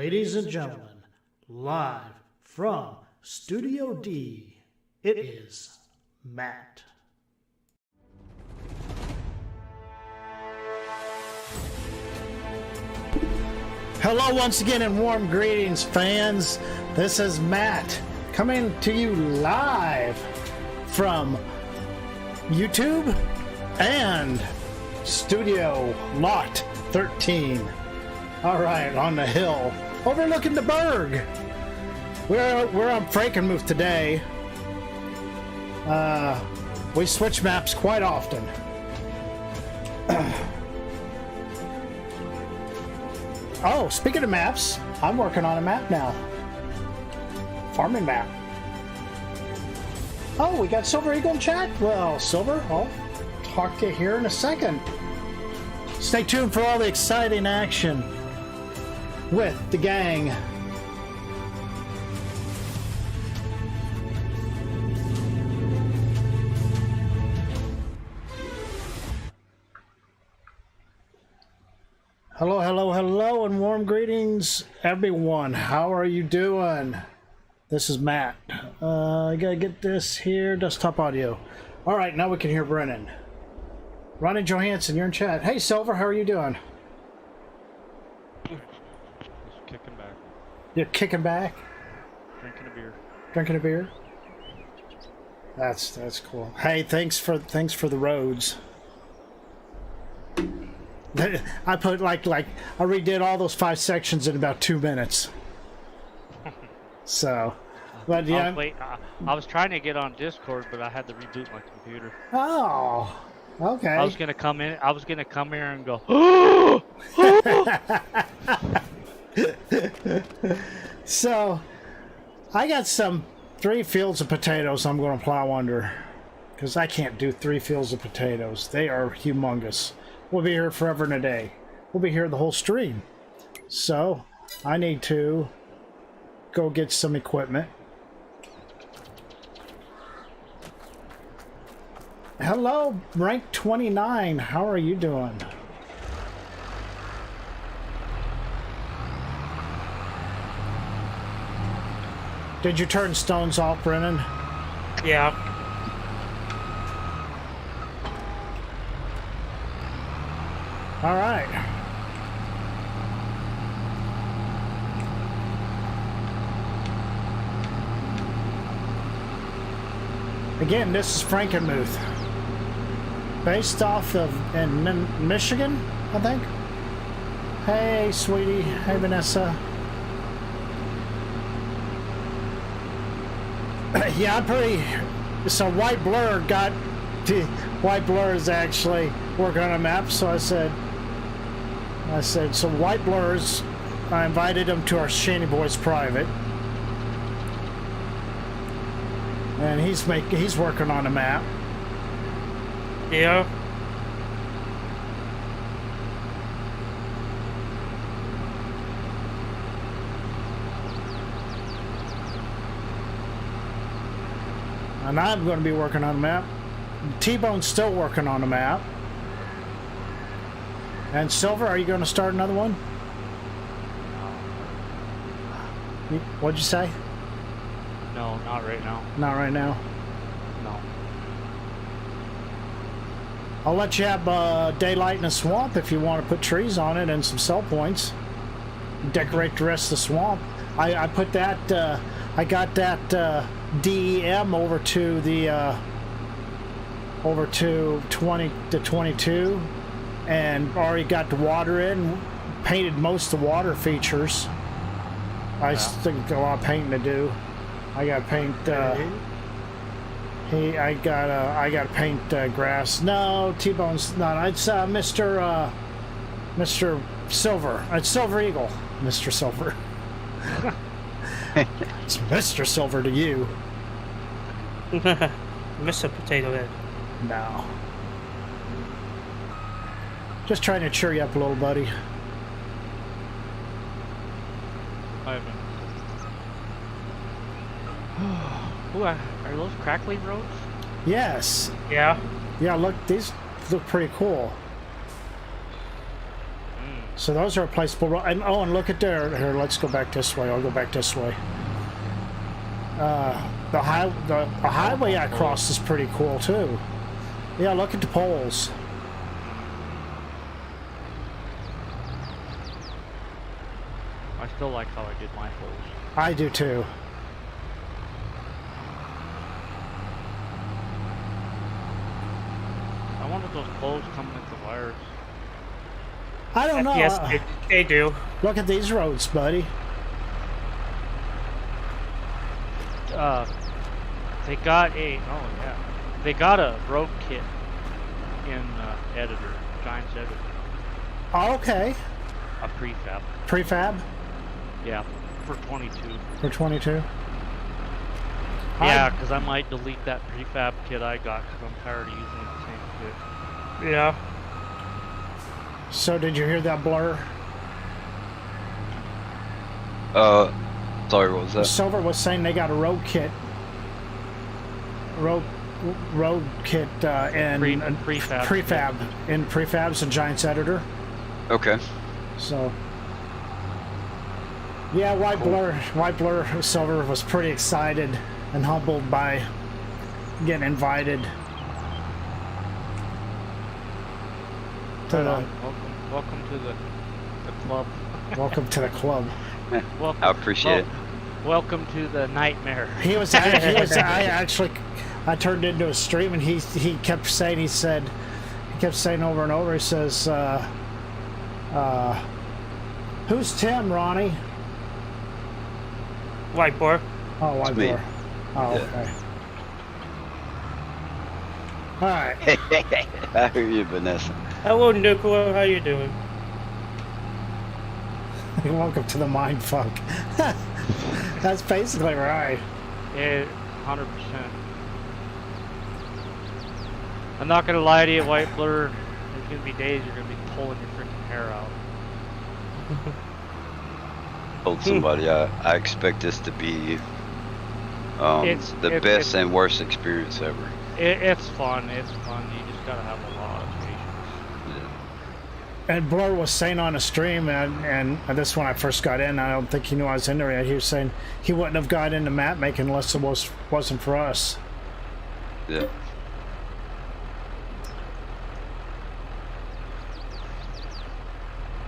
Ladies and gentlemen, live from Studio D, it is Matt. Hello once again and warm greetings, fans. This is Matt coming to you live from YouTube and Studio Lot 13. All right, on the hill overlooking the Berg. We're on Frankenmuth today. We switch maps quite often. Oh, speaking of maps, I'm working on a map now. Farming map. Oh, we got Silver Eagle in chat? Well, Silver, I'll talk to you here in a second. Stay tuned for all the exciting action with the gang. Hello, hello, hello, and warm greetings, everyone. How are you doing? This is Matt. I gotta get this here, desktop audio. All right, now we can hear Brennan. Ronnie Johansson, you're in chat. Hey, Silver, how are you doing? Just kicking back. You're kicking back? Drinking a beer. Drinking a beer? That's cool. Hey, thanks for the roads. I put like I redid all those 5 sections in about 2 minutes. So, but yeah. Wait, I was trying to get on Discord, but I had to reboot my computer. Oh, okay. I was gonna come in. I was gonna come here and go. So, I got 3 fields of potatoes I'm going to plow under, because I can't do 3 fields of potatoes. They are humongous. We'll be here forever and a day. We'll be here the whole stream. So, I need to go get some equipment. Hello, rank 29. How are you doing? Did you turn stones off, Brennan? Yeah. All right. Again, this is Frankenmuth, based off of in Michigan, I think. Hey, sweetie. Hey, Vanessa. Yeah, I'm pretty. So White Blur got. White Blur is actually working on a map, so I said, so White Blur's, I invited him to our Shanty Boys private, and he's working on a map. Yeah. And I'm going to be working on a map. T-Bone's still working on a map. And Silver, are you going to start another one? What'd you say? No, not right now. Not right now. No. I'll let you have daylight in a swamp if you want to put trees on it and some sell points. Decorate the rest of the swamp. I put that. I got that DEM over to the. Over to 20 to 22, and already got the water in. Painted most of the water features. I still got a lot of painting to do. I got to paint. I got to paint grass. No, T-Bone's not. It's Mr. Silver. It's Silver Eagle, Mr. Silver. It's Mr. Silver to you. Mr. Potato Head. No. Just trying to cheer you up a little, buddy. I haven't. Ooh, are those crackly roads? Yes. Yeah. Yeah, look, these look pretty cool. So those are replaceable. And oh, and look at there. Here, let's go back this way. I'll go back this way. The highway I crossed is pretty cool too. Yeah, look at the poles. I still like how I did my holes. I do too. I wonder if those poles come with the wires. I don't know. Yes, they do. Look at these roads, buddy. They got they got a road kit in editor, Giants editor, Oh, okay. a prefab. Prefab Yeah, for 22. for 22. Yeah, because I might delete that prefab kit I got because I'm tired of using the same kit. Yeah. So did you hear that blur? Sorry, what was that? Silver was saying they got a road kit. Road kit in prefab in prefabs and Giants editor. Okay. So yeah, White Blur Silver was pretty excited and humbled by getting invited to the Welcome to the club. welcome to the club. Welcome, I appreciate it. Welcome to the nightmare. I turned into a stream and he kept saying over and over, he says, who's Tim, Ronnie? White boy. Oh, White me. Blur. Oh, Yeah. okay. All right. I hear you, Vanessa. Hello, Nicola. How you doing? Welcome to the mind fuck. That's basically right. Yeah, 100%. I'm not gonna lie to you, White Blur. There's gonna be days you're gonna be pulling your freaking hair out. Told somebody I expect this to be the best and worst experience ever. It's fun. It's fun. You just gotta have a lot of patience. And Blur was saying on a stream, and this when I first got in, I don't think he knew I was in there yet. He was saying he wouldn't have got into map making unless it wasn't for us. Yeah.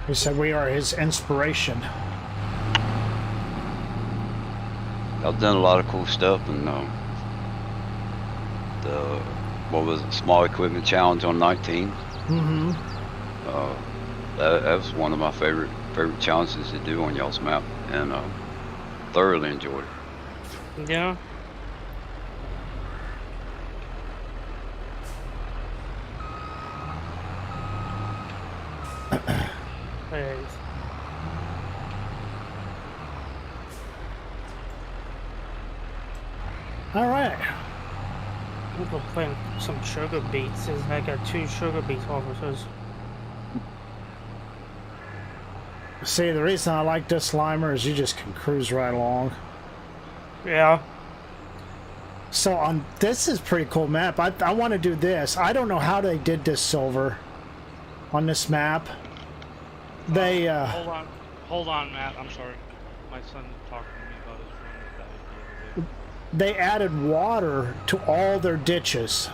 He said we are his inspiration. I've done a lot of cool stuff, and the what was it, small equipment challenge on 19. Mm-hmm. That was one of my favorite challenges to do on y'all's map, and thoroughly enjoyed it. Yeah. Thanks. All right. I'm gonna plant some sugar beets since I got 2 sugar beet officers. See, the reason I like this Slimer is you just can cruise right along. Yeah. So on this is pretty cool map. I want to do this. I don't know how they did this, Silver, on this map. They Hold on, Matt. I'm sorry. My son talked to me about his friend that died the other day. they added water to all their ditches,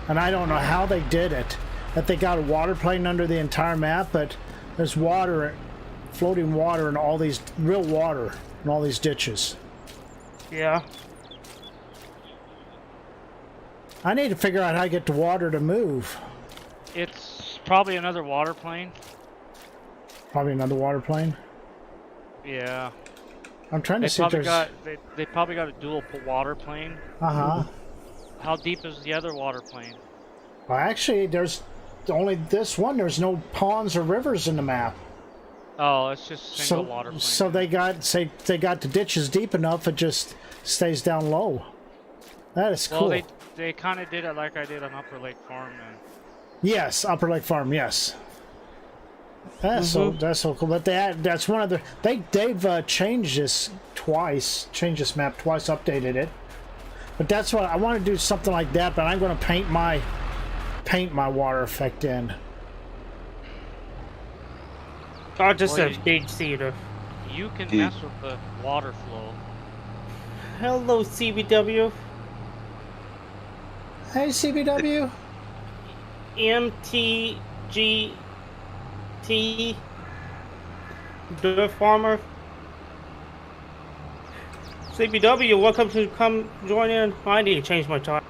and I don't know how they did it. That they got a water plane under the entire map, but there's water, floating water, and all these real water in all these ditches. Yeah. I need to figure out how to get the water to move. It's probably another water plane. Probably another water plane. Yeah. I'm trying to They see if probably there's... they probably got a dual water plane. Uh-huh. How deep is the other water plane? Well, actually, there's only this one. There's no ponds or rivers in the map. Oh, it's just single water plane. So they got the ditches deep enough, it just stays down low. That is cool. Well, they kind of did it like I did on Upper Lake Farm. Then. Yes, Upper Lake Farm. Yes. That's so cool. But that's one of the they've changed this twice. Changed this map twice. Updated it. But that's what I want to do, something like that. But I'm going to paint my water effect in. Oh, just Well, a big cedar. You can Dude. mess with the water flow. Hello, CBW. Hey, CBW. MTGT. The farmer. CBW, welcome to come join in. I need to change my time.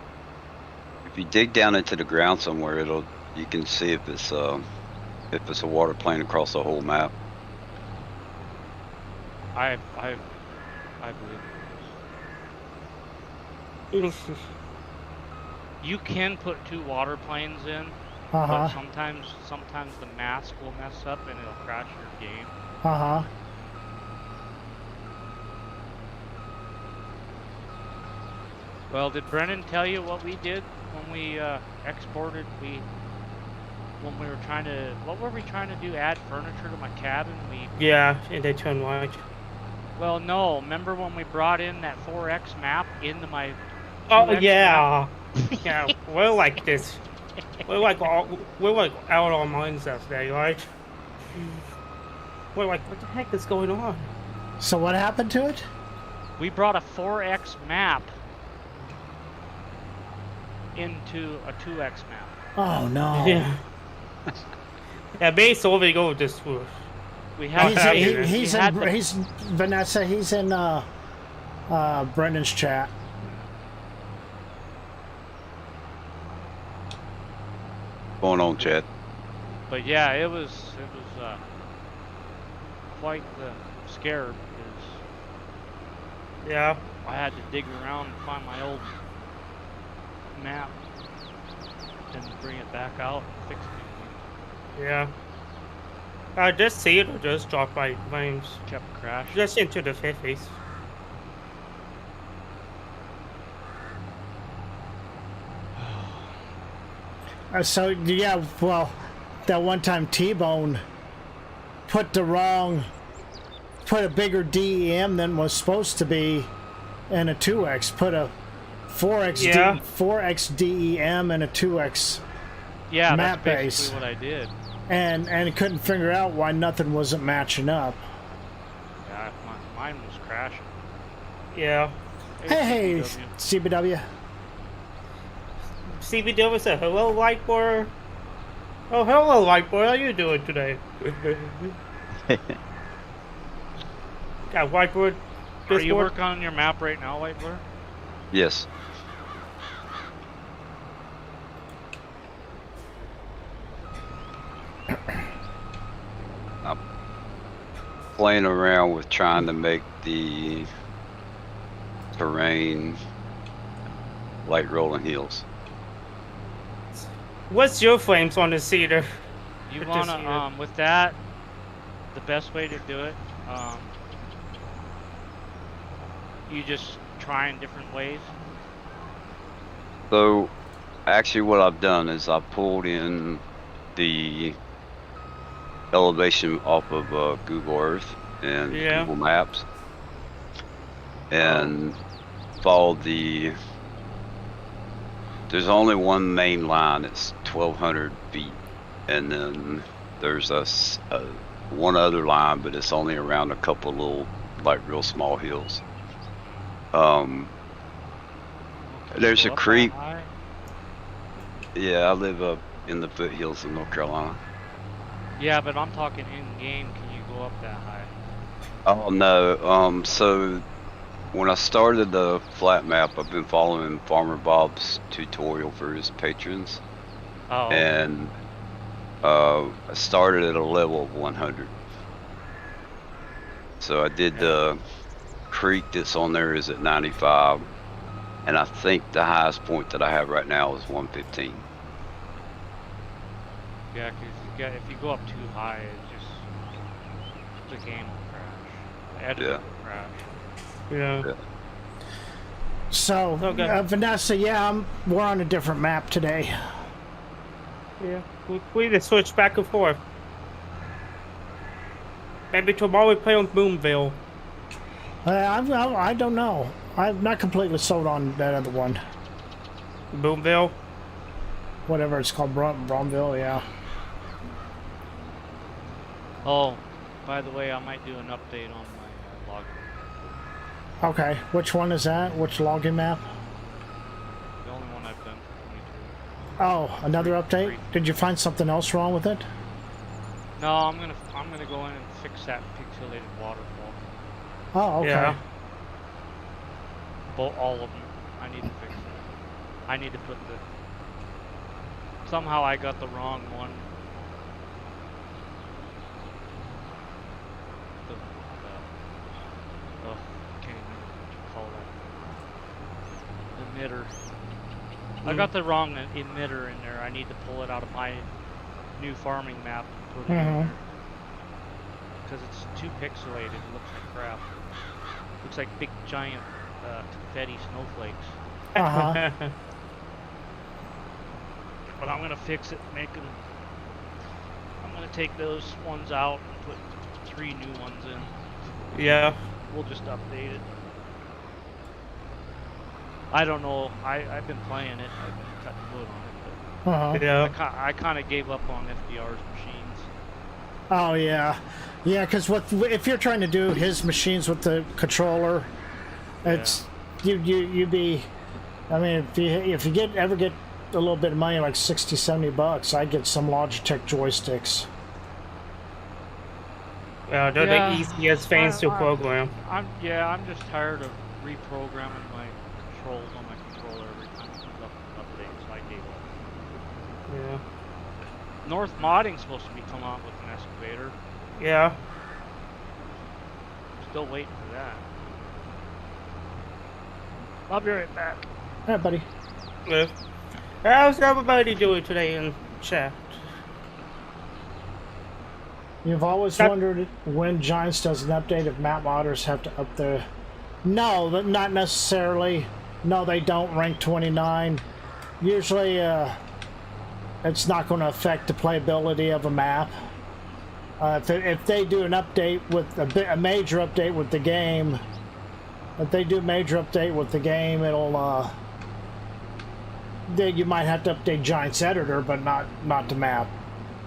If you dig down into the ground somewhere, you can see if it's a water plane across the whole map. I believe you can put 2 water planes in, but sometimes the mask will mess up and it'll crash your game. Well, did Brennan tell you what we did when we exported? When we were trying to, what were we trying to do? Add furniture to my cabin? Yeah, and they turn white. Well, no. Remember when we brought in that 4X map into my? Oh yeah, yeah. We're like this. We're like out of our minds that day, right? We're like, what the heck is going on? So what happened to it? We brought a 4X map into a 2X map. Oh no. Yeah. Yeah, base over go this way. We have. He's Vanessa. He's in Brendan's chat. Going on, Chad. But yeah, it was quite the scare because Yeah. I had to dig around and find my old map and bring it back out and fix it. Yeah. This cedar just dropped my flames. Kept crash. Just into the 50s. So yeah, well, that one time T-Bone put a bigger DEM than was supposed to be in a 2X. Put a 4X DEM and a 2X map that's base. basically what I did. And couldn't figure out why nothing wasn't matching up. Yeah, mine was crashing. Yeah. Hey, CBW. CBW said, hello, Whiteboard. Oh, hello, Whiteboard. How you doing today? Got Whiteboard. Are you working on your map right now, Whiteboard? Yes. I'm playing around with trying to make the terrain like rolling hills. What's your flames on the cedar? You wanna with that, the best way to do it, you just try in different ways. So actually what I've done is I pulled in the elevation off of Google Earth and Google Maps and followed there's only one main line. It's 1,200 feet, and then there's one other line, but it's only around a couple little, like, real small hills. There's a creek. Yeah, I live up in the foothills of North Carolina. Yeah, but I'm talking in game. Can you go up that high? Oh no. So when I started the flat map, I've been following Farmer Bob's tutorial for his patrons. Oh. And I started at a level of 100. So I did the creek that's on there is at 95, and I think the highest point that I have right now is 115. Yeah, because if you go up too high, the game will crash. The editor will crash. Yeah. So, Vanessa, we're on a different map today. Yeah, we just switch back and forth. Maybe tomorrow we play on Boomville. I don't know. I'm not completely sold on that other one. Boomville? Whatever it's called, Bromville, yeah. Oh, By the way, I might do an update on my log. Okay, which one is that? Which logging map? The only one I've done for 22. Oh, another update? Did you find something else wrong with it? No, I'm gonna go in and fix that pixelated waterfall. Oh, okay. Yeah. All of them. I need to fix it. I need to put the. Somehow I got the wrong one. Oh, I can't even remember what you call that. Emitter. I got the wrong emitter in there. I need to pull it out of my new farming map and put it in there. Because it's too pixelated. It looks like crap. Looks like big giant confetti snowflakes. Uh-huh. But I'm gonna fix it, make them. I'm gonna take those ones out and put 3 new ones in. Yeah. We'll just update it. I don't know. I've been playing it. I've been cutting wood on it, Yeah. but I kind of gave up on FDR's machines. Oh, yeah. Yeah, because if you're trying to do his machines with the controller, it's you be. I mean, if you ever get a little bit of money, like $60-70, I'd get some Logitech joysticks. Yeah, they're the easiest things to program. I'm just tired of reprogramming my controls on my controller every time it comes up with an update, so I gave up. Yeah. North Modding's supposed to be coming out with an excavator. Yeah. Still waiting for that. I'll be right back. All right, buddy. Yeah. How's everybody doing today in chat? You've always wondered when Giants does an update if map modders have to up their... No, not necessarily. No, they don't rank 29. Usually, it's not going to affect the playability of a map. If they do an update with a major update with the game, if they do a major update with the game, it'll you might have to update Giants editor, but not the map.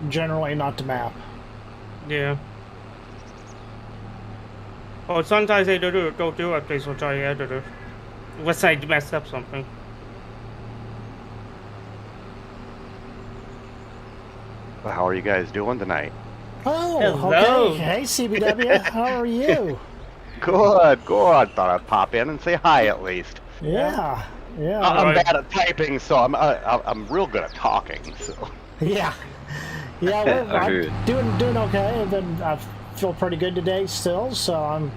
Generally, not the map. Yeah. Oh, sometimes they don't do updates with our editor. Unless I mess up something. Well, how are you guys doing tonight? Oh, Hello. okay. Hey, CBW, how are you? Good, good. Thought I'd pop in and say hi at least. Yeah, yeah, I'm bad at typing, so I'm real good at talking. So yeah, yeah. I'm doing okay. I feel pretty good today still, so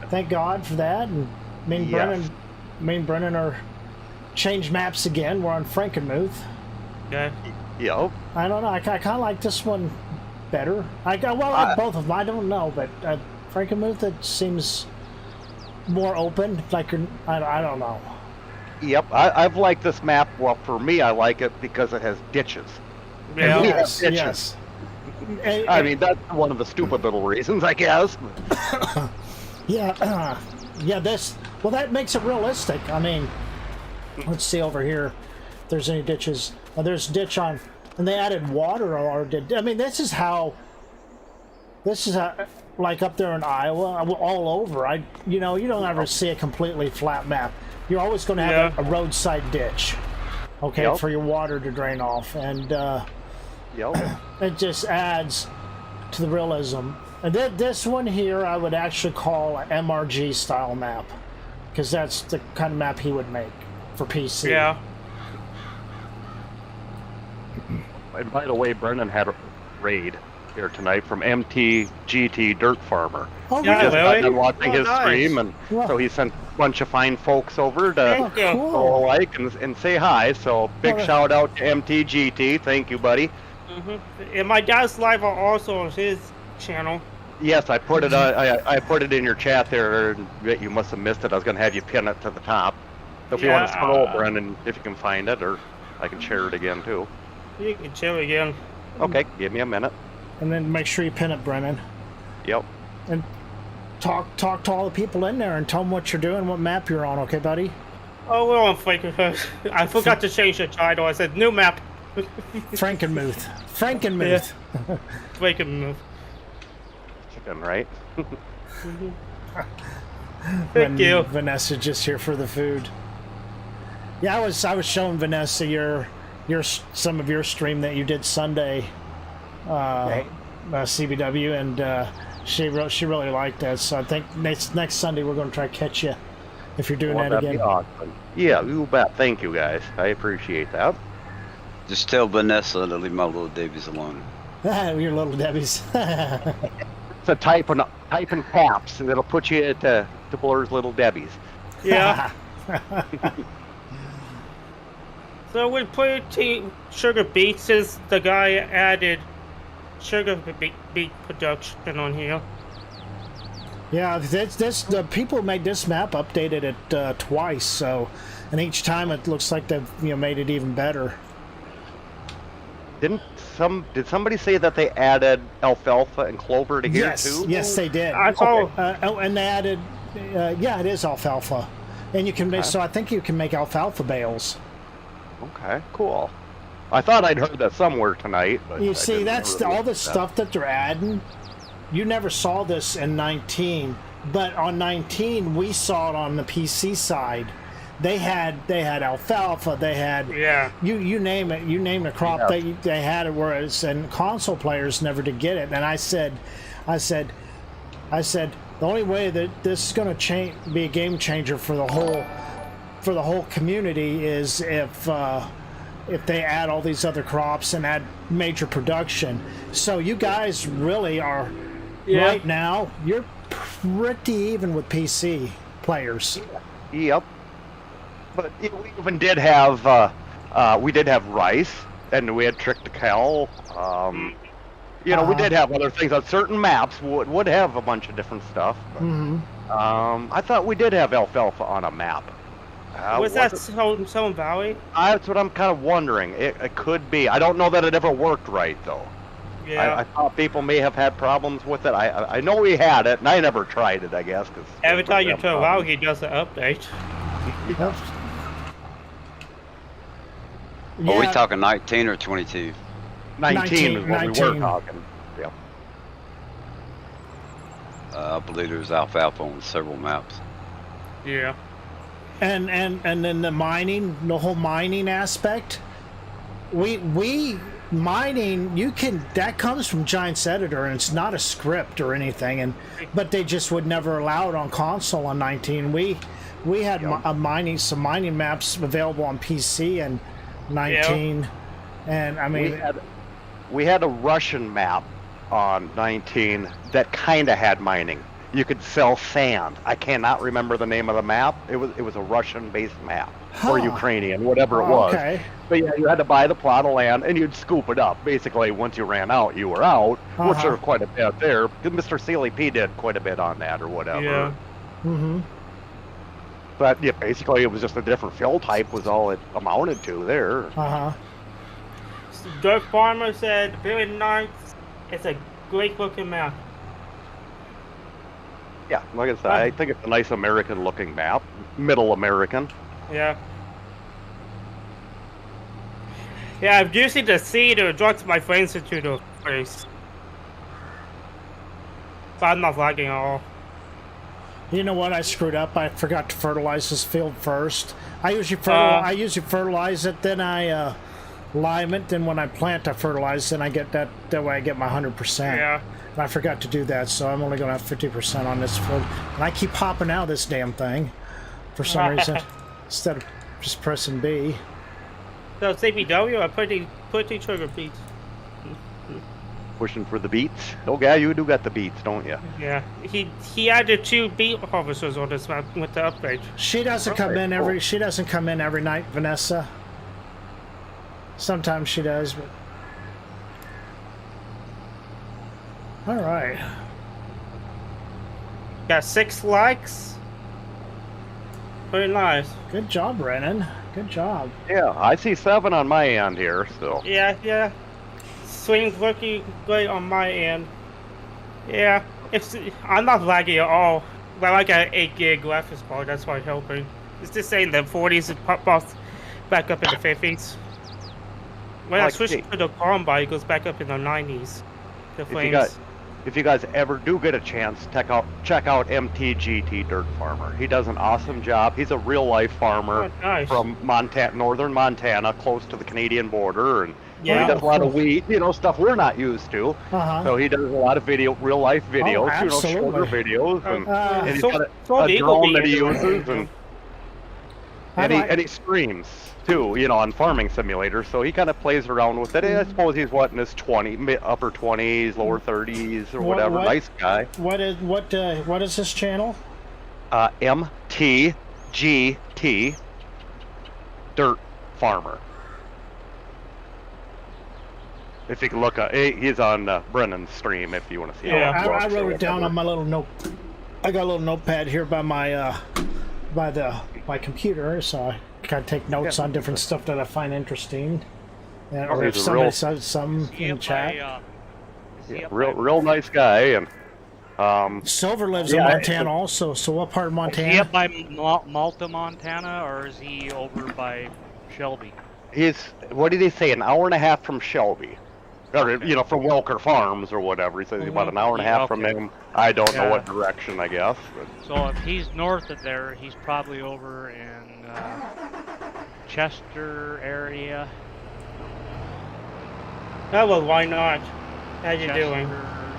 thank God for that. And me and Brennan are changed maps again. We're on Frankenmuth. Yeah. yep. I don't know. I kind of like this one better. I like both of them. I don't know, but Frankenmuth, it seems more open. Like I don't know. Yep, I've liked this map. Well, for me, I like it because it has ditches. Yeah. Yes, ditches. yes. I mean, that's one of the stupid little reasons, I guess. Yeah, yeah. That makes it realistic. I mean, let's see over here. If there's any ditches? There's a ditch on, and they added water. I mean, this is how. Like up there in Iowa, all over. You don't ever see a completely flat map. You're always going to have a roadside ditch, okay, for your water to drain off, and it just adds to the realism. And this one here, I would actually call an MRG style map, because that's the kind of map he would make for PC. Yeah. And by the way, Brennan had a raid here tonight from MTGT Dirt Farmer. Oh, Yeah, Just really? got done watching his nice. stream, and Wow. so he sent a bunch of fine folks over to Thank you. cool. like and say hi. So big Oh, shout out to MTGT. Thank you, buddy. And my dad's live are also on his channel. Yes, I put it. I put it in your chat there. You must have missed it. I was going to have you pin it to the top. So if you want to scroll, Brendan, if you can find it, or I can share it again too. You can chill again. Okay, give me a minute. And then make sure you pin it, Brennan. Yep. And talk to all the people in there and tell them what you're doing, what map you're on, okay, buddy? Oh, we're on Frankenmuth. I forgot to change the title. I said new map. Frankenmuth. Frankenmuth. Frankenmuth. then, right? Thank you. Vanessa just here for the food. Yeah, I was showing Vanessa your some of your stream that you did Sunday, CBW, and she really liked that. So I think next Sunday we're going to try to catch you if you're doing that that'd be again. awesome. Yeah, you bet. Thank you, guys. I appreciate that. Just tell Vanessa to leave my little Debbie's alone. Your little Debbie's. It's a type in caps, and it'll put you at Blur's Little Debbie's. Yeah. So with putting sugar beets, is the guy added sugar beet production on here. Yeah, the people who made this map updated it twice, so, and each time it looks like they've made it even better. Did somebody say that they added alfalfa and clover to here too? Yes, they did. I saw. And they added, yeah, it is alfalfa, and you can make. So I think you can make alfalfa bales. Okay, cool. I thought I'd heard that somewhere tonight. But You I see, didn't that's really all look the at that. stuff that they're adding. You never saw this in 19, but on 19 we saw it on the PC side. They had alfalfa. They had you name it. You name the crop. Yeah. They had it. Whereas and console players never did get it. And I said, the only way that this is going to be a game changer for the whole community is if they add all these other crops and add major production. So you guys really are right now. You're pretty even with PC players. Yep. But we even did have rice, and we had triticale. We did have other things on certain maps. Would have a bunch of different stuff. But, I thought we did have alfalfa on a map. Was that Stone Valley? That's what I'm kind of wondering. It could be. I don't know that it ever worked right though. Yeah. I thought people may have had problems with it. I know we had it, and I never tried it. I guess because Every time you turn around, he does an update. Yep. Are we talking 19 or 22? 19 is what we 19. were talking. Yeah. I believe there's alfalfa on several maps. Yeah. And then the whole mining aspect. We mining, that comes from Giant's Editor, and it's not a script or anything, but they just would never allow it on console on 19. We had some mining maps available on PC and 19, and I mean we had a Russian map on 19 that kind of had mining. You could sell sand. I cannot remember the name of the map. It was a Russian-based map or Ukrainian, whatever it was. Okay. But yeah, you had to buy the plot of land and you'd scoop it up. Basically, once you ran out, you were out. Which there was quite a bit there. Mr. Sealy P did quite a bit on that or whatever. Yeah. Mm-hmm. But yeah, basically it was just a different fill type was all it amounted to there. Dirk Farmer said, very nice. It's a great looking map. Yeah, like I said, I think it's a nice American-looking map, middle American. Yeah. Yeah, I'm using the seed to drags my friends into the place. But I'm not lagging at all. You know what? I screwed up. I forgot to fertilize this field first. I usually fertilize it, then I lime it. Then when I plant, I fertilize. Then I get that way I get my 100%. Yeah. And I forgot to do that, so I'm only going to have 50% on this field. And I keep hopping out of this damn thing for some reason instead of just pressing B. So CBW, I putting sugar beets. Pushing for the beets. Oh yeah, you do got the beets, don't you? Yeah, he added 2 beet harvesters on this map with the upgrade. She doesn't come in every night, Vanessa. Sometimes she does, but all right. Got 6 likes. Very nice. Good job, Brennan. Good job. Yeah, I see 7 on my end here, so. Yeah. Swing's working great on my end. Yeah, I'm not laggy at all. Well, I got 8 gig graphics card, that's why it's helping. It's just saying the 40s and pop off back up in the 50s. When I switch to the Combine, it goes back up in the 90s. The frames. if you guys ever do get a chance, check out MTGT Dirt Farmer. He does an awesome job. He's a real life farmer Oh, nice. from northern Montana, close to the Canadian border, and Yeah. he does a lot cool. of wheat, stuff we're not used to. Uh-huh. So he does a lot of real life videos, absolutely. shorter videos, and he's got so a the drone that he eagle uses, being- and he streams too, on Farming Simulator. So he kind of plays around with it. I suppose he's in his upper 20s, lower 30s, or whatever. Nice guy. What is this channel? MTGT Dirt Farmer. If you can look up, he's on Brennan's stream if you want to see. Yeah. how it I looks or wrote it down whatever. on my little note. I got a little notepad here by my my computer, so I kind of take notes on different stuff that I find interesting. Or if he's a somebody real- says some Is he in up chat. by, is he Yeah, up real nice guy, and Silver lives in yeah, Montana also. So what part of Is he Montana? up by Malta, Montana, or is he over by Shelby? he's, what did he say, an hour and a half from Shelby, or Okay. from Welker Farms or whatever. He says he's about an hour and a half from Okay. him. I don't know Yeah. what direction, I guess. But So if he's north of there, he's probably over in Chester area. Oh, well, why not? How you Chester, doing?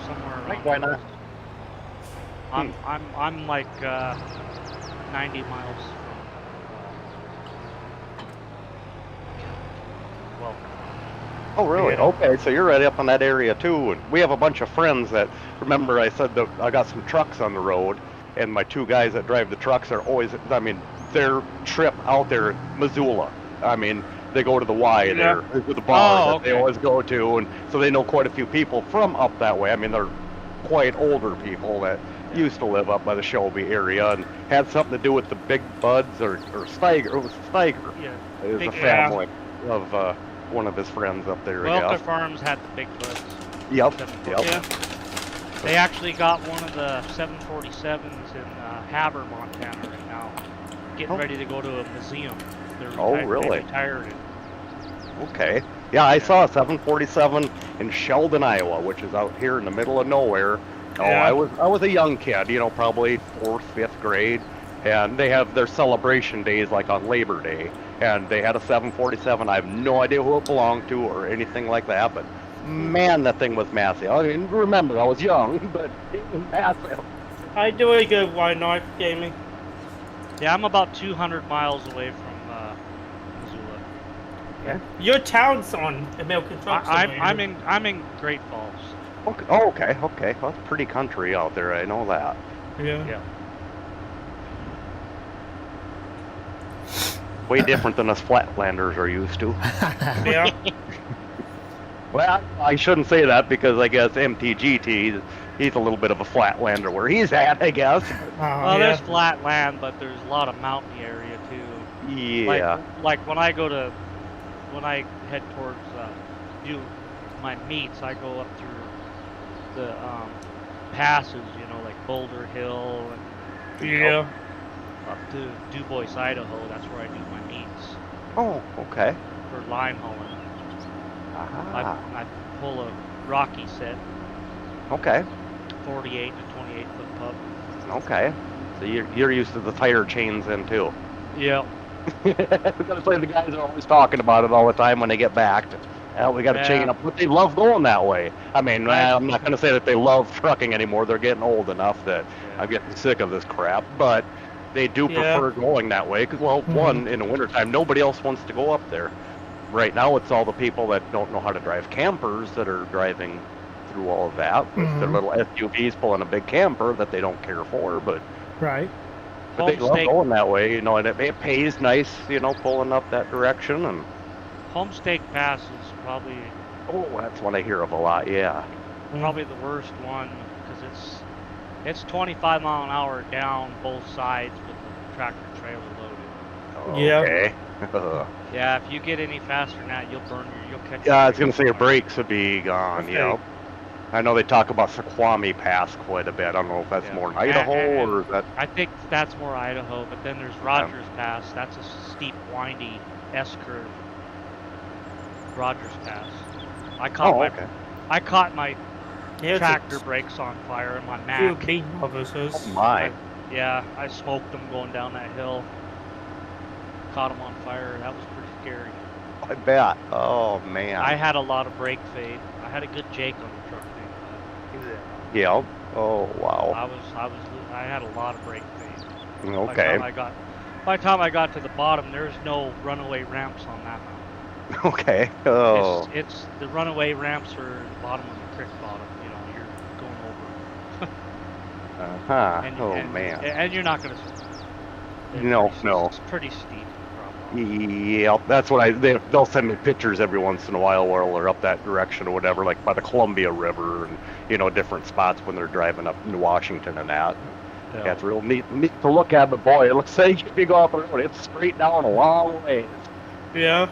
somewhere around why there. not? I'm like 90 miles from well, Oh, really? Yeah. Okay, so you're right up in that area too. And we have a bunch of friends that, remember I said that I got some trucks on the road, and my two guys that drive the trucks are always, their trip out there, Missoula. They go to the Y there, with the bar that they okay. always go to, and so they know quite a few people from up that way. They're quite older people that used to live up by the Shelby area and had something to do with the Big Buds or Steiger. It was Steiger. yeah. It was Big- a family of one of his friends up there. I Welker guess. Farms had the big buds. Yep. 747. Yep. They actually got one of the 747s in Haber, Montana right now, getting ready to go to a museum. They're really? They retired it. Okay. Yeah, I saw a 747 in Sheldon, Iowa, which is out here in the middle of nowhere. Yeah. I was a young kid, probably 4th, 5th grade, and they have their celebration days like on Labor Day, and they had a 747. I have no idea who it belonged to or anything like that, but man, that thing was massive. Remember, I was young, but it was massive. I doing good. Why not, Jamie? Yeah, I'm about 200 miles away from Missoula. Your town's on American Truck Simulator. I'm in Great Falls. Okay. Oh, okay. Okay. Well, it's pretty country out there. I know that. Yeah. Way different than us flatlanders are used to. Yeah. Well, I shouldn't say that because I guess MTGT, he's a little bit of a flatlander where he's at, I guess. Well, there's flat land, but there's a lot of mountain area too. Yeah. Like when I head towards do my meets, I go up through the passes, like Boulder Hill and Yeah. up to DuBois, Idaho. That's where I do my meets Oh, okay. for line hauling. Ah, I pull a Rocky set, okay. 48 to 28 foot pub. Okay. So you're used to the tire chains then too. Yeah. I was gonna say the guys are always talking about it all the time when they get back. We got to chain up, but they love going that way. I'm not gonna say that they love trucking anymore. They're getting old enough that I'm getting sick of this crap, but they do prefer going that way because, one, in the wintertime, nobody else wants to go up there. Right now, it's all the people that don't know how to drive campers that are driving through all of that with their little SUVs pulling a big camper that they don't care for, but Right. they love going that way, and it pays nice, pulling up that direction. And Homestake Pass is probably that's what I hear of a lot. Yeah. probably the worst one because it's 25 mile an hour down both sides with the tractor trailer loaded. Yeah. Okay. Yeah, if you get any faster than that, you'll catch. Yeah, I was gonna say your brakes would be gone. Okay. I know they talk about Suquamish Pass quite a bit. I don't know if that's more in Idaho or is that. I think that's more Idaho, but then there's Rogers Pass. That's a steep, windy S curve. Rogers Pass. I caught my Here's tractor a brakes on fire in my few Mac. big officers. Oh my. Yeah, I smoked them going down that hill. Caught them on fire. That was pretty scary. I bet. Oh man. I had a lot of brake fade. I had a good Jake on the truck thing. Yeah. Oh wow. I had a lot of brake fade. Okay. By the time I got to the bottom, there's no runaway ramps on that mountain. Okay. Oh. It's the runaway ramps are the bottom of the creek bottom. You know, you're going over. Uh-huh. Oh man. And you're not gonna. No. It's pretty steep. Probably. Yep, that's what they'll send me pictures every once in a while where they're up that direction or whatever, like by the Columbia River and different spots when they're driving up in Washington and that. Yeah, it's real neat to look at, but boy, it looks like if you go up the road, it's straight down a long way. Yeah.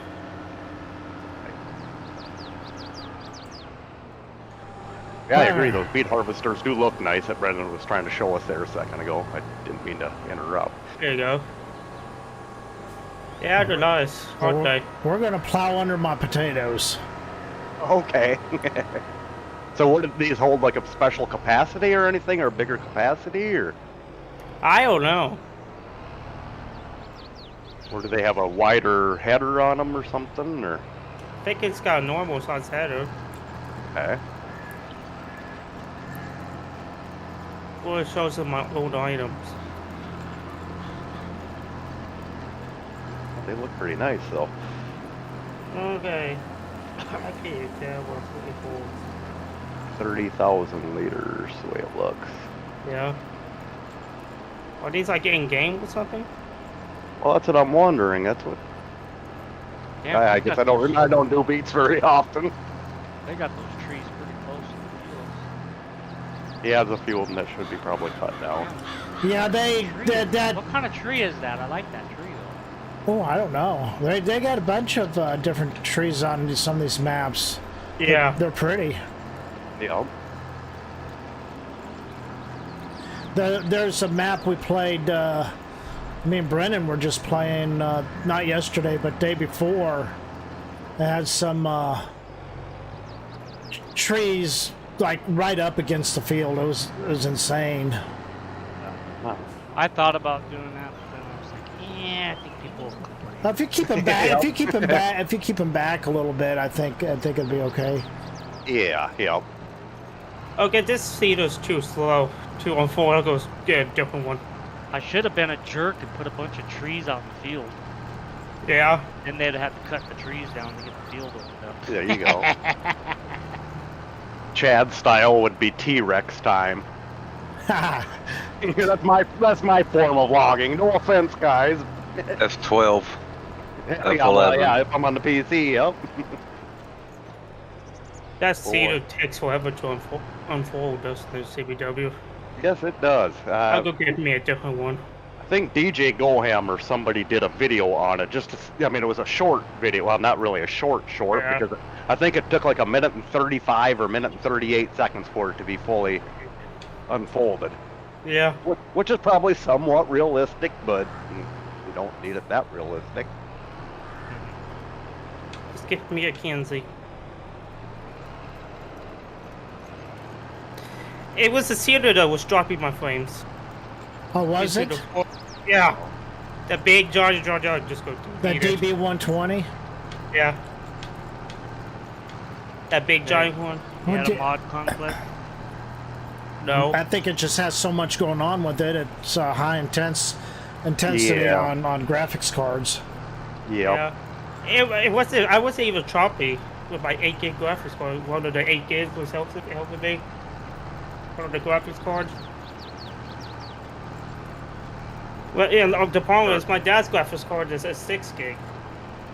Yeah, I agree. Those beet harvesters do look nice that Brendan was trying to show us there a second ago. I didn't mean to interrupt. There you go. Yeah, they're nice, aren't they? We're gonna plow under my potatoes. Okay. So what did these hold, like a special capacity or anything, or a bigger capacity, or I don't know. or do they have a wider header on them or something, or? I think it's got a normal size header. Okay. Well, it shows them my old items. They look pretty nice though. Okay. I can't tell what's it for. 30,000 liters, the way it looks. Yeah. Are these like in game or something? Well, that's what I'm wondering. That's what. Yeah, I guess I don't do beats very often. They got those trees pretty close to the fields. Yeah, there's a few of them that should be probably cut down. Yeah, that. What kind of tree is that? I like that tree though. Oh, I don't know. They got a bunch of different trees on some of these maps. Yeah. They're pretty. Yeah. There's a map we played. Me and Brennan were just playing not yesterday, but day before. It had some trees like right up against the field. It was insane. Wow. I thought about doing that, but then I was like, yeah, I think people will complain. If you keep them back, if you keep them back a little bit, I think it'll be okay. Yeah. Yeah. Okay, this seed is too slow to unfold. I'll go get a different one. I should have been a jerk and put a bunch of trees out in the field. Yeah. Then they'd have to cut the trees down to get the field opened up. There you go. Chad style would be T-Rex time. that's my form of logging. No offense, guys. F12. Yeah, if I'm on the PC, yep. That seed takes forever to unfold, doesn't it, CBW? Yes, it does. I'll go get me a different one. I think DJ Goham or somebody did a video on it. It was a short video. Well, not really a short, Yeah. because I think it took like a minute and 35 or minute and 38 seconds for it to be fully unfolded. Yeah. Which is probably somewhat realistic, but you don't need it that realistic. Just get me a Kenzie. It was the theater that was dropping my flames. Oh, was it? Yeah. The big Georgia just go The eat it. DB120? Yeah. That big giant one. You had a mod conflict? No. I think it just has so much going on with it. It's high intensity Yeah. on graphics cards. Yep. Yeah. It wasn't. I wasn't even choppy with my 8 gig graphics card. One of the 8 gigs was helping me. One of the graphics cards. Well, yeah. The problem is my dad's graphics card is a 6 gig.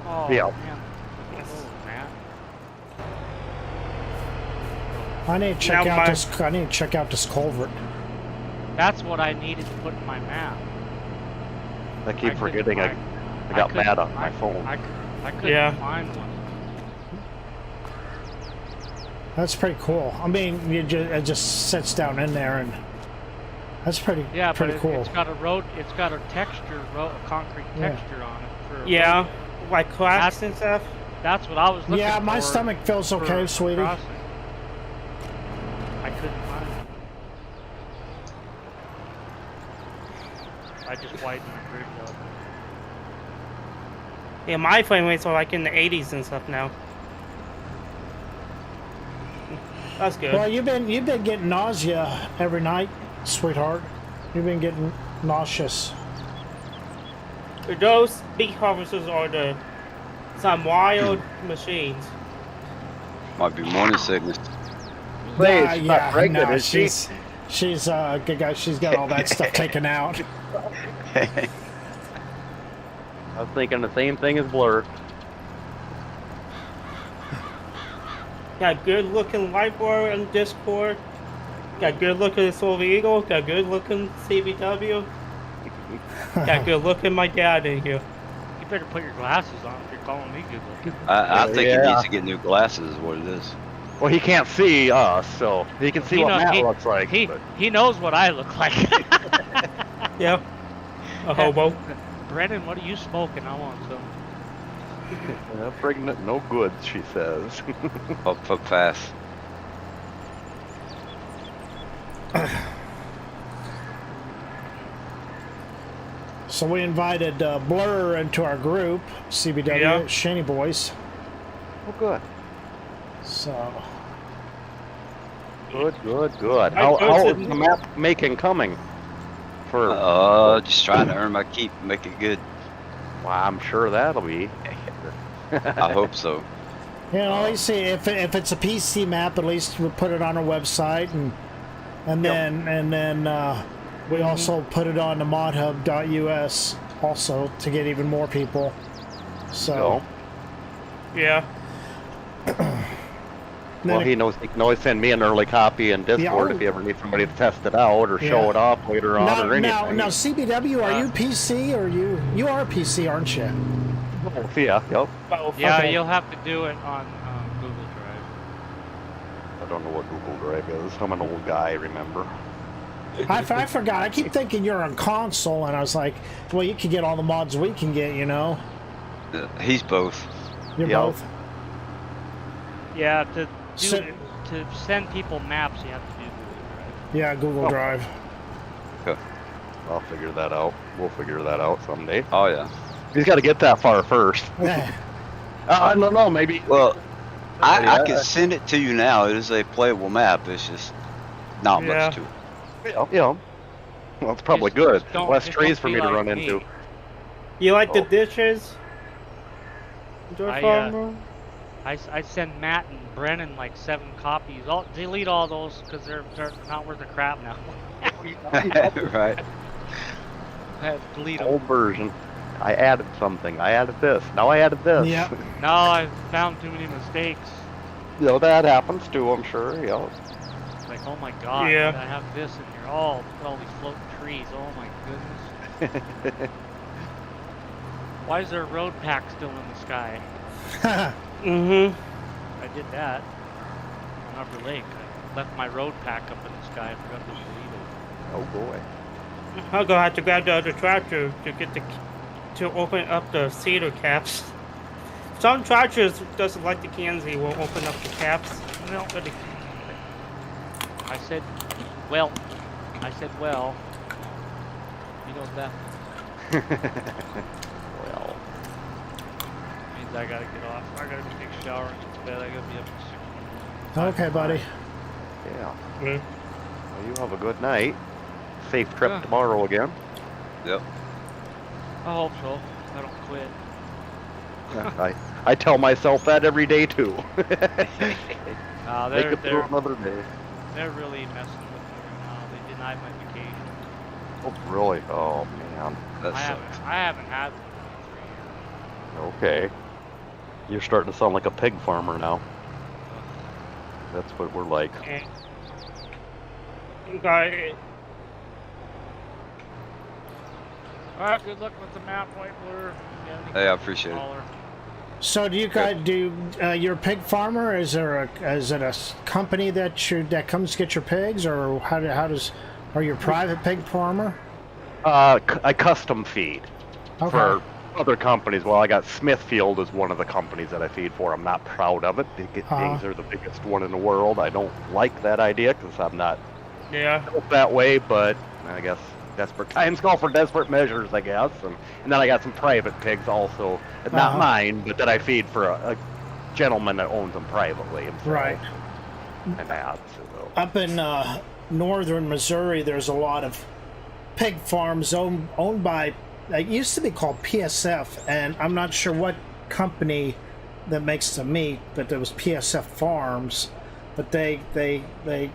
Oh, Yeah. man. Oh, man. I need to check out this culvert. That's what I needed to put in my map. I keep forgetting I I got couldn't- mad on my phone. I couldn't Yeah. find one. That's pretty cool. I mean, it just sits down in there, and that's pretty But cool. it's got a texture, a concrete texture on it. Yeah. Like cracks and stuff. That's what I was looking for. Yeah, my stomach feels okay, for sweetie. crossing. I just widened the bridge up. Yeah, my frame rates are like in the 80s and stuff now. That's good. Well, you've been getting nausea every night, sweetheart. You've been getting nauseous. Those bee harvesters are some wild machines. Might be morning sickness. Wait, she's not pregnant, no, is she? she's a good guy. She's got all that stuff taken out. I was thinking the same thing as Blur. Got good looking Lightbar and Discord. Got good looking Silver Eagle. Got good looking CBW. Got good looking my dad in here. You better put your glasses on if you're calling me good looking. I think he Yeah. needs to get new glasses. Is what it is. Well, he can't see us, so he can see He what knows- Matt he- looks like. but He knows what I look like. Yeah. A hobo. Brennan, what are you smoking? I want some. pregnant, no good, she says. Up fast. So we invited Blur into our group, CBW, Yeah. Shaney Boys. Oh, good. So Good. I How posted- is the map making coming? For Just trying to earn my keep, make it good. well, I'm sure that'll be. I hope so. you know, you see, if it's a PC map, at least we put it on our website, and then we also put it on the modhub.us also to get even more people. So. Yeah. Well, he knows he can always send me an early copy in Discord Yeah. if you ever need somebody to test it out or show Yeah. it off later on or anything. Now, CBW, are you PC or you are PC, aren't you? Oh, yeah, yep. Both. Yeah, Okay. you'll have to do it on Google Drive. I don't know what Google Drive is. I'm an old guy, remember? I forgot. I keep thinking you're on console, and I was like, well, you can get all the mods we can get, you know? He's both. You're Yeah. both. Yeah, to So- send people maps, you have to do Google Drive. Yeah, Google Oh. Drive. I'll figure that out. We'll figure that out someday. Oh yeah. He's got to get that far first. I don't know, maybe. Well, I Yeah. can send it to you now. It is a playable map. It's just not Yeah. much to it. Yeah. Well, it's probably Just- good. just don't- Less just trees don't for be me to like run me. into. You like the Oh. dishes? George I, Farmer? I send Matt and Brennan like 7 copies. I'll delete all those because they're not worth a crap now. Right. I had to delete them. Old version. I added something. I added this. Now I added this. Yeah. No, I found too many mistakes. You know, that happens too, I'm sure. Yeah. It's like, oh my god, Yeah. I have this in here. Oh, look at all these floating trees. Oh my goodness. Why is there a road pack still in the sky? Mm-hmm. I did that on Upper Lake. I left my road pack up in the sky. I forgot to delete it. Oh boy. I'm gonna have to grab the other tractor to get to open up the cedar caps. Some tractors doesn't like the cans, he won't open up the caps. No, I said, well. He knows that Well, means I gotta get off. I gotta take a shower and get to bed. I gotta be up at 6 in the morning. Okay, buddy. yeah. Mm. Well, you have a good night. Safe trip Yeah. tomorrow again. Yep. I hope so. I don't quit. I tell myself that every day too. Make They're it through another day. they're really messing with me right now. They denied my vacation. Oh, really? Oh man. That I sucks. haven't had one Okay. You're starting to sound like a pig farmer now. That's what we're like. And okay. Alright, good luck with the map, White Blur. Hey, I appreciate it. So do you guys you're a pig farmer? Is it a company that comes to get your pigs, or are you a private pig farmer? I custom feed Okay. for other companies. Well, I got Smithfield as one of the companies that I feed for. I'm not proud of it. Pigs are the biggest one in the world. I don't like that idea because I'm not Yeah. built that way, but I guess desperate times call for desperate measures, I guess. And then I got some private pigs also, not mine, but that I feed for a gentleman that owns them privately himself. Right. And that. So. Up in northern Missouri, there's a lot of pig farms owned by, it used to be called PSF, and I'm not sure what company that makes the meat, but there was PSF Farms, but they had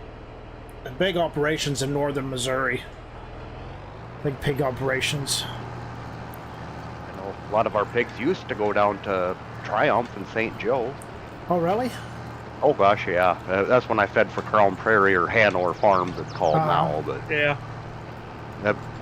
big operations in northern Missouri. Big pig operations. I know a lot of our pigs used to go down to Triumph and St. Joe. Oh, really? Oh gosh, yeah. That's when I fed for Crown Prairie or Hanover Farms, it's called now. But Yeah.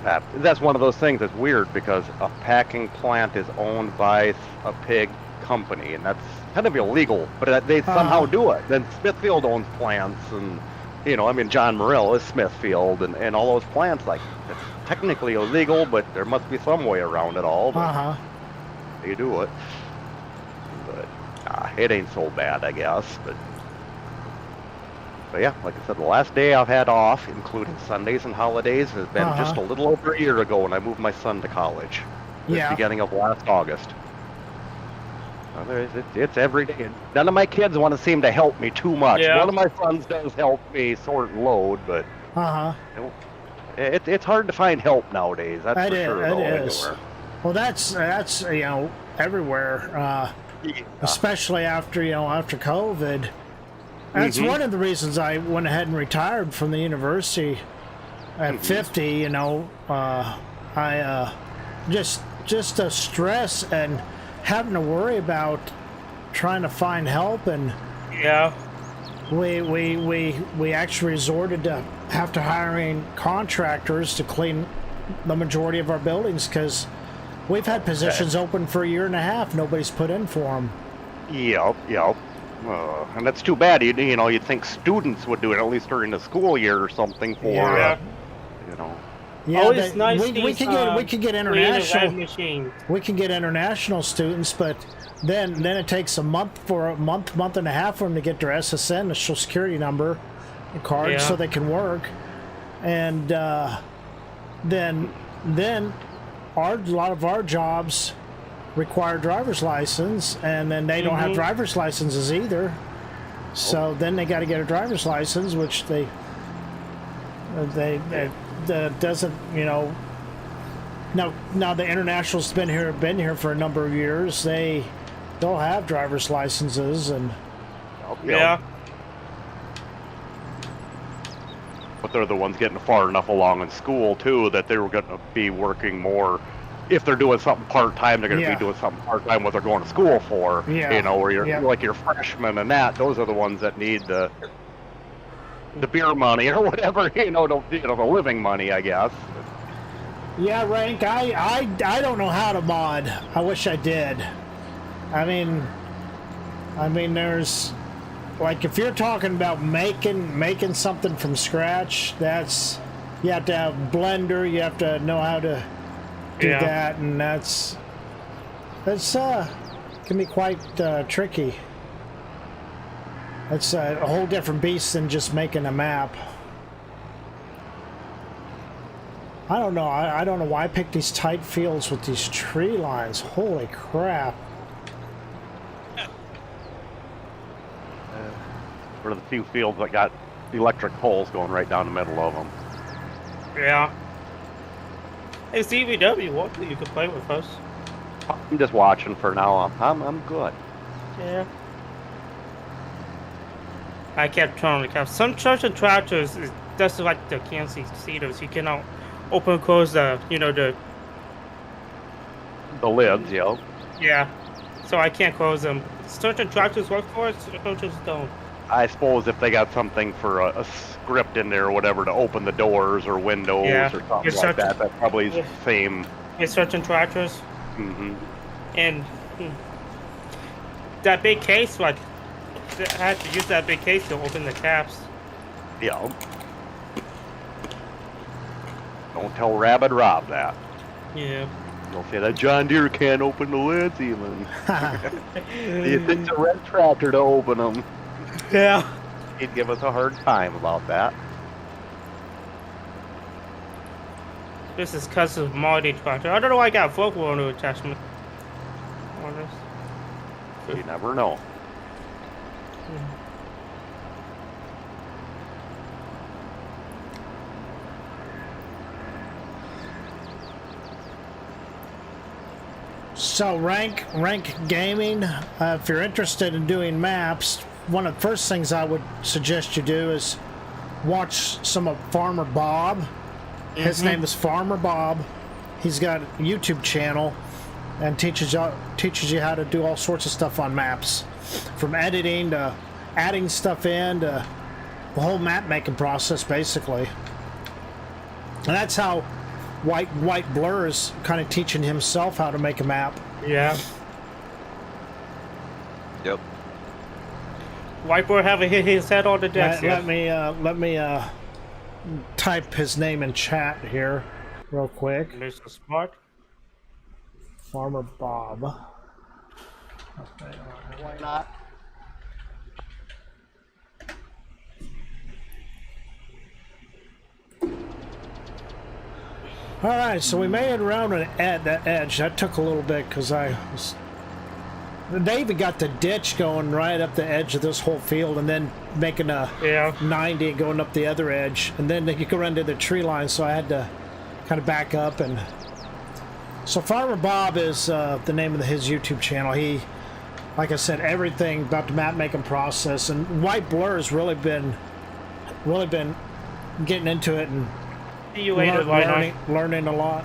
that's one of those things that's weird because a packing plant is owned by a pig company, and that's kind of illegal. But they somehow do it. Then Smithfield owns plants, and I mean John Morrill is Smithfield, and all those plants. Like it's technically illegal, but there must be some way around it all. But they do it. But it ain't so bad, I guess. But yeah, like I said, the last day I've had off, including Sundays and holidays, has been just a little over a year ago when I moved my son to college. The beginning of last August. It's every day. None of my kids want to seem to help me too much. Yeah. One of my sons does help me sort and load, but it's hard to find help nowadays. That's for sure. It is. Well, that's everywhere, especially after COVID. That's one of the reasons I went ahead and retired from the university at 50. I just the stress and having to worry about trying to find help, and we actually resorted to hiring contractors to clean the majority of our buildings because we've had positions open for a year and a half. Nobody's put in for them. Yep. And that's too bad. You'd think students would do it at least during the school year or something for Yeah, Always nice. We could get international. Machine. We can get international students, but then it takes a month and a half for them to get their SSN, the Social Security number, card, so they can work, and then a lot of our jobs require driver's license, and then they don't have driver's licenses either. So then they got to get a driver's license, which they doesn't, now the internationals been here for a number of years. They'll have driver's licenses, and but they're the ones getting far enough along in school too that they were going to be working more. If they're doing something part-time, they're going to be doing something part-time what they're going to school for. Where you're like your freshmen and that, those are the ones that need the beer money or whatever, the living money, I guess. Yeah, Rank, I don't know how to mod. I wish I did. I mean there's, like, if you're talking about making something from scratch, you have to have Blender, you have to know how to do that, and that's can be quite tricky. It's a whole different beast than just making a map. I don't know. I don't know why I picked these tight fields with these tree lines. Holy crap. One of the few fields that got electric poles going right down the middle of them. Yeah. Hey, CVW, what you could play with us? I'm just watching for now. I'm good. Yeah. I kept trying to cap. Some church and tractors is just like the Kansas Cedars. You cannot open and close the lids, Yeah. So I can't close them. Church and tractors work for us, churches don't. I suppose if they got something for a script in there or whatever to open the doors or windows or something like that, that probably is the same. It's certain tractors. Mm-hmm. And that big case, like, I had to use that big case to open the caps. Yeah. Don't tell Rabid Rob that. Yeah. Don't say that John Deere can't open the lids even. It takes a red tractor to open them. Yeah. He'd give us a hard time about that. This is custom multi tractor. I don't know why I got a fork wheel attachment on this. You never know. So rank gaming. If you're interested in doing maps, one of the first things I would suggest you do is watch some of Farmer Bob. His name is Farmer Bob. He's got a YouTube channel and teaches you how to do all sorts of stuff on maps, from editing to adding stuff in to the whole map making process, basically. And that's how White Blur is kind of teaching himself how to make a map. Yeah. Yep. Whiteboard haven't hit his head on the desk yet. Let me type his name in chat here real quick. Mr. Smart. Farmer Bob. Why not? All right, so we made it around that edge. That took a little bit because they even got the ditch going right up the edge of this whole field, and then making a 90 going up the other edge, and then you go run to the tree line. So I had to kind of back up. And so Farmer Bob is the name of his YouTube channel. He, like I said, everything about the map making process, and White Blur has really been getting into it and See you later, learning a lot.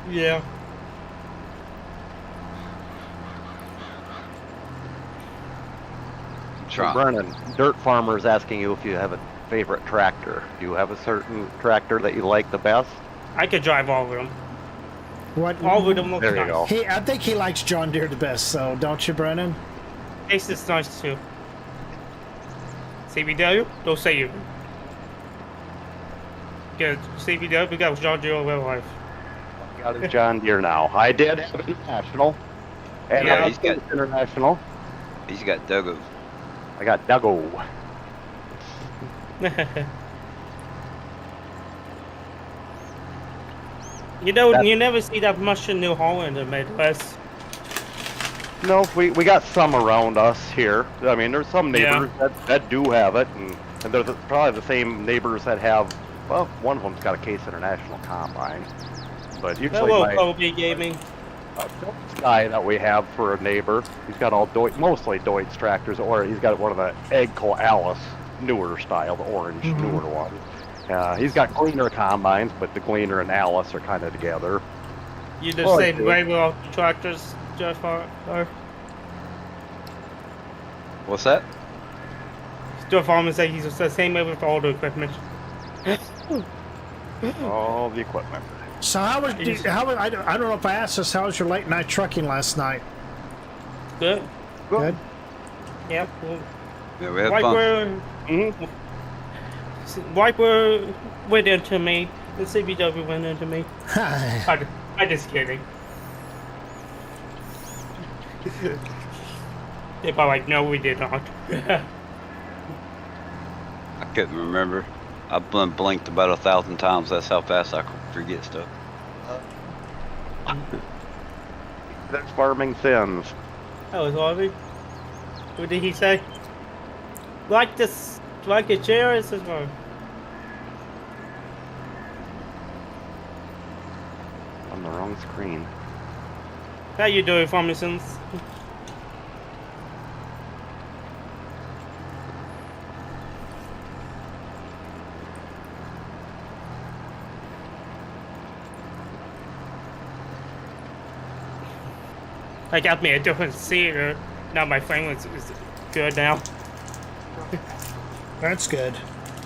Yeah. Brennan, Dirt Farmer's asking you if you have a favorite tractor. Do you have a certain tractor that you like the best? I could drive all of them. What? All of them look There you nice. go. I think he likes John Deere the best, so don't you, Brennan? Ace is nice too. CBW? Don't say you. Get CBW, we got John Deere in real life. Got a John Deere now. I did have an international. And Yeah, he's got- international. He's got Duggo. I got Duggo. You never see that much in New Holland in Midwest. No, we got some around us here. I mean, there's some neighbors that do have it, and there's probably the same neighbors that have, well, one of them's got a Case International Combine. But usually Hello, my Kobe Gaming. this guy that we have for a neighbor, he's got all mostly Deutz tractors, or he's got one of the Agco Alice newer style, the orange newer one. He's got Gleaner combines, but the Gleaner and Alice are kind of together. You the same way with all the tractors, Jeff? What's that? Jeff Farmer said he's the same way with all the equipment. All the equipment. So I don't know if I asked this. How was your late night trucking last night? Good. Good. Yep. Well, Yeah, we had fun. Wiper went into me. The CBW went into me. I just kidding. They probably like, no, we did not. I couldn't remember. I blinked about 1,000 times. That's how fast I could forget stuff. That's farming sins. That was Harvey. What did he say? Like this, like a chair, is this one? On the wrong screen. How you doing, Farmersons? I got me a different seat. Now my frame is good now. That's good.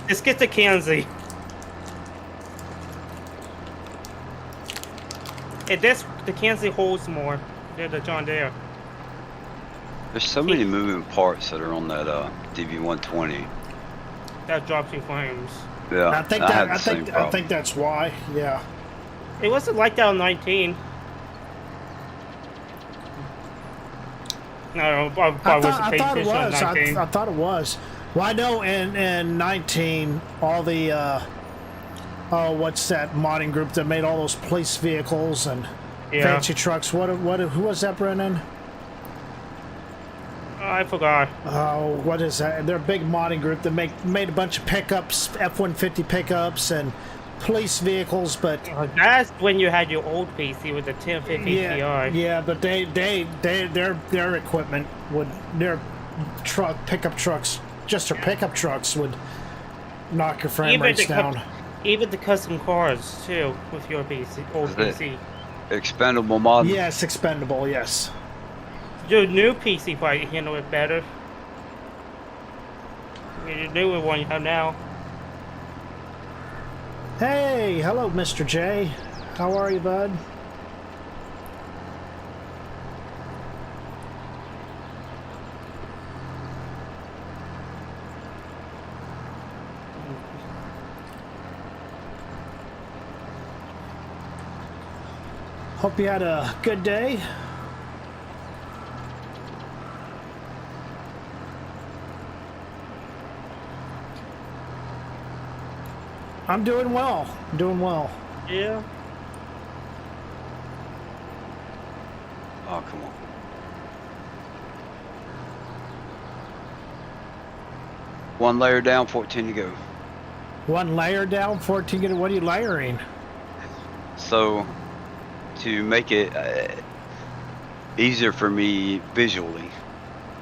Let's get the Kanzi. The Kanzi holds more than the John Deere. There's so many moving parts that are on that DV120. That drops you frames. Yeah, I think that's why. Yeah. It wasn't like that on 19. No, I thought it was. I thought it was. Well, I know in 19 all the Oh, what's that modding group that made all those police vehicles and Yeah. fancy trucks? Who was that, Brennan? I forgot. Oh, what is that? They're a big modding group that made a bunch of pickups, F-150 pickups, and police vehicles. But That's when you had your old PC with the 1050 Ti. yeah, but their equipment would their pickup trucks, just their pickup trucks would knock your frame rates down. Even the custom cars too with your PC, old Is PC. Expendable mod. Yes, expendable. Yes. Your new PC probably handle it better. Your newer one you have now. Hey, hello, Mr. J. How are you, bud? Hope you had a good day. I'm doing well. Doing well. Yeah. Oh, come on. One layer down, 14 to go. One layer down, 14. What are you layering? So, to make it easier for me visually,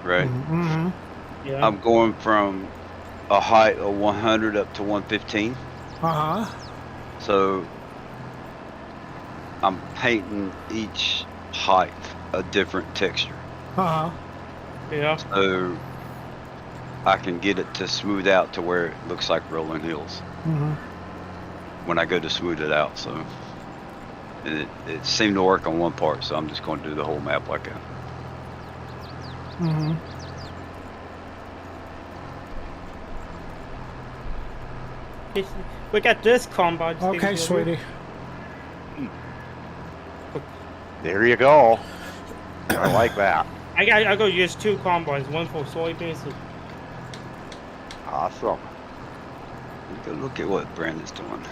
right? Mm-hmm. Yeah. I'm going from a height of 100 up to 115. Uh-huh. So, I'm painting each height a different texture. Uh-huh. Yeah. So, I can get it to smooth out to where it looks like rolling hills Mm-hmm. when I go to smooth it out. So, and it seemed to work on one part, so I'm just going to do the whole map like that. Mm-hmm. We got this combine. Okay, sweetie. There you go. I like that. I go use two combines, one for soybeans. Awesome. Go look at what Brandon's doing.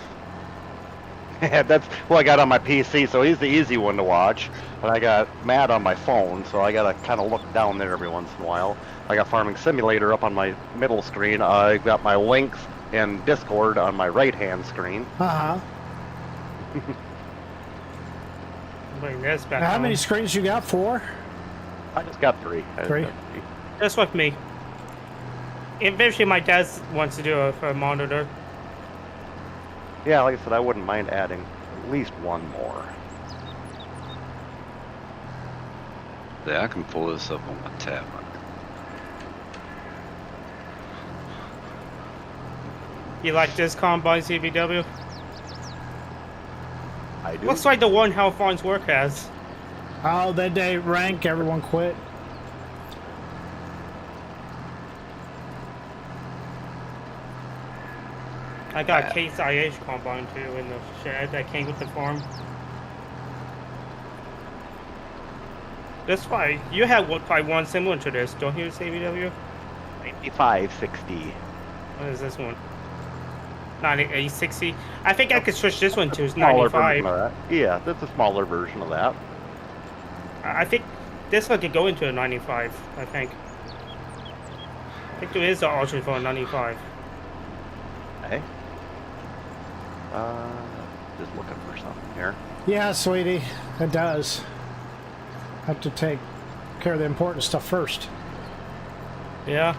That's what I got on my PC, so he's the easy one to watch. But I got Matt on my phone, so I gotta kind of look down there every once in a while. I got Farming Simulator up on my middle screen. I got my links and Discord on my right-hand screen. Uh-huh. Bring this back. How on. many screens you got? 4? I just got 3. I just Three? got That's like me. Eventually, my dad wants to do it for a monitor. Yeah, like I said, I wouldn't mind adding at least one more. Yeah, I can pull this up on my tab. You like this combine, CBW? I do. Looks like the one how Farms Work has. Oh, that day rank, everyone quit. I got a Case IH combine too in the shed that came with the farm. That's why you have probably one similar to this, don't you, CBW? 9560. What is this one? 9860. I think I could switch this one to Smaller version 95. of that. Yeah, that's a smaller version of that. I think this one could go into a 95. I think there is an option for a 95. Okay. Just looking for something here. Yeah, sweetie, it does. Have to take care of the important stuff first. Yeah.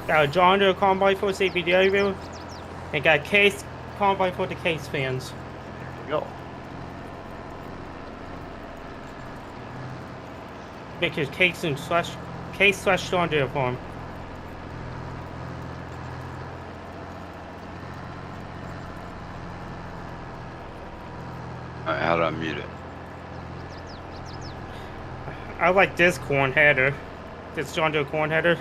Got a John Deere combine for CPW, and got a Case combine for the Case fans. There we go. Make his Case and Case / John Deere farm. Alright, how do I mute it? I like this corn header. This John Deere corn header.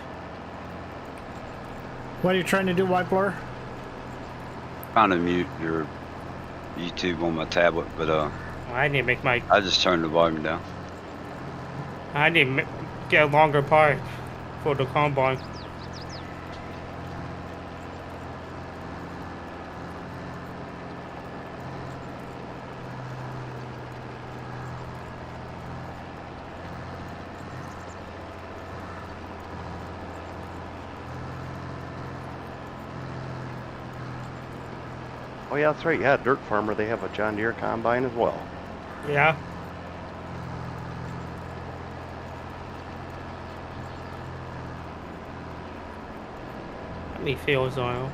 What are you trying to do, White Blur? Trying to mute your YouTube on my tablet, but I need to make my. I just turned the volume down. I need to get a longer pipe for the combine. Oh yeah, that's right. Yeah, Dirt Farmer. They have a John Deere combine as well. Yeah. How many fields oil?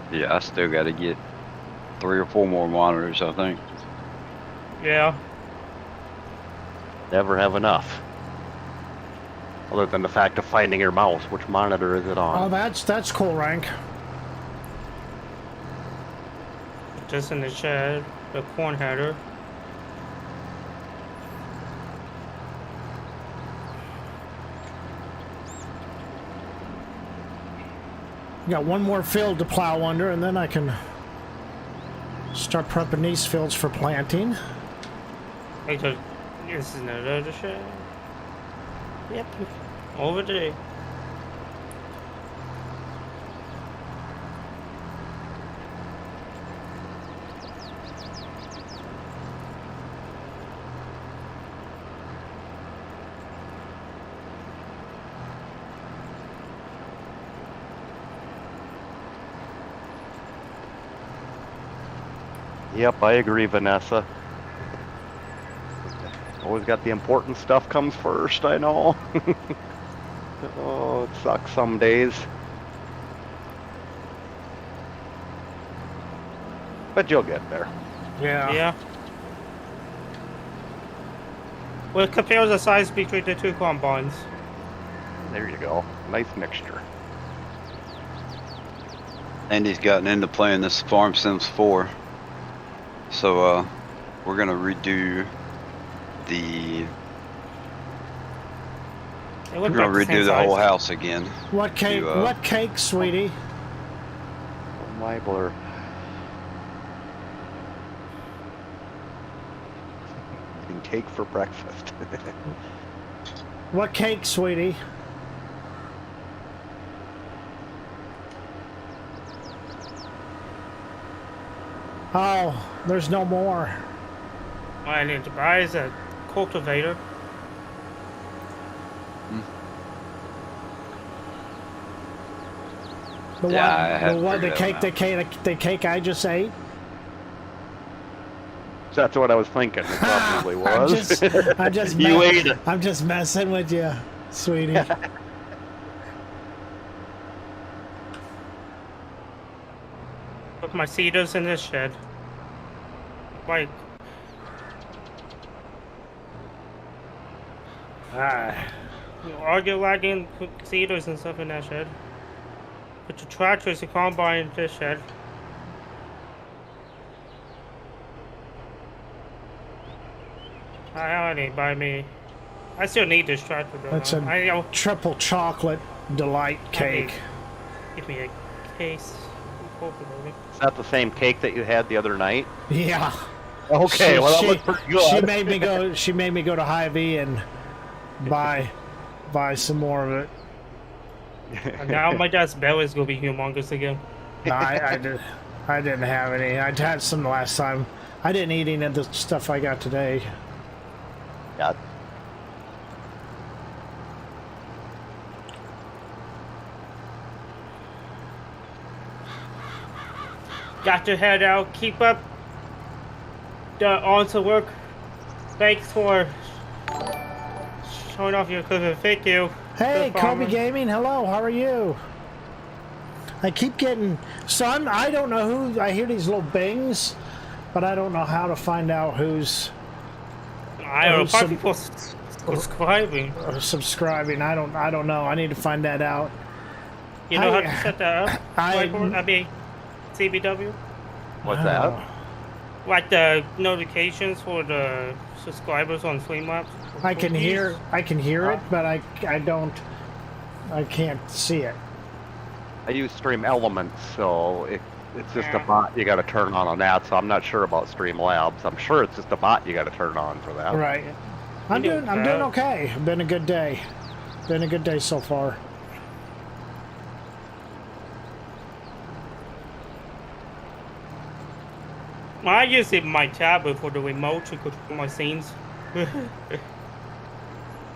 Yeah, I still got to get 3 or 4 more monitors, I think. Yeah. Never have enough. Other than the fact of finding your mouse, which monitor is it on? Oh, that's cool, Rank. Just in the shed, the corn header. Got one more field to plow under, and then I can start prepping these fields for planting. This is another shed. Yep. Over there. Yep, I agree, Vanessa. Always got the important stuff comes first, I know. Oh, it sucks some days. But you'll get there. Yeah. Yeah. Well, compare the size between the two combines. There you go. Nice mixture. Andy's gotten into playing this Farm Sims 4. So, we're gonna redo the... We're gonna redo the whole house again. What cake? What cake, sweetie? Oh, my blur. Eating cake for breakfast. What cake, sweetie? Oh, there's no more. What I need to buy is a cultivator. The Yeah, I one, had the one, the figured cake, that the cake I just ate. That's what I was thinking. It probably was. I'm just You ate it. I'm just messing with you, sweetie. Put my cedars in this shed. Like, argue lagging, put cedars and stuff in that shed. Put your tractors and combine in this shed. I need buy me. I still need this tractor though. That's a triple chocolate delight cake. Give me a case. Is that the same cake that you had the other night? Yeah. Okay, well that looked pretty good. She made me go. She made me go to Hy-Vee and buy some more of it. And now my dad's belly is gonna be humongous again. No, I didn't have any. I had some last time. I didn't eat any of the stuff I got today. Yeah. Got to head out. Keep up the on-to work. Thanks for showing off your equipment. Thank you. Hey, Good farmer. Kobe Gaming. Hello. How are you? I keep getting son. I don't know who. I hear these little bings, but I don't know how to find out who's. I don't know. People subscribing. Subscribing. I don't know. I need to find that out. You know how to set that up? I mean, CBW? What's that? Like the notifications for the subscribers on Streamlabs? I can hear it, but I can't see it. I use Stream Elements, so it's just a bot you got to turn on that. So I'm not sure about Streamlabs. I'm sure it's just a bot you got to turn on for that. Right. I'm doing okay. Been a good day. Been a good day so far. I use my tablet for the remote to control my scenes.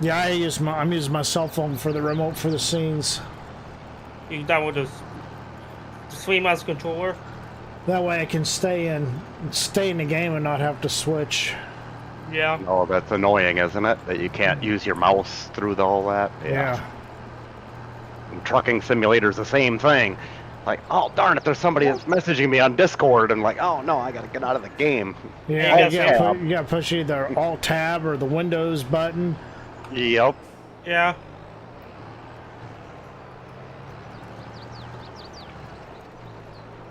Yeah, I'm using my cell phone for the remote for the scenes. You done with the Streamlabs controller? That way I can stay in the game and not have to switch. Yeah. Oh, that's annoying, isn't it? That you can't use your mouse through all that. Yeah. And trucking simulator's the same thing. Like, oh darn it, there's somebody that's messaging me on Discord, and like, oh no, I gotta get out of the game. Yeah, you gotta push either Alt Tab or the Windows button. Yep. Yeah.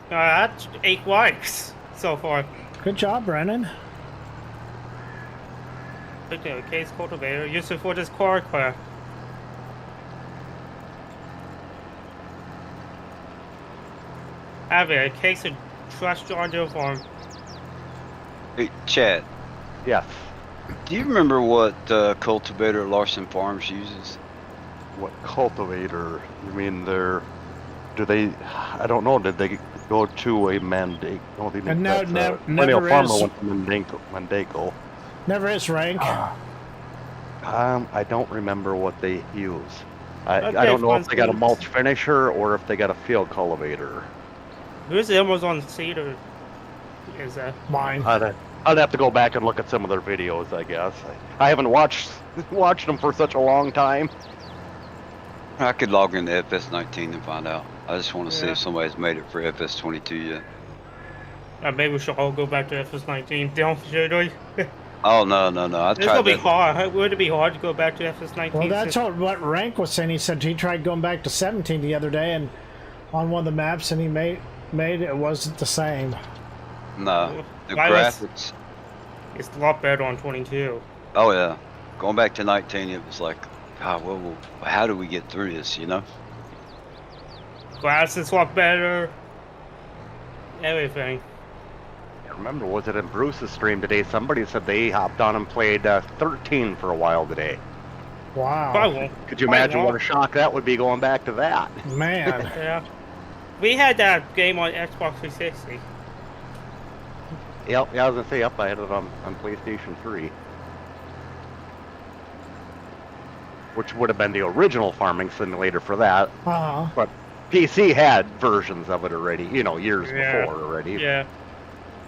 That's 8 likes so far. Good job, Brennan. Okay, case cultivator, use it for this car craft. Have a case of trash John Deere farm. Hey, Chad, Yes. do you remember what cultivator Larson Farms uses? What cultivator? You mean do they, I don't know, did they go to a mandate? No, they And didn't. never Farmer is. went to Mandako. Never is rank. I don't remember what they use. I Okay, don't know if they got a fine. mulch finisher or if they got a field cultivator. Who's the Amazon Cedar? Is that? Mine. I'd have to go back and look at some of their videos, I guess. I haven't watched them for such a long time. I could log into FS19 and find out. I just want to see Yeah. if somebody's made it for FS22 yet. Maybe we should all go back to FS19. Don't should we? Oh, no. I It's tried gonna be that. hard. Would it be hard to go back to FS19? Well, that's what Rank was saying. He said he tried going back to 17 the other day, and on one of the maps, and he made it wasn't the same. No. The Why was- graphics. It's a lot better on 22. Oh, yeah. Going back to 19, it was like, God, well, how do we get through this, you know? Glass is a lot better. Everything. I remember, was it in Bruce's stream today? Somebody said they hopped on and played 13 for a while today. Wow. Probably. Could you Quite imagine long. what a shock that would be going back to that? Man. Yeah. We had that game on Xbox 360. Yep, yeah, I was gonna say, yep, I had it on PlayStation 3. Which would have been the original farming simulator for that. Uh-huh. But PC had versions of it already, years Yeah. before already. Yeah.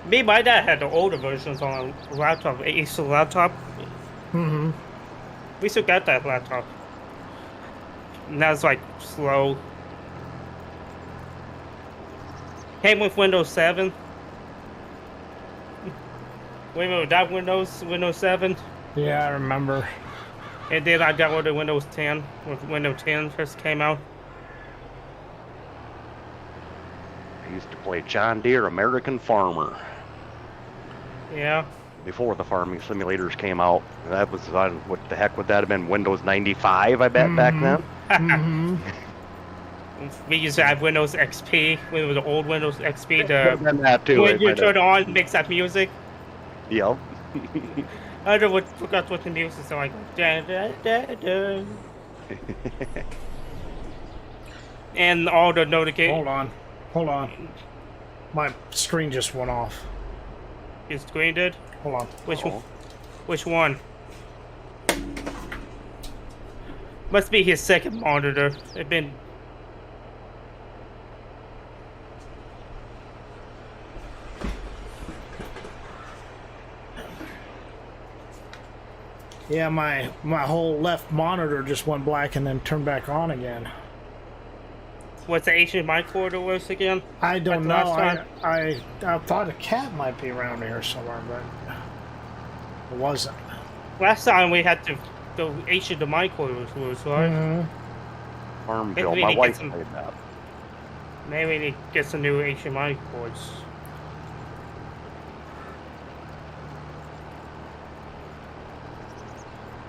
Me, my dad had the older versions on a laptop, Acer laptop. Mm-hmm. We still got that laptop. And that's like slow. Came with Windows 7. Remember that Windows 7? Yeah, I remember. And then I downloaded Windows 10 when Windows 10 first came out. I used to play John Deere American Farmer Yeah. before the farming simulators came out. That was on, what the heck would that have been? Windows 95, I bet, back then? Mm-hmm. We used to have Windows XP, when it was the old Windows XP. The And that too. when it you might turn have- it on, makes that music. Yep. I forgot what the music so I go da da da da. And all the notifications. Hold on. My screen just went off. Your screen did? Hold on. Which one? Must be his second monitor. It's been. Yeah, my whole left monitor just went black and then turned back on again. What's the ancient mic corridor was again? I don't know. Like last I thought a cat might be around here somewhere, but it wasn't. Last time we had the ancient the mic corridor was right. Mhm. Farmville. Maybe My we wife get some- played that. Maybe we need to get some new HMI cords.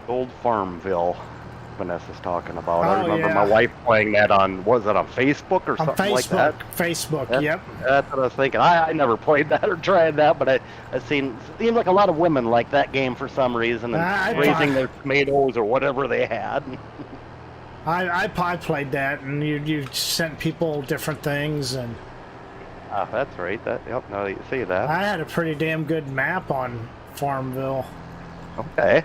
Old Farmville. Vanessa's talking about. Oh, I remember yeah. my wife playing that on, was it on Facebook or On something Facebook. like that? Facebook, That- yep. That's what I was thinking. I never played that or tried that, but I seemed like a lot of women like that game for some reason, and I raising thought- their tomatoes or whatever they had. I played that, and you sent people different things, and Ah, that's right. That yep. Now that you see that, I had a pretty damn good map on Farmville. okay.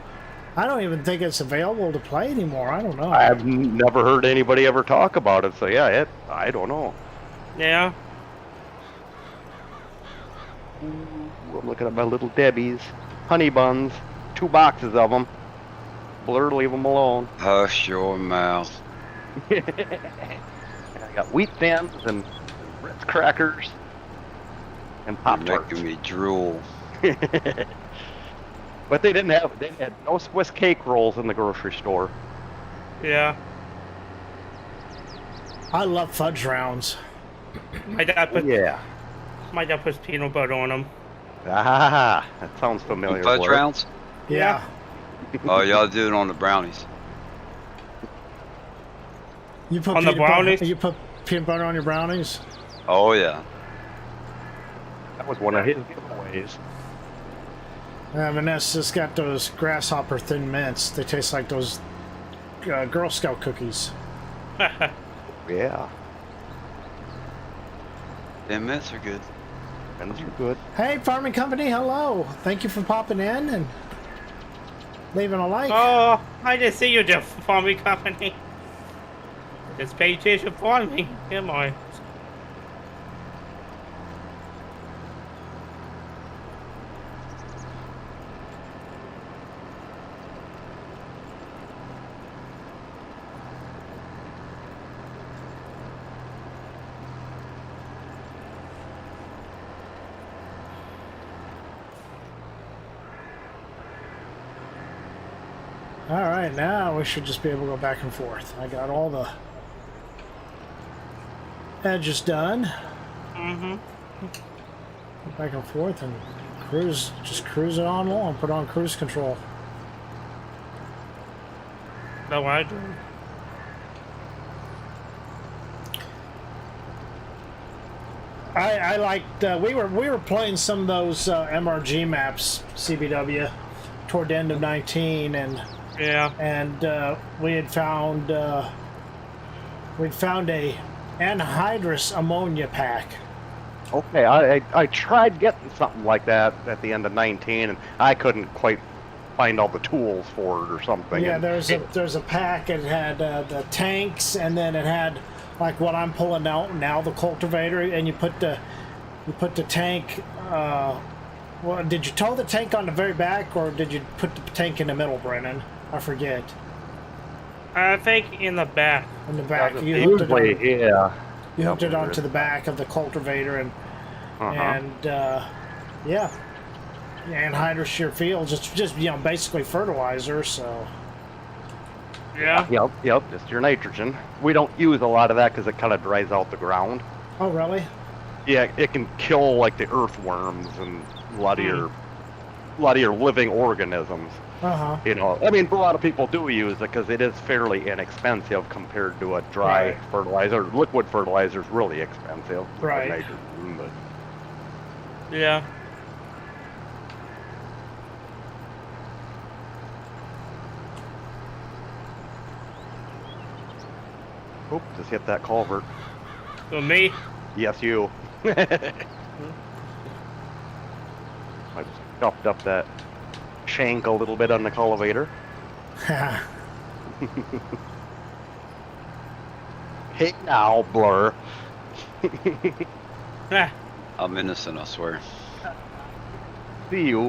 I don't even think it's available to play anymore. I don't know. I've never heard anybody ever talk about it, so yeah, I don't know. Yeah. Ooh, I'm looking at my little Debbie's honey buns, 2 boxes of them. Blur, leave them alone. Hush your mouth. I got wheat thins and Ritz crackers and Pop You're Tarts. making me drool. But they had no Swiss cake rolls in the grocery store. Yeah. I love fudge rounds. My dad Yeah. puts peanut butter on them. Ah, that sounds familiar. Fudge Blur. rounds? Yeah. Oh, y'all do it on the brownies. You put On the peanut butter- brownies? You put peanut butter on your brownies? Oh, yeah. That was one of his giveaways. Vanessa's got those grasshopper thin mints. They taste like those Girl Scout cookies. Yeah, Them mints are good. those are good. Hey, Farming Company, hello. Thank you for popping in and leaving a like. Oh, I didn't see you there, farming company. It's pay attention farming. Come on. All right, now we should just be able to go back and forth. I got all the edges done. Mm-hmm. Go back and forth and cruise, just cruise it on along. Put on cruise control. That's what I do. I liked. We were playing some of those MRG maps, CBW, toward the end of 19, and Yeah. we had found we'd found a anhydrous ammonia pack. Okay, I tried getting something like that at the end of 19, and I couldn't quite find all the tools for it or something. Yeah, and there's a pack. It had the tanks, and then it had like what I'm pulling out now, the cultivator, and you put the tank. Well, did you tow the tank on the very back, or did you put the tank in the middle, Brennan? I forget. I think in the back. In the back, you hooked it usually, on, yeah. you hooked it Yep. onto the back of the cultivator, and Uh-huh. yeah, anhydrous your fields. It's just basically fertilizer. So Yeah. Yep, just your nitrogen. We don't use a lot of that because it kind of dries out the ground. oh really? Yeah, it can kill like the earthworms and a lot of your living organisms. Uh-huh. I mean, a lot of people do use it because it is fairly inexpensive compared to a dry Right. fertilizer. Liquid fertilizer is really expensive. liquid Right. nitrogen, but Yeah. oop, just hit that culvert. So me. Yes, you. I just chopped up that shank a little bit on the cultivator. Hey now, Blur. Ah, I'm innocent, I swear. See you.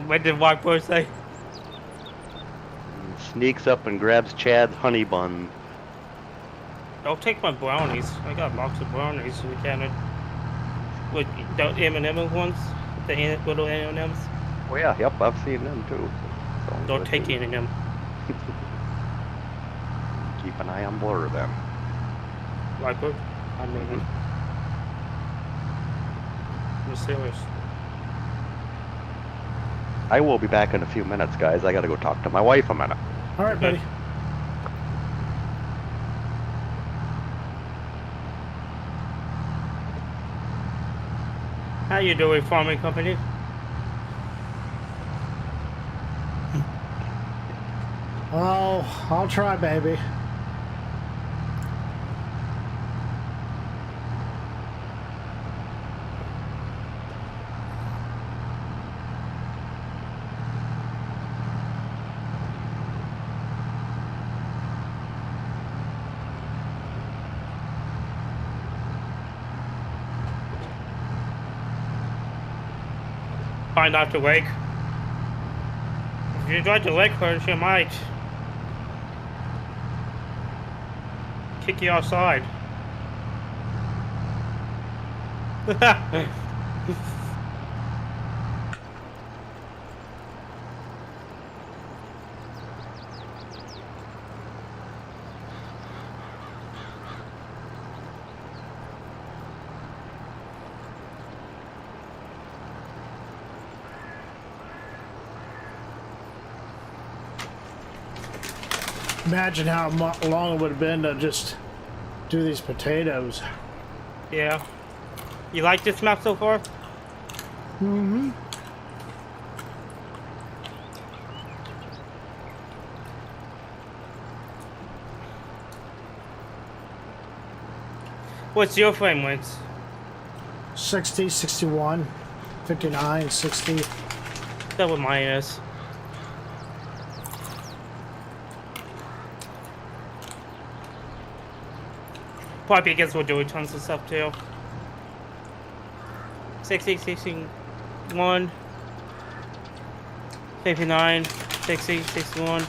what did White Boy say? Sneaks up and grabs Chad's honey bun. Don't take my brownies. I got a box of brownies. You can't. With the M&M ones, the little M&Ms. Oh yeah, yep, I've seen them too. So Don't take any of them. keep an eye on Blur then. Viper? I mean, I'm serious. I will be back in a few minutes, guys. I gotta go talk to my wife a minute. All right, buddy. How you doing, farming company? Oh, I'll try, baby. Find out the lake. If you enjoyed the lake first, you might kick you outside. Imagine how long it would have been to just do these potatoes. Yeah. You like this map so far? Mm-hmm. What's your frame rates? 60, 61, 59, 60. That what mine is. Probably because we're doing tons of stuff too. 60, 61, 59, 60, 61.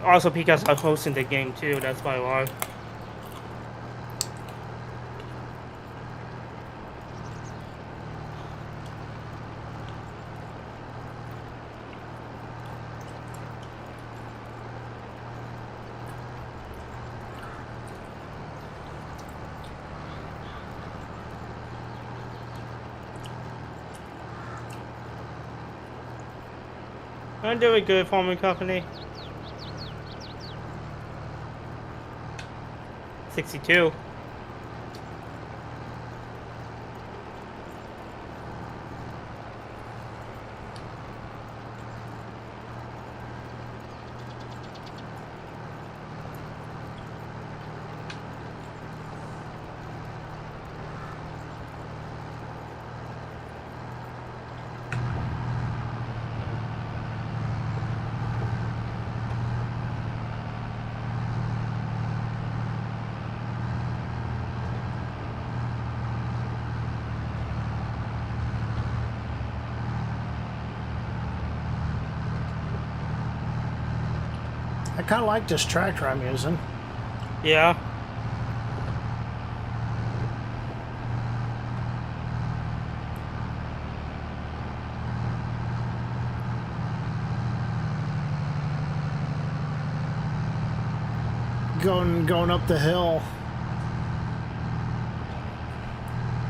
Also because I'm hosting the game too, that's why. I'm doing good, farming company. 62. I kind of like this tractor I'm using. Yeah. Going up the hill.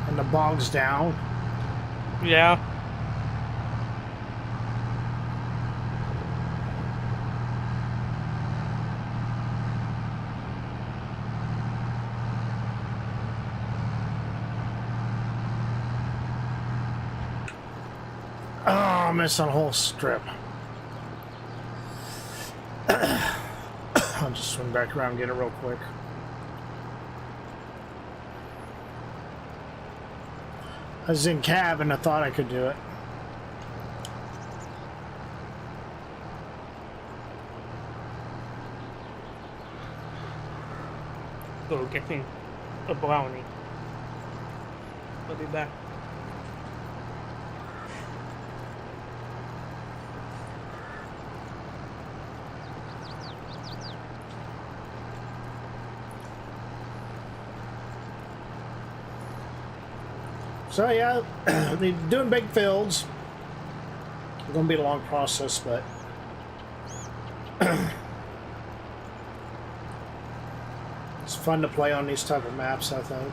And the bog's down. Yeah. Oh, I'm missing a whole strip. I'll just swing back around and get it real quick. I was in cab and I thought I could do it. Go get me a brownie. I'll be back. So yeah, doing big fields. It's gonna be a long process, but fun to play on these type of maps, I think.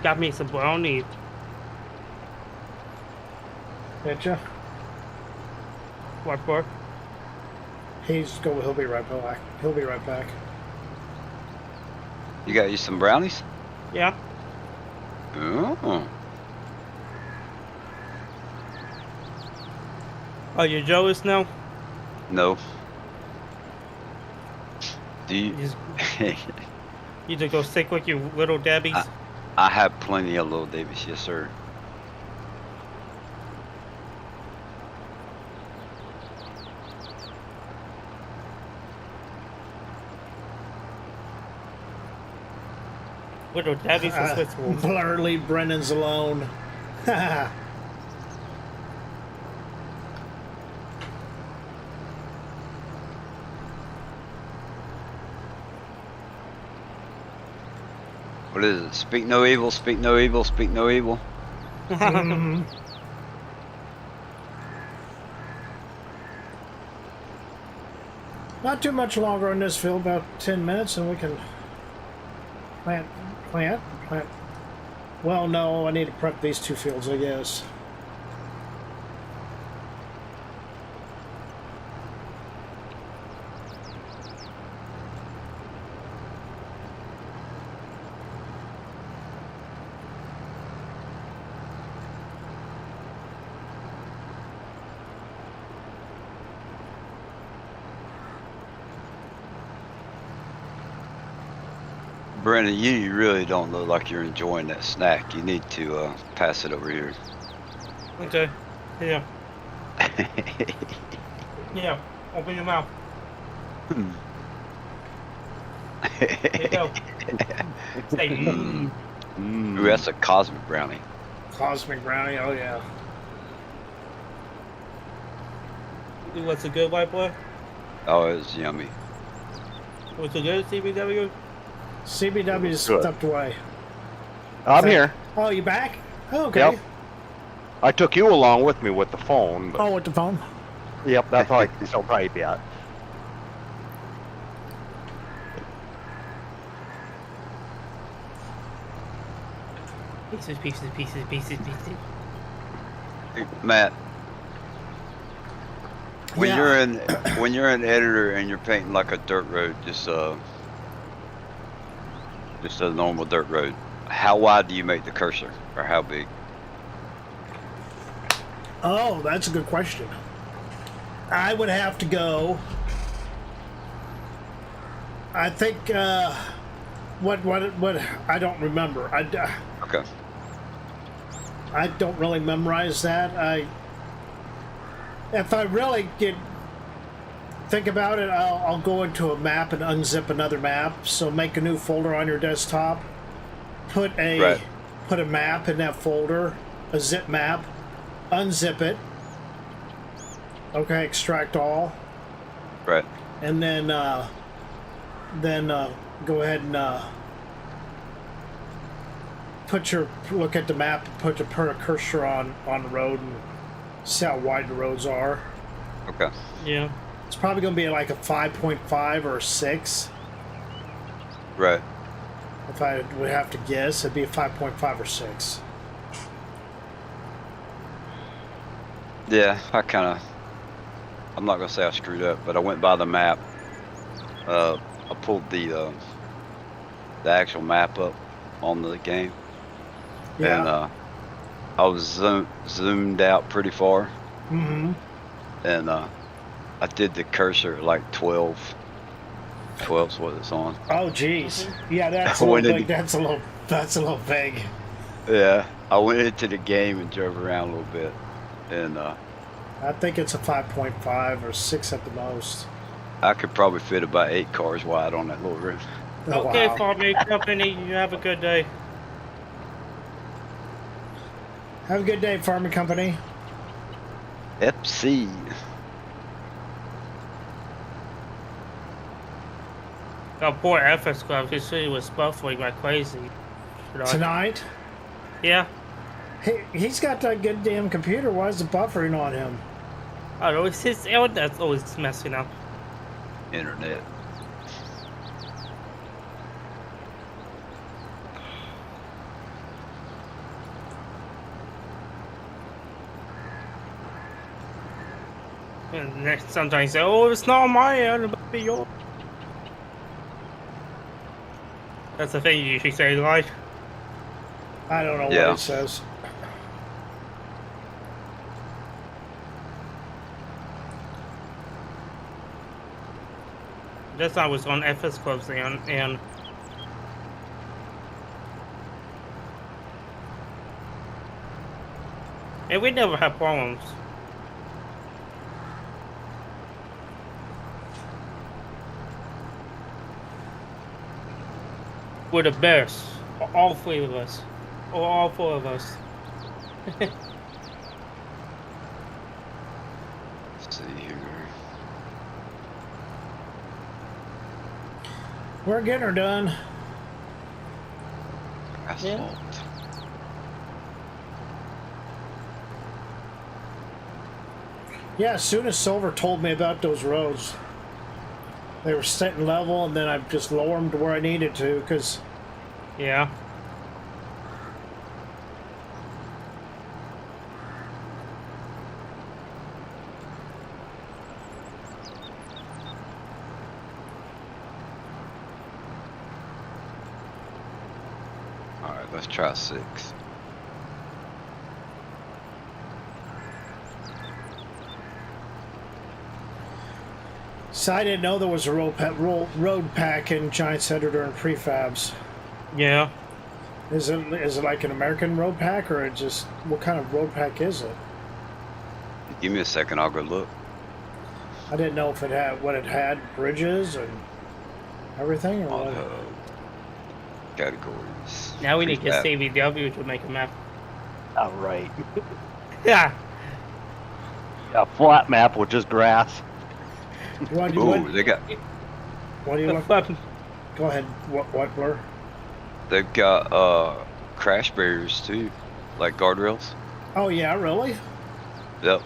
Got me some brownies. Betcha. What for? He'll be right back. He'll be right back. You got you some brownies? Yeah. Oh. Are you jealous now? No. Do you? You just go stick with your little Debbie's. I have plenty of little Davis, yes sir. Little Debbie's and Swiss wolves. Blurly, Brennan's alone. What is it? Speak no evil, speak no evil, speak no evil. Mhm. Not too much longer on this field, about 10 minutes, and we can plant. Well, no, I need to prep these 2 fields, I guess. Brennan, you really don't look like you're enjoying that snack. You need to pass it over here. Okay. Yeah. Yeah. Open your mouth. There you go. Say, Ooh, that's a cosmic brownie. Cosmic brownie, oh yeah. What's a good white boy? Oh, it's yummy. What's a good CBW? CBW just Good. stepped away. I'm here. Oh, you back? Oh, okay. Yep. I took you along with me with the phone. But, Oh, with the phone? Yep, that's all I can still type yet. Pieces. Hey, Matt, when Yeah. you're an editor and you're painting like a dirt road, just a normal dirt road, how wide do you make the cursor, or how big? Oh, that's a good question. I would have to go. I think, what, I don't remember. Okay. I don't really memorize that. If I really think about it, I'll go into a map and unzip another map. So make a new folder on your desktop. Put a map in that folder, a zip map. Unzip it. Okay, extract all. Right. And then go ahead and look at the map, put a cursor on the road and see how wide the roads are. Okay. Yeah. It's probably going to be like a 5.5 or a 6. Right. If I would have to guess, it'd be a 5.5 or 6. Yeah, I'm not gonna say I screwed up, but I went by the map. I pulled the actual map up on the game, Yeah. and I was zoomed out pretty far, Mm-hmm. and I did the cursor at like 12. 12's what it's on. Oh, geez. Yeah, that's a When little did big. That's a little vague. Yeah, I went into the game and drove around a little bit, and I think it's a 5.5 or 6 at the most. I could probably fit about 8 cars wide on that little road. Oh, Okay, wow. Farming Company, you have a good day. Have a good day, Farming Company. FC. Oh, poor FS Club. He said he was buffering like crazy. Tonight? Yeah. He's got that good damn computer. Why is the buffering on him? I don't know. It's his that's always messing up. Internet. And next, sometimes say, "Oh, it's not on my end. It must be yours." That's the thing you usually say, right? I don't know Yeah. what he says. This time was on FS Club's end, and we never have problems. We're the best. All three of us. Or all four of us. Let's see here. We're getting her done. Asphalt. Yeah, as soon as Silver told me about those roads, they were sitting level, and then I just lowered them to where I needed to, because Yeah. Alright, let's try 6. so I didn't know there was a road pack in Giant Center during prefabs. Yeah. Is it like an American road pack, or it just what kind of road pack is it? Give me a second, I'll go look. I didn't know if it had bridges and everything, or what. Categories. Now we need to get Prefab. CVW to make a map. All right. Yeah. A flat map with just grass. What, Ooh, what, they got what do you look? Go ahead. What Blur? they've got crash barriers too, like guardrails. Oh yeah, really? Yep.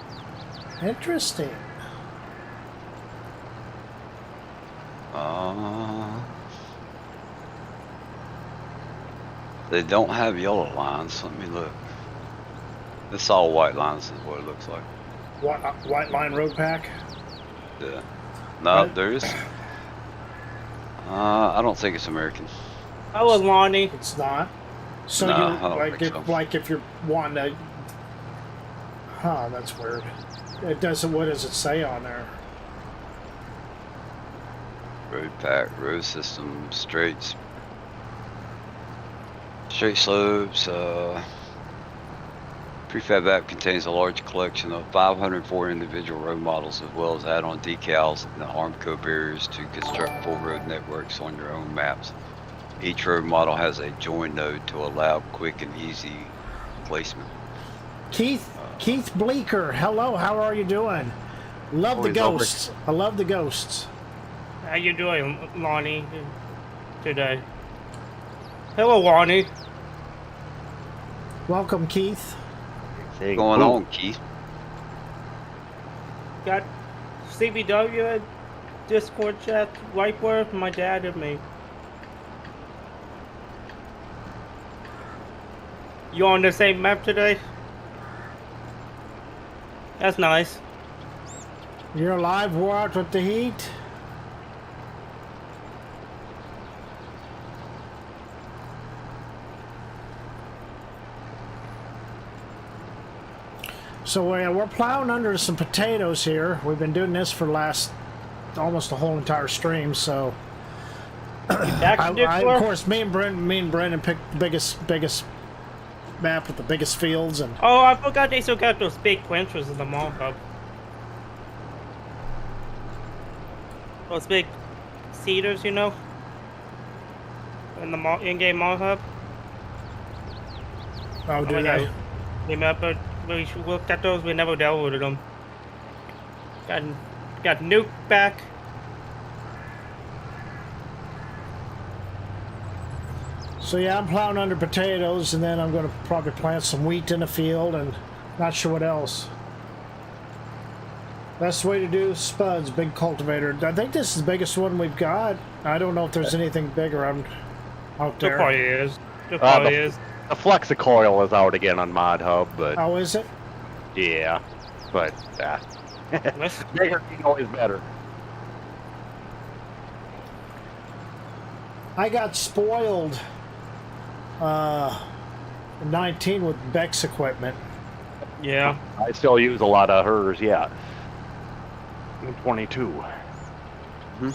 Interesting. They don't have yellow lines. Let me look. It's all white lines is what it looks like. What white line road pack? Yeah. No, Right. there is. I don't think it's American. Oh, Lonnie. It's not. So No, you I don't like think if, so. like if you're wanting to. Huh, that's weird. It doesn't. What does it say on there? Road pack, road system, straight slopes. Prefab app contains a large collection of 504 individual road models, as well as add-on decals and Armco barriers to construct full road networks on your own maps. Each road model has a join node to allow quick and easy placement. Keith Bleeker. Hello, how are you doing? Love the Always over. ghosts. I love the ghosts. How you doing, Lonnie, today? Hello, Lonnie. Welcome, Keith. What's going on, Keith? Got CBW at Discord chat right where my dad and me. You on the same map today? That's nice. You're alive, wore out with the heat. So we're plowing under some potatoes here. We've been doing this for almost the whole entire stream. So of course, me and Brendan picked the biggest map with the biggest fields, and Oh, I forgot they still got those big quenchers in the mall hub. Those big cedars, you know, in the in-game mall hub. oh, do my they? God. Remember, we looked at those, we never downloaded them. Got Nuke back. So yeah, I'm plowing under potatoes, and then I'm going to probably plant some wheat in the field, and not sure what else. Best way to do spuds, big cultivator. I think this is the biggest one we've got. I don't know if there's anything bigger out There there. probably is. There probably is. The Flexicoil is out again on Mod Hub, but Oh, is it? yeah, but Let's- bigger is always better. I got spoiled 19 with Beck's equipment. Yeah. I still use a lot of hers yet. 22. Hmm?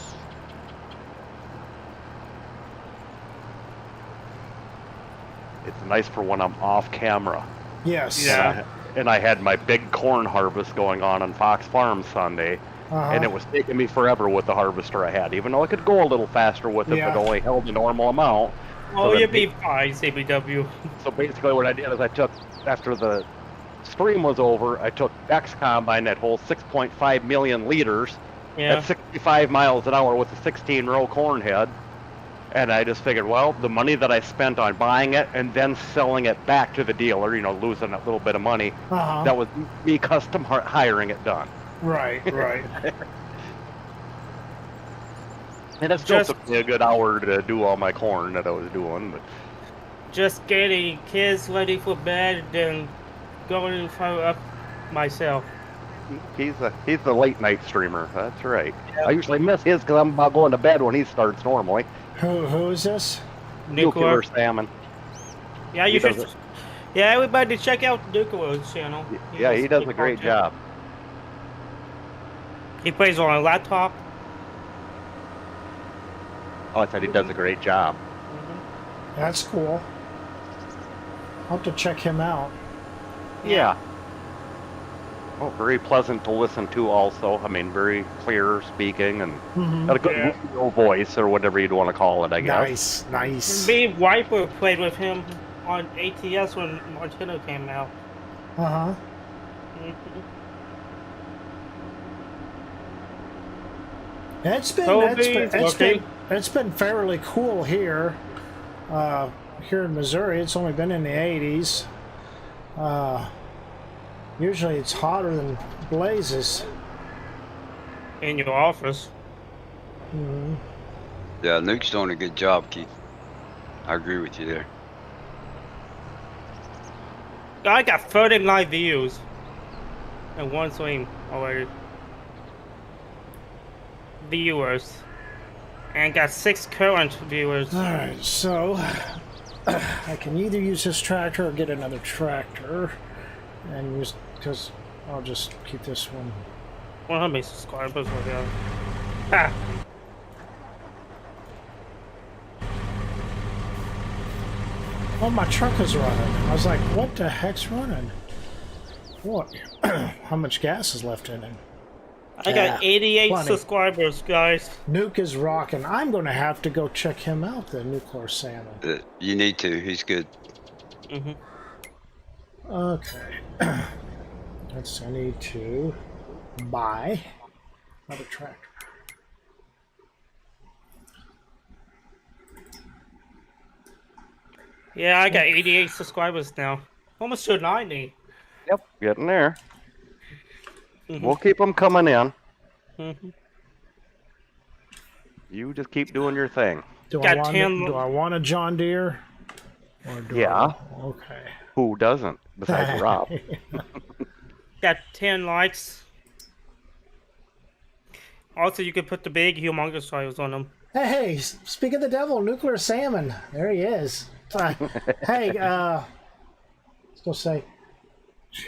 It's nice for when I'm off camera. Yes. Yeah. And I had my big corn harvest going on Fox Farm Sunday, and it was taking me forever with the harvester I had, even though I could go a little faster with it, Yeah. but only held the normal amount. Oh, then you'd be fine, CBW. So basically what I did is I took, after the stream was over, I took X Combine that holds 6.5 million liters Yeah. at 65 miles an hour with a 16-row corn head. And I just figured, well, the money that I spent on buying it and then selling it back to the dealer, you know, losing a little bit of money, that was me custom hiring it done. Right, right. And it still Just- took me a good hour to do all my corn that I was doing, but Just getting kids ready for bed, then going to fire up myself. he's the late night streamer. That's right. I usually miss his because I'm about going to bed when he starts normally. Who is this? Nuclear salmon. Yeah, you He should. does it. Yeah, everybody check out Nuclear's channel. Yeah, he does a great job. He plays on a laptop. Oh, I said he does a great job. That's cool. I'll have to check him out. Yeah. Oh, very pleasant to listen to also. I mean, very clear speaking and got a good radio voice or whatever you'd want to call it, I guess. Nice, nice. Me and Wiper played with him on ATS when Martino came out. Uh-huh. It's been fairly cool here. Here in Missouri, it's only been in the 80s. Usually it's hotter than blazes. In your office. Yeah, Nuke's doing a good job, Keith. I agree with you there. I got 39 views in one stream already. Viewers. And got 6 current viewers. Alright, so I can either use this tractor or get another tractor. And use, because I'll just keep this one. Well, how many subscribers we have? Ah. Oh, my truck is running. I was like, what the heck's running? What? How much gas is left in it? I got 88 plenty. subscribers, guys. Nuke is rocking. I'm going to have to go check him out, the Nuclear Salmon. You need to. He's good. Okay. Let's, I need to buy another tractor. Yeah, I got 88 subscribers now. Almost to 90. Yep, getting there. We'll keep them coming in. You just keep doing your thing. Do Got I want 10 do I want a John Deere? Or do Yeah. Okay. Who doesn't, besides Rob? Got 10 likes. Also, you could put the big humongous titles on them. Hey, speak of the devil, Nuclear Salmon. There he is. Hey, let's go say.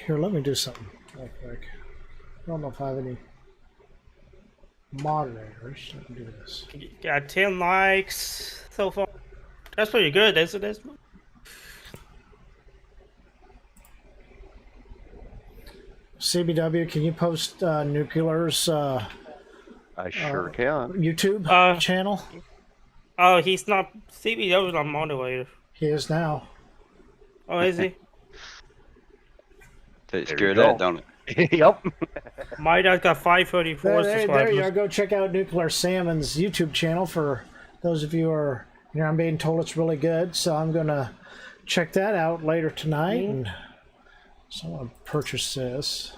Here, let me do something real quick. I don't know if I have any moderators. Let me do this. Got 10 likes so far. That's pretty good, isn't it? CBW, can you post Nuclear's I sure can. YouTube channel? Oh, he's not. CBW is not moderator. He is now. Oh, is he? Takes There care you of that, go. don't it? Yep. My dad's got 534 There you subscribers. are. Go check out Nuclear Salmon's YouTube channel for those of you who are. You know, I'm being told it's really good, so I'm gonna check that out later tonight. And so I'm gonna purchase this.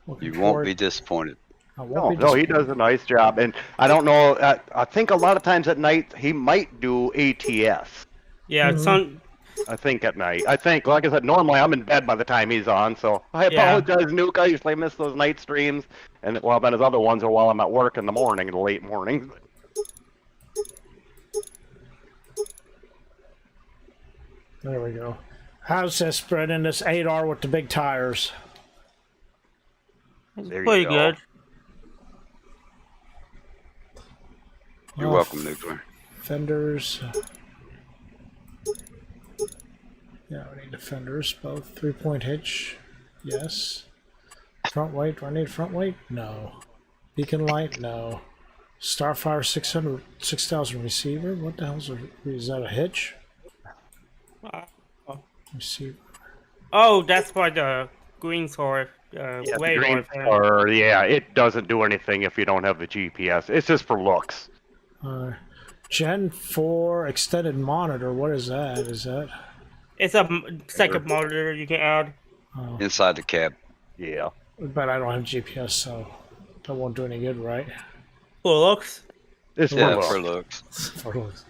Looking You won't forward- be disappointed. I won't be No, he disappointed. does a nice job, and I don't know. I think a lot of times at night he might do ATS. Yeah, it's on. I think at night. I think, like I said, normally I'm in bed by the time he's on, so I Yeah. apologize, Nuke. I usually miss those night streams, and well, then his other ones are while I'm at work in the morning, in the late mornings. There we go. How's this spread in this 8R with the big tires? There you Pretty go. good. You're Oh, welcome, Nuclear. Fenders. Yeah, we need the fenders, both. 3-point hitch. Yes. Front weight. Do I need front weight? No. Beacon light? No. Starfire 6000 receiver? What the hell is that a hitch? Receiver. Oh, that's why the green sword. Yeah, the radar green thing. star, yeah, it doesn't do anything if you don't have the GPS. It's just for looks. Gen 4 extended monitor. What is that? Is that? It's a second monitor you can add. Inside the cab. Yeah. But I don't have GPS, so that won't do any good, right? For looks. It's for Yeah, looks. for looks. For looks.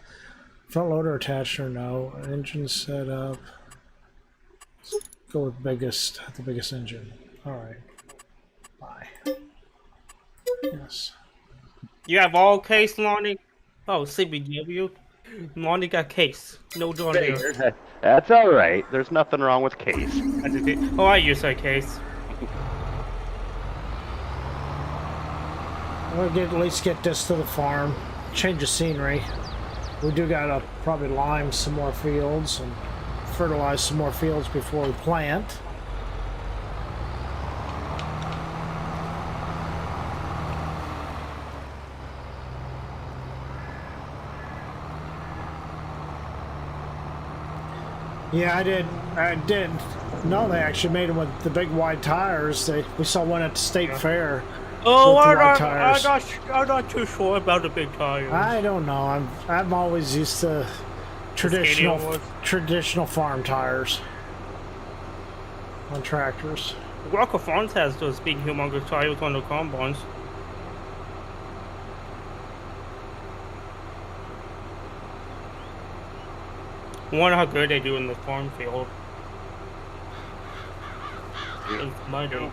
Front loader attached or no? Engine setup. Let's go with the biggest engine. All right. Bye. Yes. You have all case, Lonnie? Oh, CBW. Lonnie got case. No John Deere. That's all right. There's nothing wrong with case. Oh, I use that case. We'll at least get this to the farm. Change of scenery. We do gotta probably lime some more fields and fertilize some more fields before we plant. Yeah, I did know they actually made them with the big wide tires. We saw one at the state fair. Oh, With the I'm wide not, tires. I'm not too sure about the big tires. I don't know. I'm always used to traditional farm tires on tractors. Rocker Farms has those big humongous tires on the combines. I wonder how good they do in the farm field. It's muddy.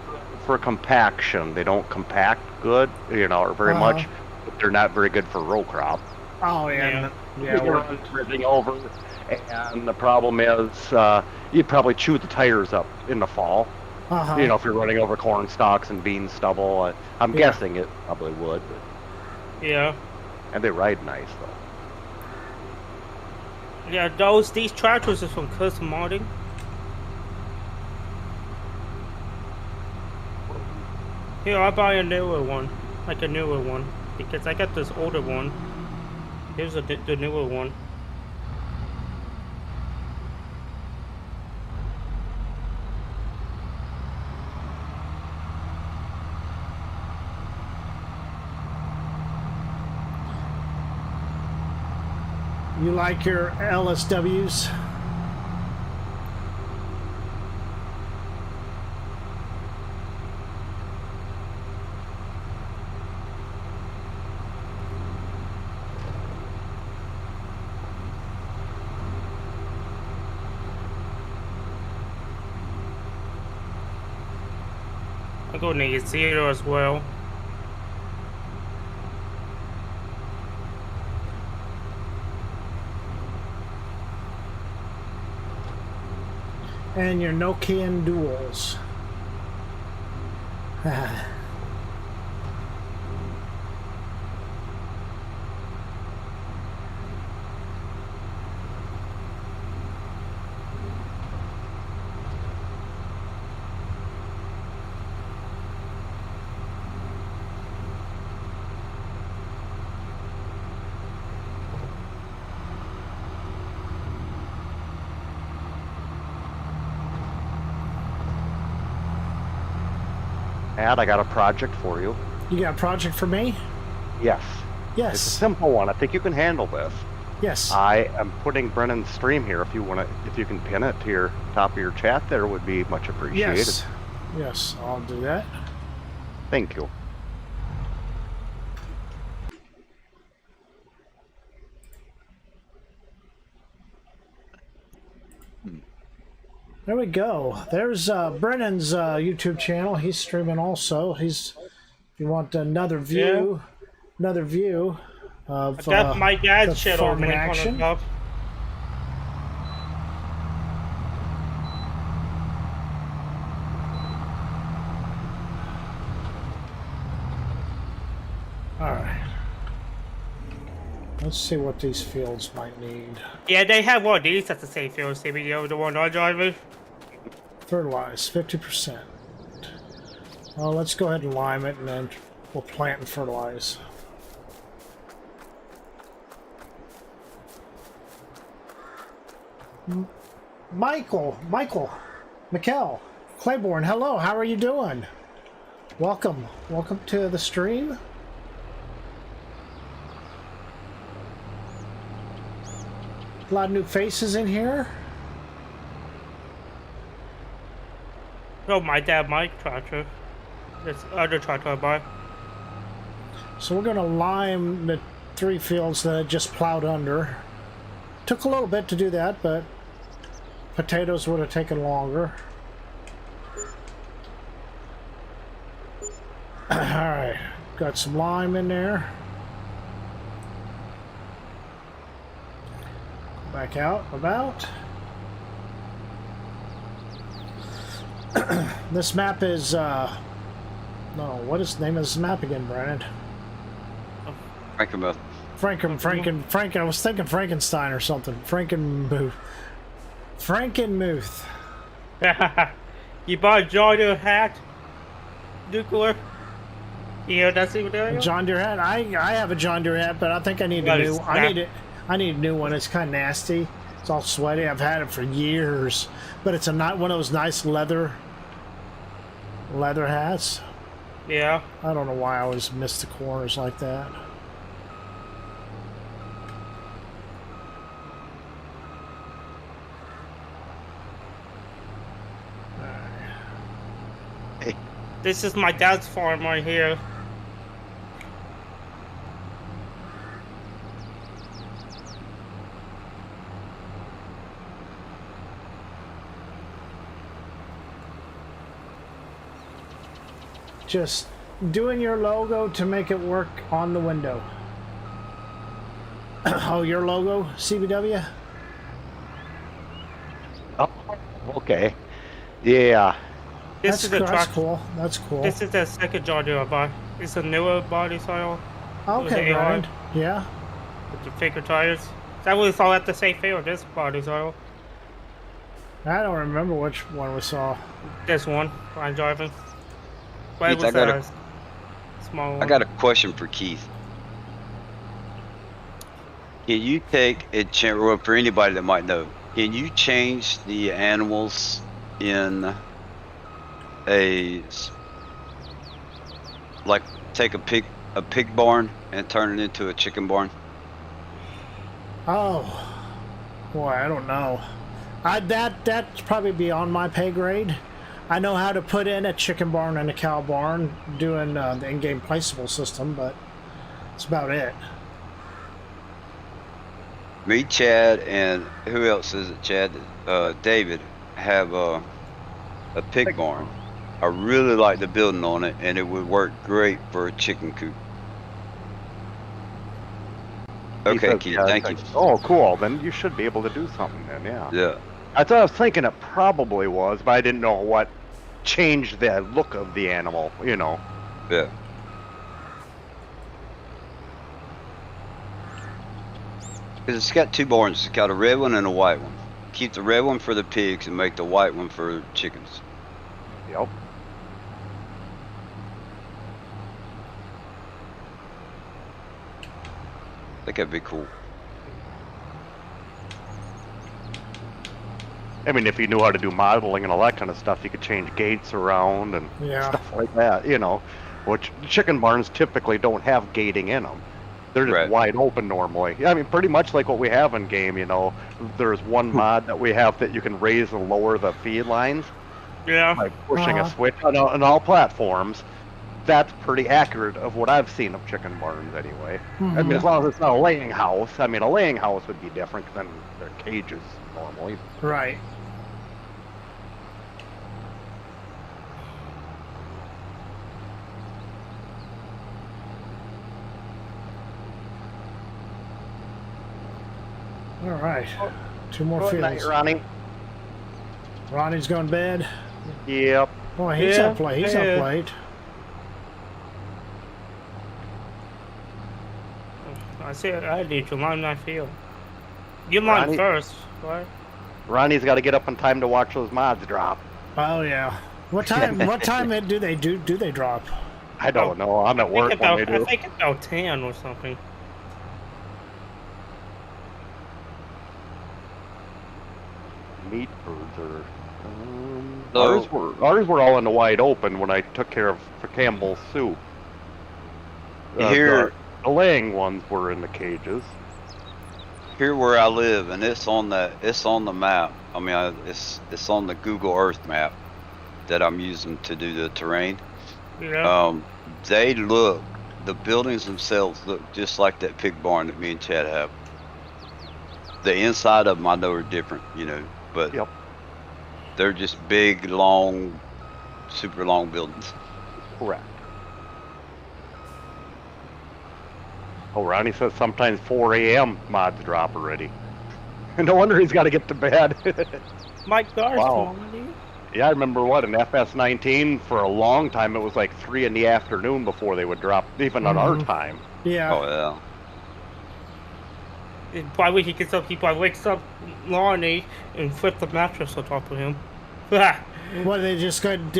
For compaction, they don't compact good, or very much. But they're not very good for row crop. Oh yeah, You run everything over, and the problem is you'd probably chew the tires up in the fall. If you're running over corn stalks and bean stubble. I'm guessing it probably would. But, Yeah. and they ride nice though. Yeah, these tractors are from custom modding. Here, I'll buy a newer one. Like a newer one. Because I got this older one. Here's the newer one. You like your LSWs? I'm going to get zero as well. And your Nokian duals. Pat, I got a project for you. You got a project for me? Yes. It's a Yes. simple one. I think you can handle this. Yes. I am putting Brennan's stream here. If you can pin it to your top of your chat, there would be much appreciated. Yes. Yes, I'll do that. Thank you. There we go. There's Brennan's YouTube channel. He's streaming also. If you want another view, of That's my the dad's channel. farming link on the action. top. All right. Let's see what these fields might need. Yeah, they have one of these at the same field, CBD, the one I'm driving. Fertilize 50%. Well, let's go ahead and lime it, and then we'll plant and fertilize. Michael, Claiborne, hello, how are you doing? Welcome to the stream. A lot of new faces in here. Oh, my dad, Mike tractor. This other tractor I buy. So we're gonna lime the 3 fields that I just plowed under. Took a little bit to do that, but potatoes would have taken longer. Alright, got some lime in there. Back out, about. This map is, no, what is the name of this map again, Brandon? Frankenmuth. Franken, I was thinking Frankenstein or something. Frankenmuth. You bought a John Deere hat? Nuclear? Yeah, that's even there. John Deere hat. I have a John Deere hat, but I think I need a new. I need a new one. It's kind of nasty. It's all sweaty. I've had it for years, but it's not one of those nice leather hats. Yeah. I don't know why I always miss the corners like that. This is my dad's farm right here. Just doing your logo to make it work on the window. Oh, your logo, CBW? Oh, okay. Yeah. This is the That's truck. cool. That's cool. This is the second John Deere I bought. It's a newer body style. Okay, the AR. Brian. Yeah. With the thicker tires. That was all at the same field, this body style. I don't remember which one we saw. This one, I'm driving. But it Keith, was I got a small one. I got a question for Keith. Can you take it, well, for anybody that might know, can you change the animals in like take a pig barn and turn it into a chicken barn? Oh, boy, I don't know. That's probably beyond my pay grade. I know how to put in a chicken barn and a cow barn, doing the in-game placeable system, but that's about it. Me, Chad, and who else is it? Chad, David have a pig barn. I really like the building on it, and it would work great for a chicken coop. Okay, Keith, thank you. Oh, cool. Then you should be able to do something then, yeah. Yeah. I thought I was thinking it probably was, but I didn't know what changed the look of the animal, you know. Yeah. Because it's got 2 barns. It's got a red one and a white one. Keep the red one for the pigs and make the white one for chickens. Yep. I think that'd be cool. I mean, if you knew how to do modeling and all that kind of stuff, you could change gates around and Yeah. stuff like that, you know. Which chicken barns typically don't have gating in them. They're just Right. wide open normally. I mean, pretty much like what we have in game, you know. There's one mod that we have that you can raise and lower the feed lines Yeah. by pushing Uh-huh. a switch on all platforms. That's pretty accurate of what I've seen of chicken barns anyway. I mean, as long as it's not a laying house. I mean, a laying house would be different than their cages normally. Right. All right. 2 more Good night, fields. Ronnie. Ronnie's going to bed. Yep. Oh, he's Yeah, up late. He's yeah. up late. I said I need to line my field. You line Ronnie- first, right? Ronnie's got to get up in time to watch those mods drop. Oh yeah. What time? What time do they drop? I don't know. I'm at work when they I do. think about 10 or something. Meat birds are. So- ours were all in the wide open when I took care of for Campbell's soup. Here- the laying ones were in the cages. Here where I live, and it's on the map. I mean, it's on the Google Earth map that I'm using to do the terrain. Yeah. The buildings themselves look just like that pig barn that me and Chad have. The inside of them I know are different, you know, but Yep. they're just big, long, super long buildings. Correct. Oh, Ronnie says sometimes 4 a.m. mods drop already. No wonder he's got to get to bed. Mike Gar's Wow. calling Yeah, I remember what in FS19 for a long time it was like 3 in the afternoon before they would drop, even on our time. Yeah. Oh yeah. you. By the way, he gets up, he probably wakes up Lonnie and flips the mattress on top of him. What do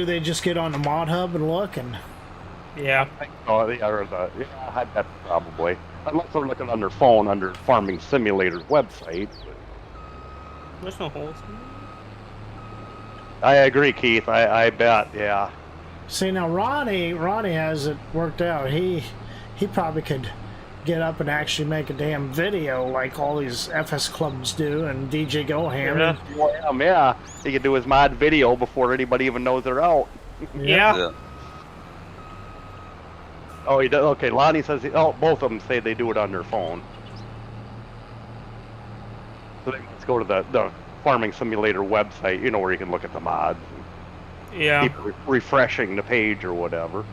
they just get on the mod hub and look and? Yeah. Oh, yeah, I bet probably. Unless they're looking on their phone under Farming Simulator's website. There's no holes. I agree, Keith. I bet, yeah. See now, Ronnie has it worked out. He probably could get up and actually make a damn video like all these FS clubs do and DJ Goham. Yeah. Well, yeah, he could do his mod video before anybody even knows they're out. Yeah. Yeah. Oh, he does. Okay, Lonnie says. Both of them say they do it on their phone. So let's go to the Farming Simulator website. You know where you can look at the mods. Yeah. Keep refreshing the page or whatever.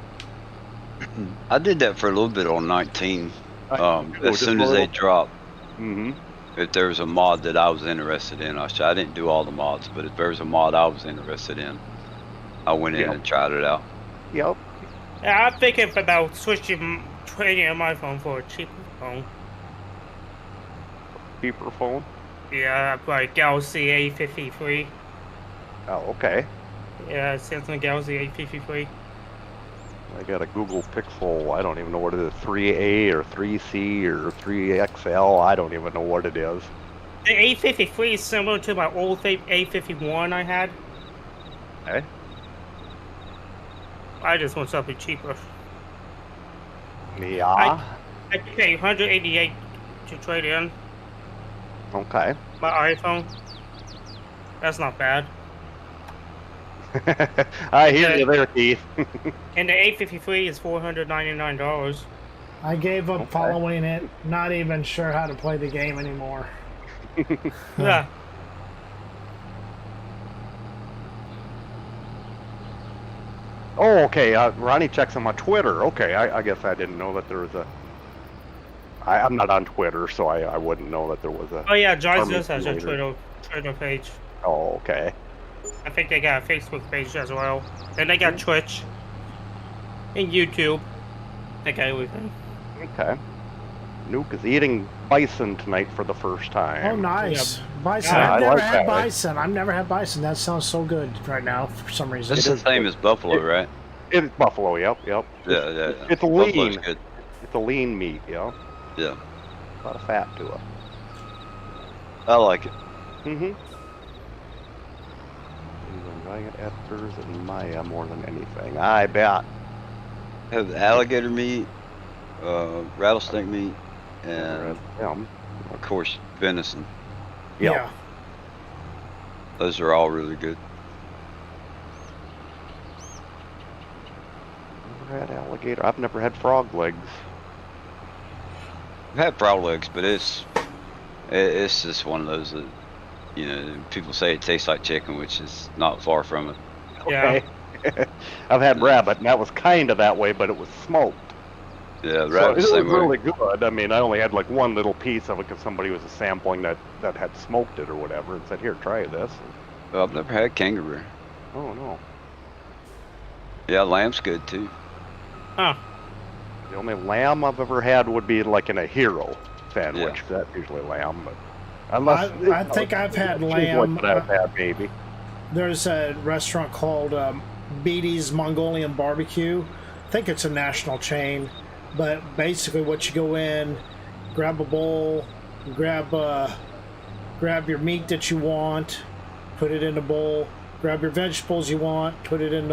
I did that for a little bit on 19. As Just soon a as they little- dropped, Mm-hmm. if there was a mod that I was interested in, I didn't do all the mods, but if there was a mod I was interested in, I went in Yeah. and tried it out. Yep. Yeah, I'm thinking about trading my phone for a cheaper phone. Cheaper phone. Yeah, like Galaxy A53. Oh, okay. Yeah, Samsung Galaxy A53. I got a Google Pixel. I don't even know what it is. 3A or 3C or 3XL. I don't even know what it is. The A53 is similar to my old A51 I had. Okay. I just want something cheaper. Yeah. I paid $188 to trade in Okay. my iPhone. That's not bad. I hear you there, Keith. And the A53 is $499. I gave up Okay. following it. Not even sure how to play the game anymore. Yeah. Oh, okay. Ronnie checks on my Twitter. Okay, I guess I didn't know that there was a. I'm not on Twitter, so I wouldn't know that there was a. Oh yeah, Joyce Farming does has a Simulator. Twitter page. Oh, okay. I think they got a Facebook page as well. Then they got Twitch and YouTube. They got everything. Okay. Nuke is eating bison tonight for the first time. Oh, nice. Bison. Yeah, I've I never like had that. bison. I've never had bison. That sounds so good right now for some reason. That's the same as buffalo, right? It's buffalo. Yep. Yeah, yeah. It's Buffalo's lean. good. It's a lean meat. Yeah. Yeah, A lot of fat to it. I like it. Mm-hmm. giant editors and Maya more than anything. I bet. Have alligator meat, rattlesnake meat, and Them. of course venison. Yep. Yeah. Those are all really good. Never had alligator. I've never had frog legs. I've had frog legs, but it's just one of those that, you know, people say it tastes like chicken, which is not far from it. Yeah. Okay. I've had rabbit, and that was kind of that way, but it was smoked. Yeah, the So rabbit's it the was same way. really good. I mean, I only had like one little piece of it because somebody was sampling that had smoked it or whatever, and said, "Here, try this." Well, I've never had kangaroo. Oh no. Yeah, lamb's good too. Huh. The only lamb I've ever had would be like in a hero sandwich. Yeah. That's usually lamb, but unless I think I've had seems lamb. Like what I've had maybe. There's a restaurant called Beatty's Mongolian Barbecue. I think it's a national chain, but basically, what you go in, grab a bowl, grab your meat that you want, put it in a bowl. Grab your vegetables you want, put it in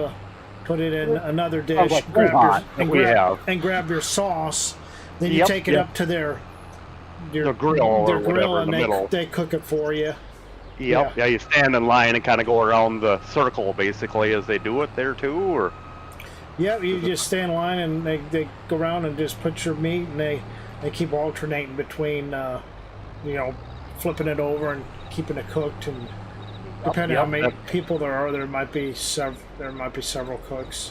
another dish. like Grab hot that we have. and grab your sauce. Then you Yep, take it yep. up to their The grill or their whatever grill, in the and middle. they cook it for you. Yep. Yeah, you stand in line and kind of go around the circle basically as they do it there too, or Yeah, you just stay in line and they go around and just put your meat, and they keep alternating between flipping it over and keeping it cooked, and depending on how many people there are, there might be several cooks.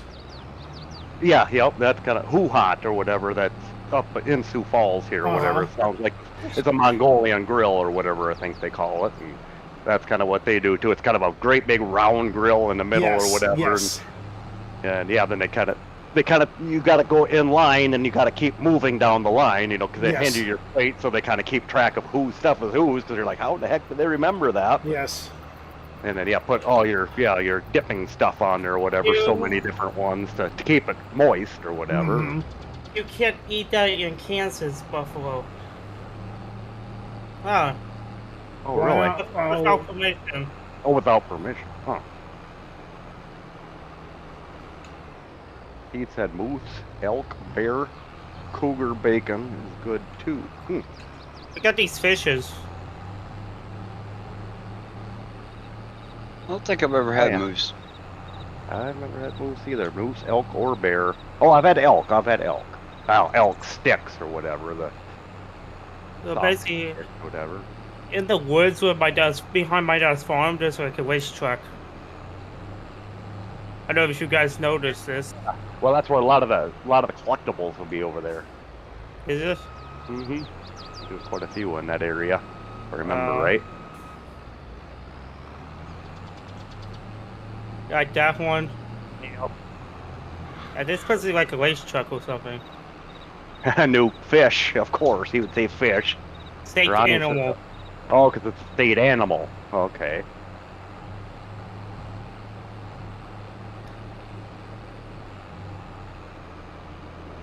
yeah, yep, that's kind of Who Hot or whatever that's up in Sioux Falls here or whatever. It sounds like it's a Mongolian grill or whatever I think they call it, and that's kind of what they do too. It's kind of a great big round grill in the middle or whatever. Yes. And yeah, then they kind of you got to go in line and you got to keep moving down the line, because they hand you your plate, so they kind of keep track of whose stuff is whose, because you're like, how the heck did they remember that? Yes. And then put all your dipping stuff on there or whatever, so many different ones to keep it moist or whatever. Mhm. You can't eat that in Kansas, Buffalo. Huh. Oh really? Without permission. Oh, without permission, huh? He said moose, elk, bear, cougar bacon is good too. We got these fishes. I don't think I've ever had yeah. moose. I've never had moose either. Moose, elk, or bear. Oh, I've had elk. Oh, elk sticks or whatever. So basically, Whatever. in the woods with behind my dad's farm, there's like a racetrack. I don't know if you guys noticed this. Well, that's where a lot of the collectibles will be over there. Is this? Mm-hmm. There's quite a few in that area, if I remember right. Like that one? Yep. Yeah, this must be like a racetrack or something. New fish, of course. He would say fish. State Ronnie said animal. that. Oh, because it's a state animal. Okay.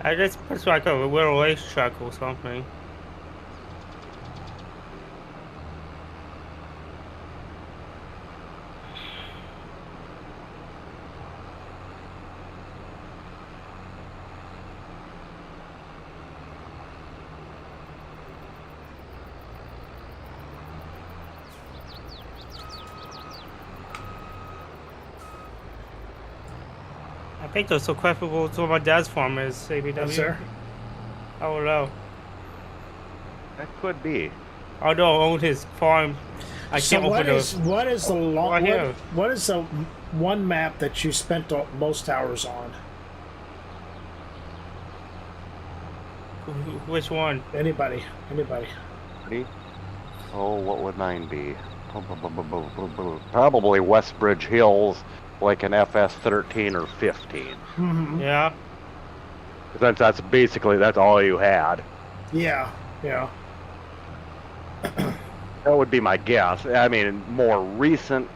This must be like a little racetrack or something. I think they're so comparable to what my dad's farm is, ABW. Yes, sir. I don't know. That could be. I don't own his farm. I So can't what open is the long Right here. what is the one map that you spent the most hours on? Which one? Anybody? Ready? Oh, what would mine be? Probably Westbridge Hills, like an FS13 or 15. Mm-hmm. Yeah. That's basically that's all you had. Yeah. That would be my guess. I mean, more recent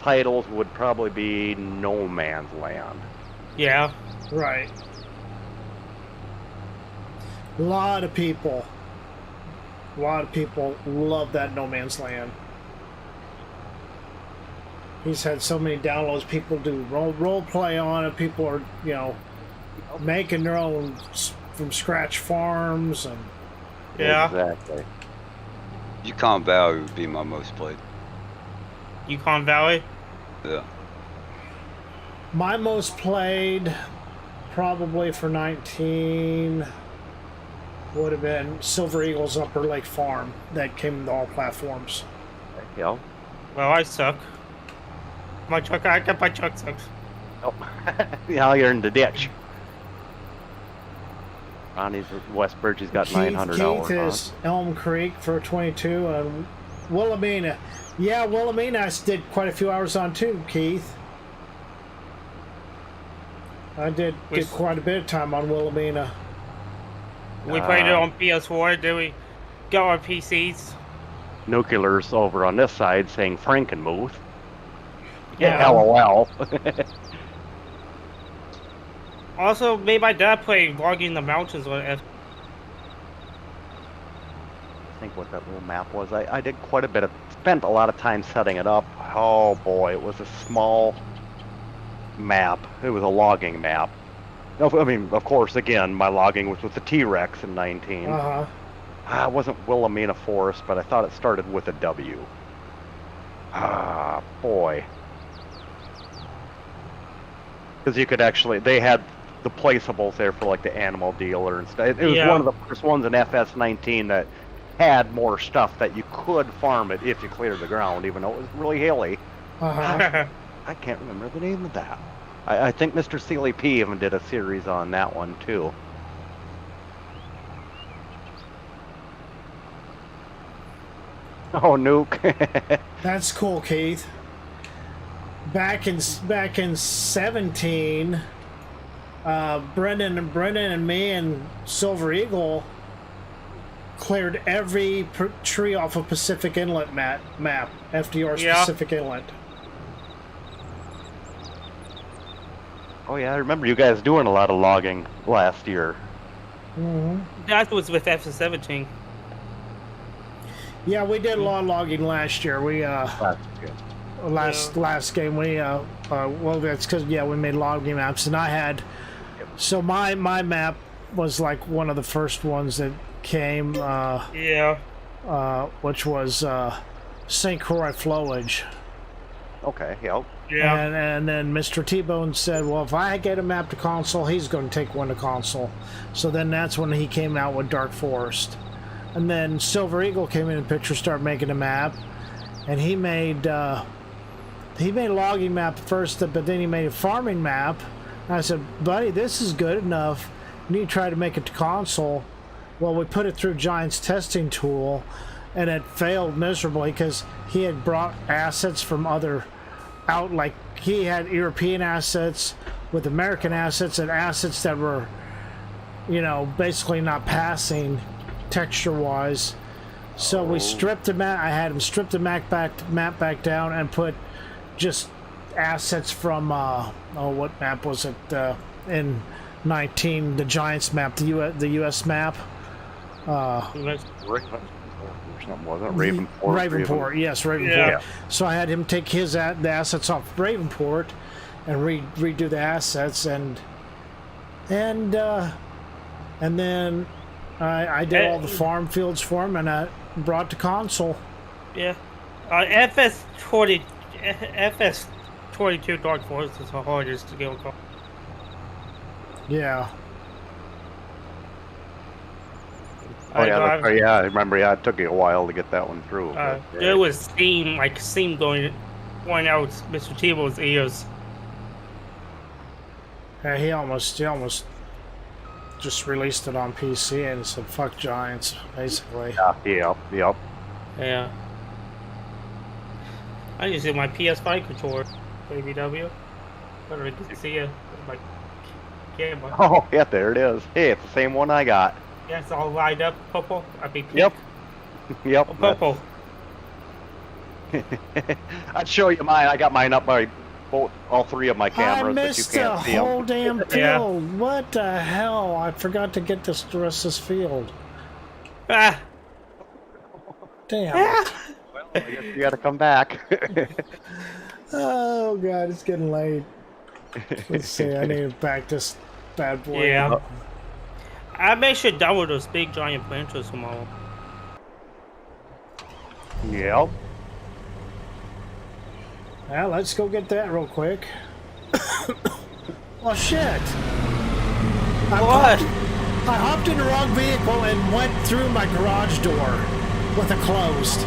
titles would probably be No Man's Land. Yeah. Right. A lot of people love that No Man's Land. He's had so many downloads. People do role play on it. People are, you know, making their own from scratch farms and. Yeah. Exactly. Yukon Valley would be my most played. Yukon Valley. Yeah. My most played, probably for 19, would have been Silver Eagle's Upper Lake Farm. That came to all platforms. Yep. Well, I suck. My truck, I got my truck sucks. Oh. Now you're in the ditch. Ronnie's Westbridge, he's got 900 hours. Keith is Elm Creek for 22, and Wilhelmina. Yeah, Wilhelmina I did quite a few hours on too, Keith. I did quite a bit of time on Wilhelmina. We played it on PS4, then we got our PCs. Nuclear's over on this side saying Frankenmuth. Yeah. LOL. Also, made my dad play Logging the Mountains on F. I think what that little map was. I did quite a bit of, spent a lot of time setting it up. Oh boy, it was a small map. It was a logging map. I mean, of course, again, my logging was with the T-Rex in 19. It wasn't Wilhelmina Forest, but I thought it started with a W. Boy. Because you could actually, they had the placeables there for like the animal dealer and stuff. It was one of the first ones in FS19 that had more stuff that you could farm it if you cleared the ground, even though it was really hilly. I can't remember the name of that. I think Mr. Sealy P even did a series on that one too. Oh, Nuke. That's cool, Keith. Back in 17, Brendan and me and Silver Eagle cleared every tree off of Pacific Inlet map, FDR's Pacific Inlet. Oh yeah, I remember you guys doing a lot of logging last year. That was with FS17. Yeah, we did a lot of logging last year. We last game we well, that's because we made logging maps, and I had so my map was like one of the first ones that came which was St. Croix flowage. Okay, yep. Yeah. And then Mr. T-Bone said, well, if I get a map to console, he's going to take one to console. So then that's when he came out with Dark Forest. And then Silver Eagle came in the picture, started making a map, and he made a logging map first, but then he made a farming map. And I said, buddy, this is good enough. You need to try to make it to console. Well, we put it through Giant's testing tool, and it failed miserably because he had brought assets from other out, like he had European assets with American assets and assets that were, basically not passing texture-wise. So we stripped the map. I had him strip the map back down and put just assets from what map was it in 19? The Giants map, the U.S. map. Something wasn't it? Ravenport. Ravenport, yes, Ravenport. Yeah. So I had him take the assets off Ravenport and redo the assets, and then I did all the farm fields for him, and I brought to console. Yeah, FS22 Dark Forest is the hardest to get on console. Yeah. I remember. Yeah, it took you a while to get that one through. There was steam going out Mr. T-Bone's ears. Yeah, he almost just released it on PC and said, "Fuck Giants," basically. Yep. Yeah. I just did my PS5 controller, ABW. I don't know if you can see it. My camera. Oh, yeah, there it is. Hey, it's the same one I got. Yeah, it's all lined up, purple. I mean, Yep. purple. I'd show you mine. I got mine up by all three of my cameras. I missed but you can't the see whole them. damn field. What the hell? I forgot to get the rest of this field. Ah. Damn. Ah. Well, I guess you got to come back. Oh god, it's getting late. Let's see, I need to back this bad boy. Yeah. I may should download those big giant planters tomorrow. Yep. Well, let's go get that real quick. Oh shit! What? I hopped in the wrong vehicle and went through my garage door with it closed.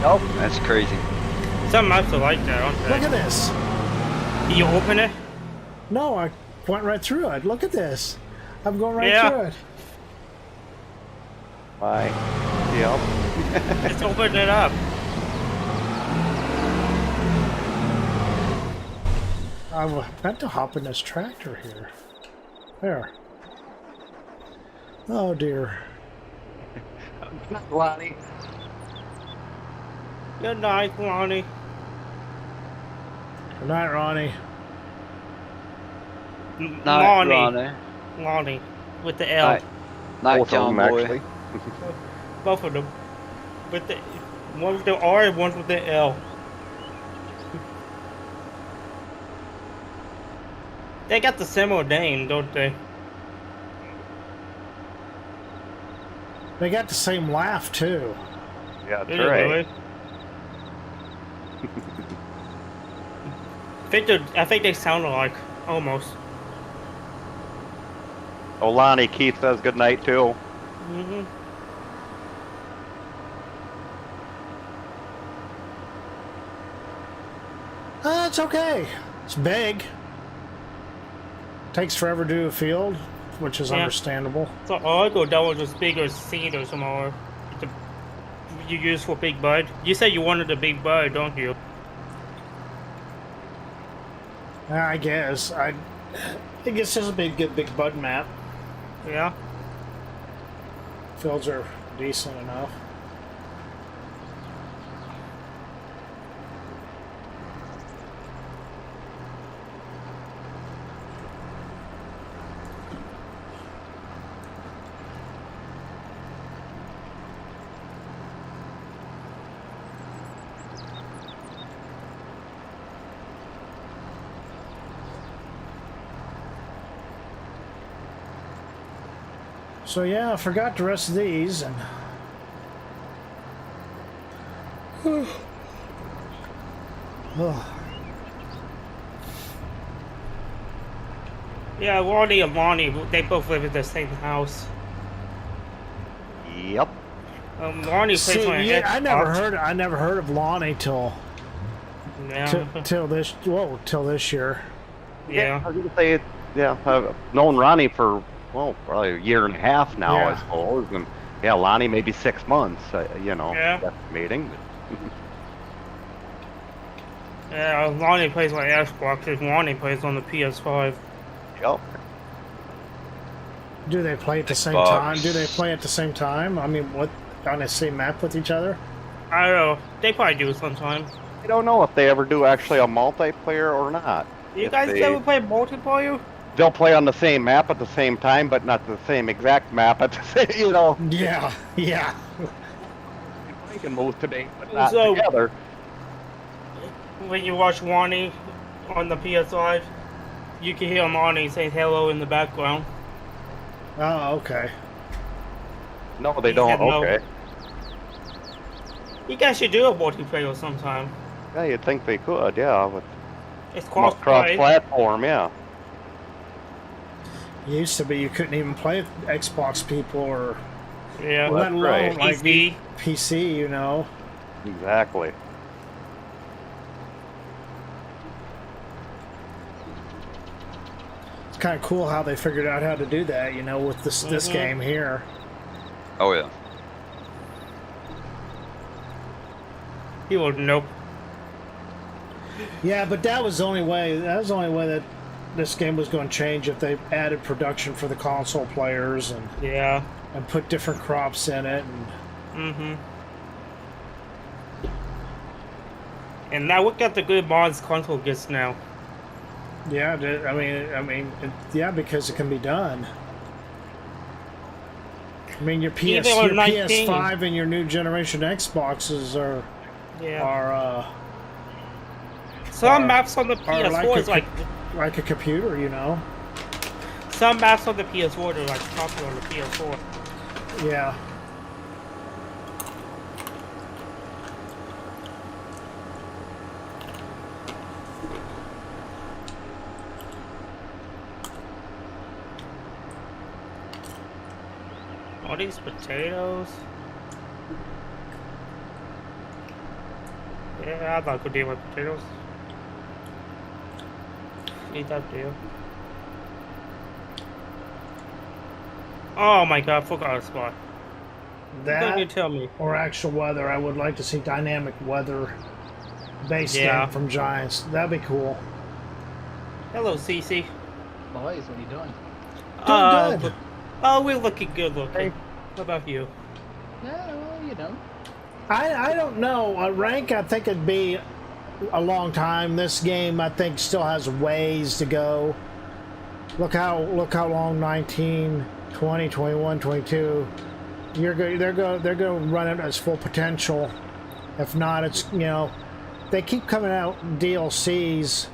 Nope. That's crazy. Some maps are like that, aren't they? Look at this. Can you open it? No, I went right through it. Look at this. I'm going right through it. Bye. Yep. Just open it up. I meant to hop in this tractor here. There. Oh dear. Lonnie. Good night, Lonnie. Good night, Ronnie. Night, Ronnie. Lonnie. With the L. Night, Both of John them, boy. actually. Both of them. With the one with the R and one with the L. They got the similar name, don't they? They got the same laugh too. Yeah, that's Do they right. really? I think they sound alike, almost. Oh, Lonnie, Keith says good night too. Mm-hmm. It's okay. It's big. Takes forever to do a field, which is Yeah. understandable. So I'll go down with this bigger seed or somewhere. You use for big bud. You said you wanted a big bud, don't you? I guess. I guess this will be a good big bud map. Yeah. Fields are decent enough. So yeah, I forgot the rest of these and Yeah, Lonnie and Lonnie, they both live in the same house. Yep. Lonnie plays see, on an yeah, Xbox. I never heard of Lonnie till Yeah. till this year. Yeah. I was gonna say, yeah, I've known Ronnie for, well, probably a year and a half now, Yeah. I suppose. And yeah, Lonnie maybe 6 months, you know, Yeah. estimating. Yeah, Lonnie plays on Xbox, and Lonnie plays on the PS5. Yep. Do they play at the same Xbox. time? Do they play at the same time? I mean, what, on the same map with each other? I don't know. They probably do sometime. I don't know if they ever do actually a multiplayer or not. You If guys they- ever play multiplayer? They'll play on the same map at the same time, but not the same exact map at the same, you know. Yeah, yeah. We can move today, but not So- together. When you watch Lonnie on the PS5, you can hear Lonnie say hello in the background. Oh, okay. No, they He don't. said no. Okay. You guys should do a multiplayer sometime. Yeah, you'd think they could. Yeah, with It's cross cross-play. platform. Yeah. It used to be you couldn't even play with Xbox people or Yeah. Well, let that's alone right. like PC. PC, you know. Exactly. It's kind of cool how they figured out how to do that, you know, with this Mhm. game here. Oh yeah. He will nope. Yeah, but that was the only way. That was the only way that this game was going to change if they added production for the console players Yeah. and put different crops in it. And Mm-hmm. And now look at the good mods console gets now. yeah, yeah, because it can be done. I mean, your Even on your 19. PS5 and your new generation Xboxes Yeah. are Some maps on the Or PS4 is like like a computer, you know. some maps on the PS4 are like popular on the PS4. Yeah. All these potatoes. Yeah, I'd like to deal with potatoes. Need that deal. Oh my god, I forgot a spot. What That you tell me? or actual weather. I would like to see dynamic weather based Yeah. game from Giants. That'd be cool. Hello, Cece. Boys, what are you doing? Doing good. Oh, we're looking good looking. What about you? Yeah, well, you know. I don't know. Rank, I think it'd be a long time. This game, I think, still has ways to go. Look how long 19, 20, 21, 22. They're going to run it at its full potential. If not, it's, you know, they keep coming out DLCs.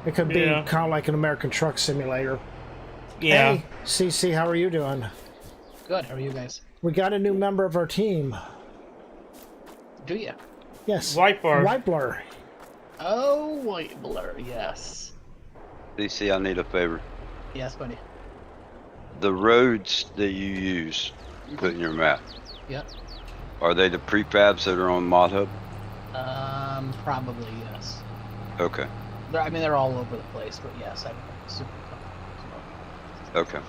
It could be Yeah. kind of like an American Truck Simulator. Yeah. Hey, CC, how are you doing? Good, how are you guys? We got a new member of our team. Do ya? Yes. White Blur. White Blur. Oh, White Blur, yes. DC, I need a favor. Yes, buddy. The roads that you use to put in your map, Yep. are they the prefabs that are on Mod Hub? Probably, yes. Okay. I mean, they're all over the place, but yes, I'm super comfortable. Okay.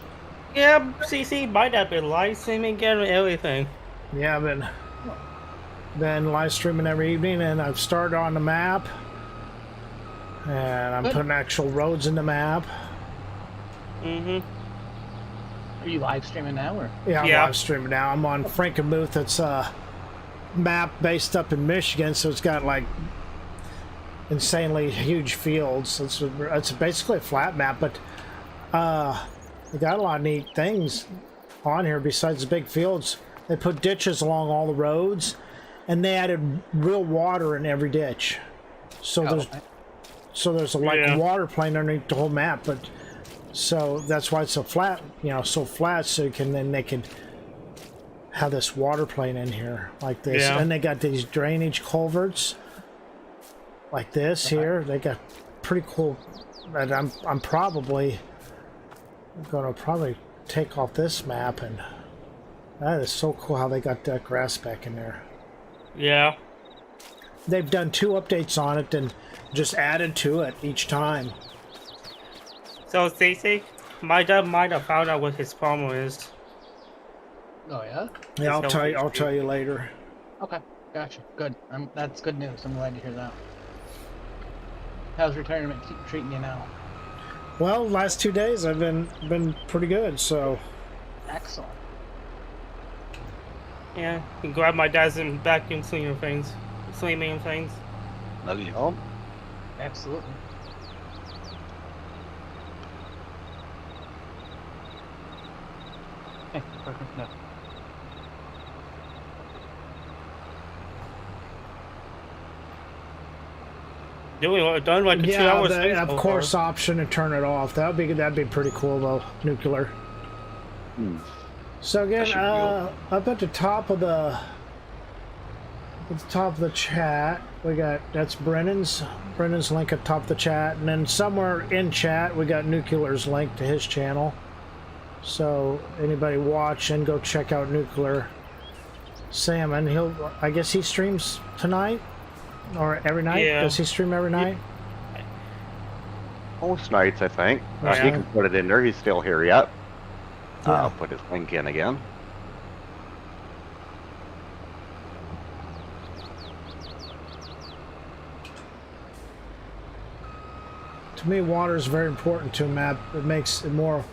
Yeah, CC might have been live streaming and everything. Yeah, I've been live streaming every evening, and I've started on the map, and I'm Good. putting actual roads in the map. Mm-hmm. Are you live streaming now, or? Yeah, I'm Yeah. live streaming now. I'm on Frankenmuth. It's a map based up in Michigan, so it's got like insanely huge fields. It's basically a flat map, but they got a lot of neat things on here besides the big fields. They put ditches along all the roads, and they added real water in every ditch. So there's a like Yeah. water plane underneath the whole map, but so that's why it's so flat, you know, so flat, so they can have this water plane in here like this. Yeah. And they got these drainage culverts like this here. They got pretty cool, and I'm probably gonna take off this map, and that is so cool how they got that grass back in there. Yeah. They've done 2 updates on it and just added to it each time. So, CC, my dad might have found out what his problem is. Oh, yeah? Yeah, I'll It's tell you. healthy I'll tell you later. Okay, gotcha. Good. That's good news. I'm glad to hear that. How's retirement treating you now? Well, last 2 days I've been pretty good. So Excellent. Yeah, you can grab my dad's and vacuum cleaner things. Cleaning things. Love you. Oh, Absolutely. Hey, perfect. No. Doing what done like the 2 yeah, hours. the, of so course far. option to turn it off. That'd be pretty cool though. Nuclear. Hmm. So again, That should be up at the top of the chat, we got that's Brennan's link at top of the chat, and then somewhere in chat we got Nuclear's link to his channel. So anybody watching, go check out Nuclear Salmon. I guess he streams tonight or every night. Yeah. Does he stream every night? most nights, I think. Yeah. He can put it in there. He's still here yet. Yeah. I'll put his link in again. To me, water is very important to a map. It makes it more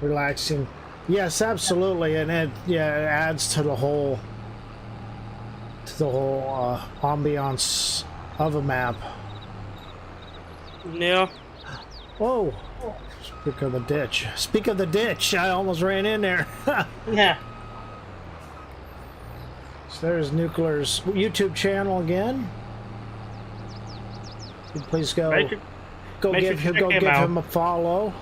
relaxing. Yes, absolutely, and it adds to the whole ambiance of a map. Yeah. Whoa! Speak of the ditch. Speak of the ditch. I almost ran in there. Yeah. So there's Nuclear's YouTube channel again. Please go. Make sure- Go make give sure him. you Go check him give out. him a follow.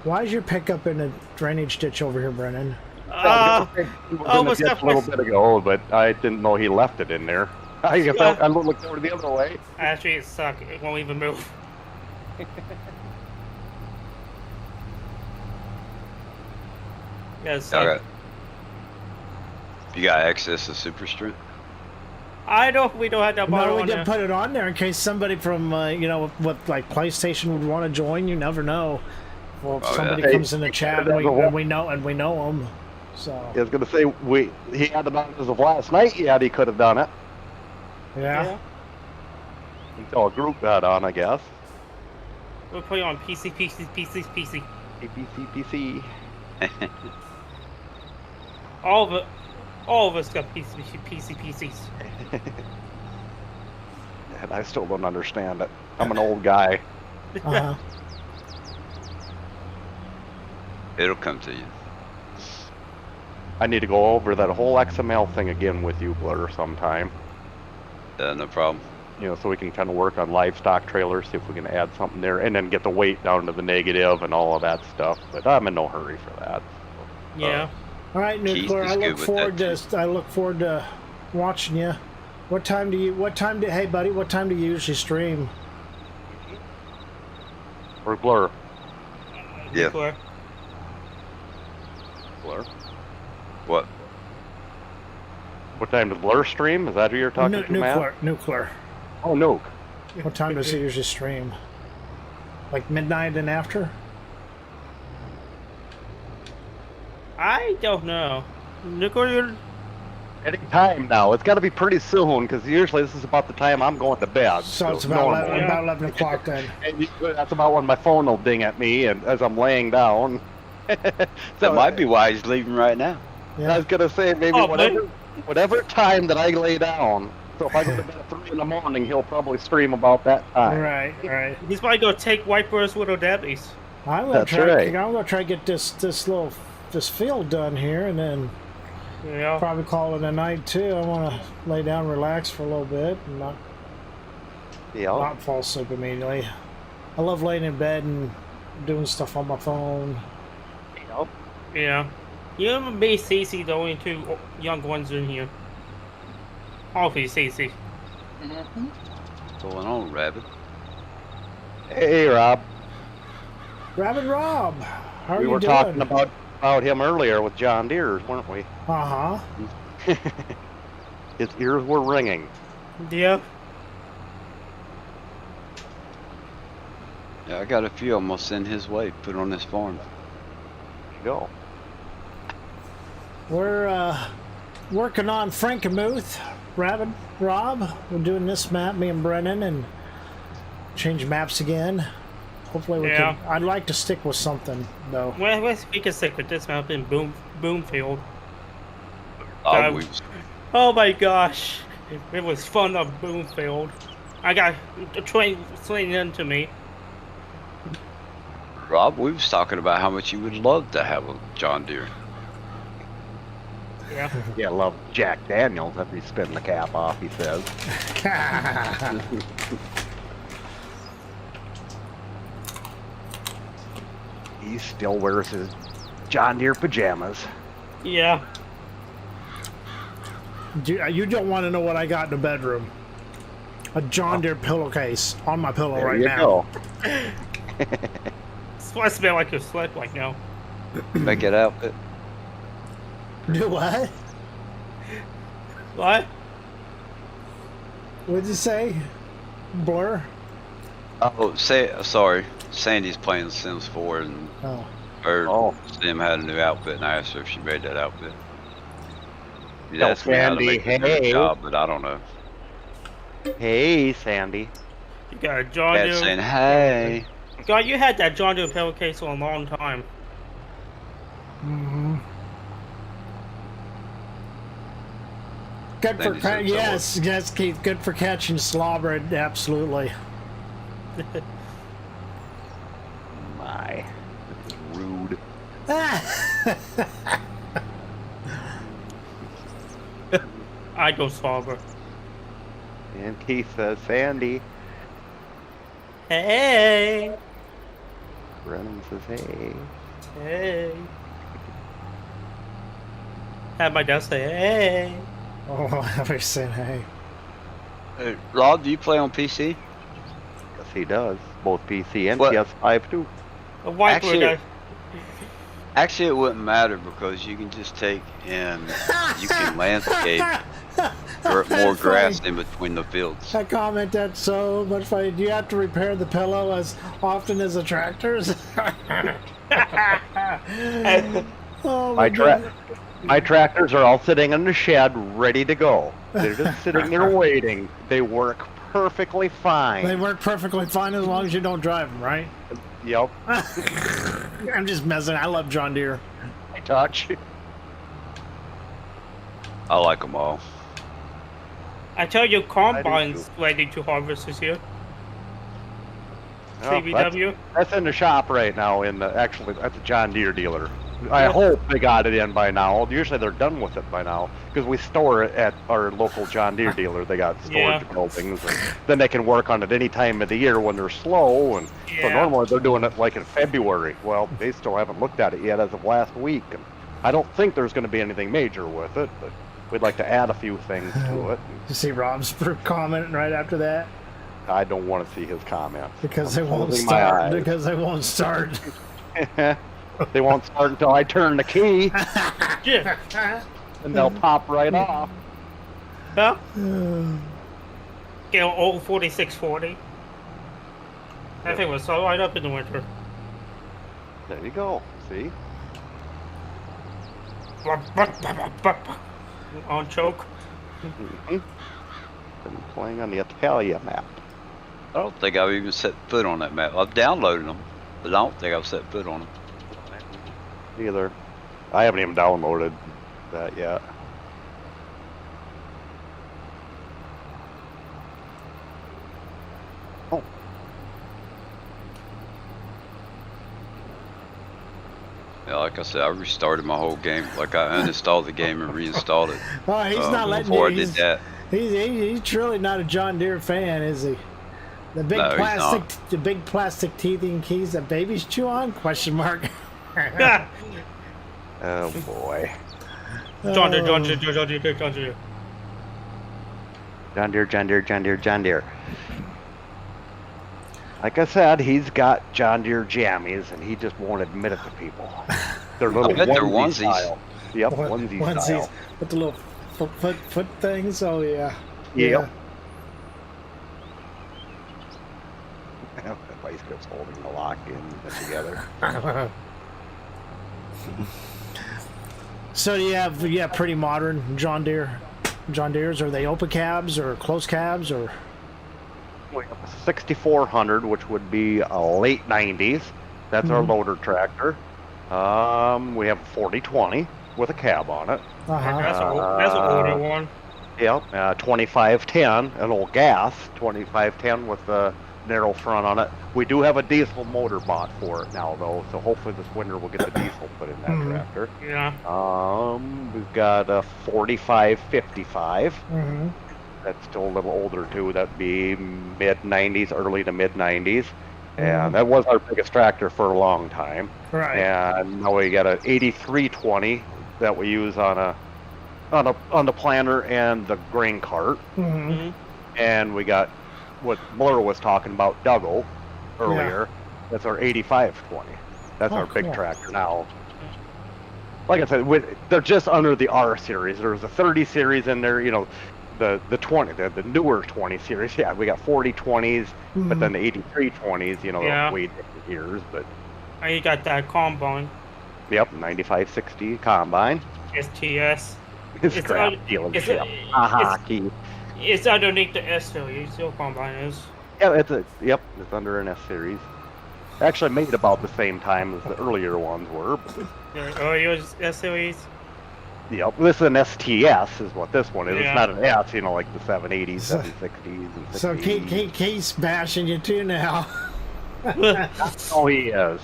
Why is your pickup in a drainage ditch over here, Brennan? It was oh, in the what's ditch up, a little what's- bit ago, but I didn't know he left it in there. I guess I looked over the other way. Actually, it sucked. It won't even move. Yeah, it sucked. Okay. You got access to super strength? I don't. We don't have that bottle No, we on didn't there. put it on there in case somebody from with like PlayStation would want to join. You never know. Well, if Oh, somebody yeah. comes in the chat and we know them. So I was gonna say he had it on as of last night. Yeah, he could have done it yeah. until a group got on, I guess. We'll put it on PC. PC, PC. All of us got PCs. And I still don't understand it. I'm an old guy. Uh-huh. It'll come to you. I need to go over that whole XML thing again with you, Blur, sometime. No problem. You know, so we can kind of work on livestock trailers, see if we can add something there, and then get the weight down to the negative and all of that stuff. But I'm in no hurry for that. Yeah. All right, Keith Nuclear. is I good look with forward that, to. I look forward to watching you. What time do? Hey, buddy. What time do you usually stream? Or Blur. Yeah. Nuclear. Blur. What? What time does Blur stream? Is that who you're talking to, Matt? Nuclear. Oh, Nuke. What time does he usually stream? Like midnight and after? I don't know. Nuclear. Any time now. It's got to be pretty soon, because usually this is about the time I'm going to bed. So it's about normally. about 11 o'clock then. And that's about when my phone will ding at me, and as I'm laying down. That might be why he's leaving right now. I Yeah. was gonna say maybe Oh, whatever time that I lay down. So if I go to bed at 3 in the morning, he'll probably stream about that time. Right. He's probably gonna take Whitebird's Little Debbie's. I'm gonna That's try. right. I'm gonna try to get this field done here, and then Yeah. probably call it a night too. I want to lay down, relax for a little bit, and not fall asleep immediately. I love laying in bed and doing stuff on my phone. Yeah. You and me, Cece, the only two young ones in here. Hopefully, Cece. What's going on, Rabbit? Hey, Rob. Rabbit Rob, how are We you were doing? talking about him earlier with John Deere, weren't we? Uh-huh. His ears were ringing. Yeah. Yeah, I got a few I'm gonna send his way. Put on this farm. Go. We're working on Frankenmuth, Rabbit Rob. We're doing this map, me and Brennan, and change maps again. Hopefully we Yeah. can. I'd like to stick with something though. Well, we can stick with this map in Boomfield. Oh, God. we, Oh my gosh. It was fun on Boomfield. I got a train swinging into me. Rob, we was talking about how much you would love to have a John Deere. Yeah. Yeah, love Jack Daniels after he's spinning the cap off, he says. He still wears his John Deere pajamas. Yeah. You don't want to know what I got in the bedroom. A John Deere pillowcase on my pillow There right you now. go. That's why I smell like a sweat right now. Make it outfit. Do what? What? What'd you say? Blur? Oh, sorry. Sandy's playing Sims 4 and Oh. her Oh. Sim had a new outfit, and I asked her if she made that outfit. She'd Tell asked me how to Sandy, make a good hey. job, but I don't know. Hey, Sandy. You got a John Dad's saying, Deere. hey. God, you had that John Deere pillowcase for a long time. Mm-hmm. Good for Sandy said so. yes, Keith. Good for catching slobber. Absolutely. My. This is rude. I go Slobber. And Keith says, Sandy. Hey. Brennan says, hey. Hey. Have my dad say, hey. Oh, I was saying, hey. Hey, Rob, do you play on PC? Yes, he does. Both PC and What? PS5 too. A white Actually- guy. Actually, it wouldn't matter because you can just take and you can landscape more That's grass funny. in between the fields. I comment that's so much funny. Do you have to repair the pillow as often as the tractors? Oh my God. My tractors are all sitting in the shed, ready to go. They're just sitting there waiting. They work perfectly fine. They work perfectly fine as long as you don't drive them, right? Yep. I'm just messing. I love John Deere. I touch. I like them all. I tell you, combine's ready to harvest this year. Oh, CBW. that's in the shop right now. Actually, that's a John Deere dealer. I hope they got it in by now. Usually they're done with it by now because we store it at our local John Deere dealer. They got storage buildings, and then they can work on it any time of the year when they're slow. And so normally they're doing it like in February. Well, they still haven't looked at it yet as of last week, and I don't think there's going to be anything major with it. But we'd like to add a few things to it. You see Rob's comment right after that I don't want to see his comments because they won't closing my start. eyes. Because they won't start. They won't start until I turn the key, Yeah. and they'll pop right off. Huh? Get an old 4640. That thing was so light up in the winter. There you go. See? On choke. Been playing on the Italia map. I don't think I've even set foot on that map. I've downloaded them, but I don't think I've set foot on them. Either. I haven't even downloaded that yet. Oh. Yeah, like I said, I restarted my whole game. Like I uninstalled the game and reinstalled it. Oh, he's not letting before you. I did that. He's truly not a John Deere fan, is he? The big No, he's plastic, not. the big plastic teething keys that babies chew on? Question mark. Oh boy. John Deere, John Deere, John Deere, John Deere. John Deere, John Deere, John Deere, John Deere. Like I said, he's got John Deere jammies, and he just won't admit it to people. They're little bet they're onesie onesies. style. Yep, onesie style. with the little foot things. Oh yeah. Yep. The bicycle's holding the lock in together. So do you have pretty modern John Deeres? Are they open cabs or close cabs or? We have a 6400, which would be a late 90s. That's our loader tractor. We have a 4020 with a cab on it. That's an older one. Yep, 2510, an old gas 2510 with the narrow front on it. We do have a diesel motor bought for it now, though, so hopefully this winter we'll get the diesel put in that tractor. Yeah. We've got a 4555. Mm-hmm. That's still a little older too. That'd be mid 90s, early to mid 90s, and that was our biggest tractor for a long time. Right. And now we got an 8320 that we use on the planter and the grain cart. Mm-hmm. And we got what Blur was talking about, Duggo, earlier. That's our 8520. That's our big tractor now. Like I said, they're just under the R series. There's a 30 series in there, you know, the 20, the newer 20 series. Yeah, we got 4020s, but then the 8320s, you know, Yeah. way different years. But And you got that combine. yep, 9560 combine. STS. It's It's crap un- dealership. it's- Aha, key. It's underneath the S series. Still combine is. Yeah, it's under an S series. Actually made about the same time as the earlier ones were. But, Oh, yours S series. yep, this is an STS is what this one is. Yeah. It's not an S, you know, like the 780s, 760s, and 60s. So Keith's bashing you too now. Oh, he is.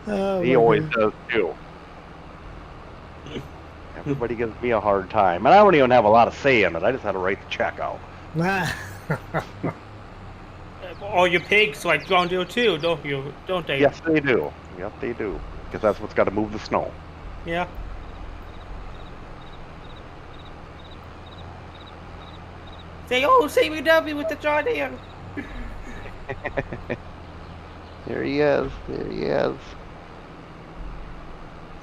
Oh, He my always goodness. does too. Everybody gives me a hard time, and I don't even have a lot of say in it. I just had to write the check out. Ah. All your pigs like John Deere too, don't you? Don't they? Yes, they do. Yep, they do. Because that's what's got to move the snow. Yeah. Say, oh, CBW with the John Deere. There he is. There he is.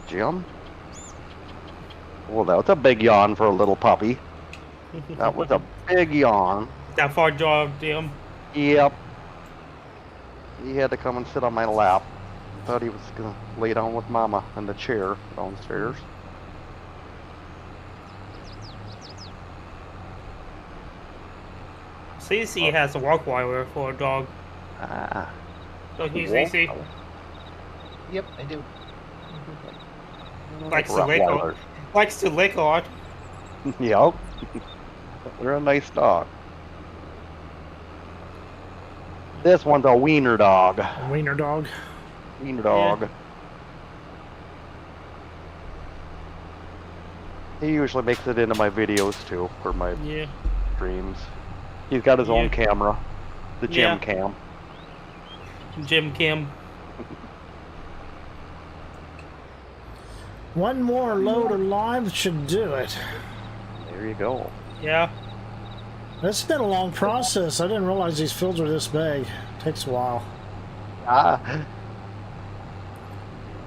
Jim? Well, that was a big yawn for a little puppy. That was a big yawn. That far job, Jim. Yep. He had to come and sit on my lap. Thought he was going to lay down with Mama in the chair downstairs. CC has a walk wire for a dog. Ah. Don't you, Walk- CC? Yep, I do. Likes to lick Rottweiler. on. Likes to lick on. Yep. They're a nice dog. This one's a wiener dog. A wiener dog. Wiener dog. He usually makes it into my videos too, for my Yeah. streams. He's got his own Yeah. camera, the Yeah. Jim Cam. Jim Kim. One more load of live should do it. There you go. Yeah. It's been a long process. I didn't realize these fields were this big. Takes a while. Ah,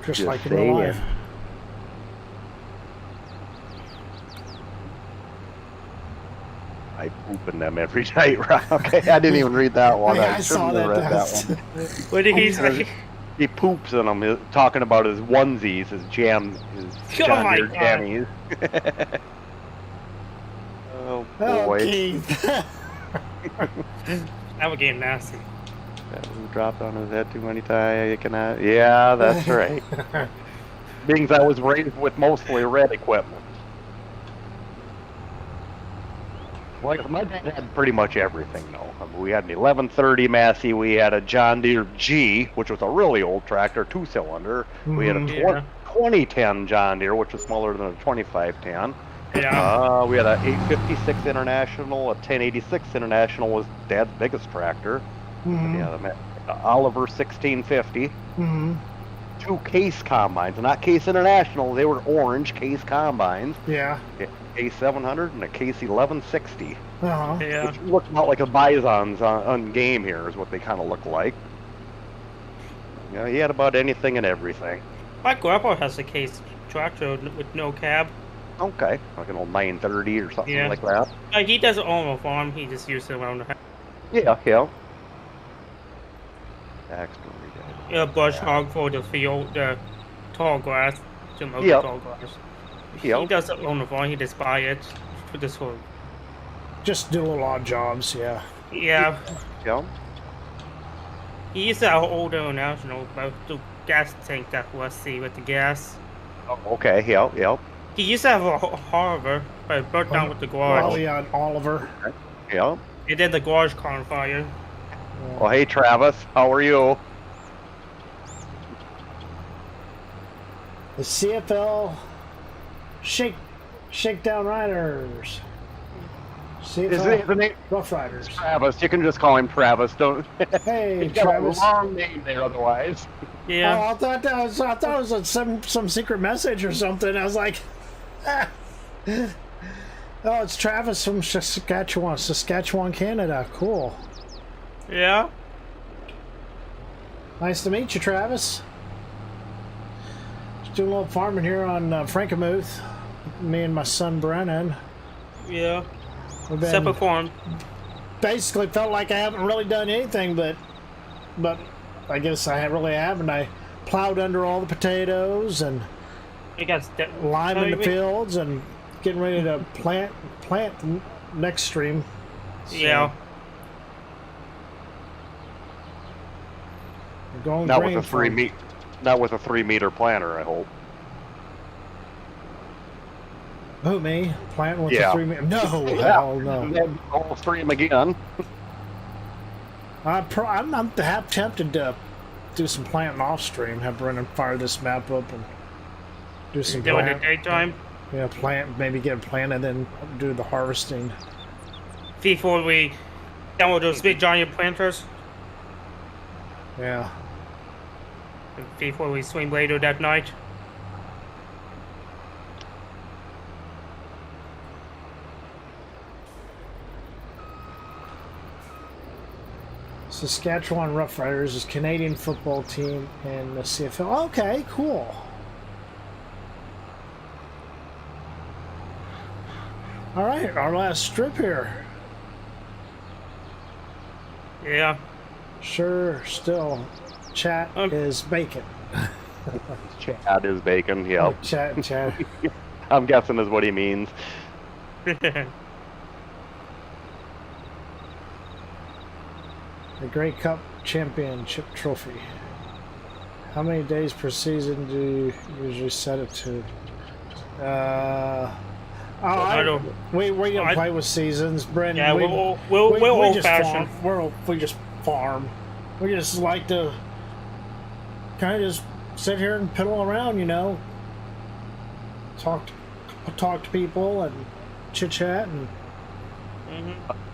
Just Just like in real life. saying. I poop in them every night. Right? Okay, I didn't even read that one. Hey, I I shouldn't saw have that. read that one. What did he say? He poops in them, talking about his onesies, his Oh John my Deere God. jammies. Oh Oh, boy. Keith. That would get nasty. Who dropped on his head too many times? Yeah, that's right. Being that I was raised with mostly red equipment. Like my dad had pretty much everything though. I mean, we had an 1130 Massey, we had a John Deere G, which was a really old tractor, 2-cylinder. We had a Yeah. 2010 John Deere, which was smaller than a 2510. Yeah. We had a 856 International, a 1086 International was Dad's biggest tractor. Mhm. Yeah, the Oliver 1650. Mhm. 2 Case combines, not Case International. They were orange Case combines. Yeah. Case 700 and a Case 1160. Uh-huh. Yeah. Which look about like a Bison's on game here is what they kind of look like. Yeah, he had about anything and everything. My grandpa has a case tractor with no cab. Okay, like an old 930 or something Yeah. like that. He doesn't own a farm. He just uses it around the house. Yeah, yeah. Baxter, Yeah, brush hog for the field, the tall grass, to mow the Yep. tall grass. He Yep. doesn't own a farm. He just buy it for this whole. Just do little odd jobs, yeah. Yeah. Yeah. He used to have an old International, but the gas tank that was see with the gas. Oh, okay, yep, yep, He used to have a Harbor, but it burnt down with the garage. Oh, yeah, Oliver. yep. It did the garage caught on fire. Well, hey Travis, how are you? The CFL Shakedown Riders. His CFL name Rough Riders. Travis. You can just call him Travis. Don't. Hey, He's got Travis. a long name there otherwise. Yeah. Oh, I thought it was some secret message or something. I was like, ah. Oh, it's Travis from Saskatchewan, Canada. Cool. Yeah. Nice to meet you, Travis. Just doing a little farming here on Frankenmuth. Me and my son Brennan. Yeah. We've been Separate farm. basically felt like I haven't really done anything, but I guess I really haven't. I plowed under all the potatoes and It got liming the fields and getting ready to plant next stream. So, Yeah. we're going Not green with a 3-meter planter, I hope. Who, me? Planting with Yeah. the 3 meter? No, hell no. Then I'll stream again. I'm half tempted to do some planting off stream. Have Brennan fire this map up and do some Do it in plant. the daytime Yeah, plant, maybe get it planted, then do the harvesting. before we Down with those big giant planters Yeah. before we swing later that night. Saskatchewan Roughriders is Canadian football team in the CFL. Okay, cool. All right, our last strip here. Yeah. Sure, still, chat is bacon. Chad is bacon. Yep. Chat. I'm guessing is what he means. The Grey Cup Championship Trophy. How many days per season do you usually set it to? We don't play with seasons, Brendan. Yeah, we're old fashioned. We just farm. We just like to kind of just sit here and piddle around, you know. Talk to people and chit chat and.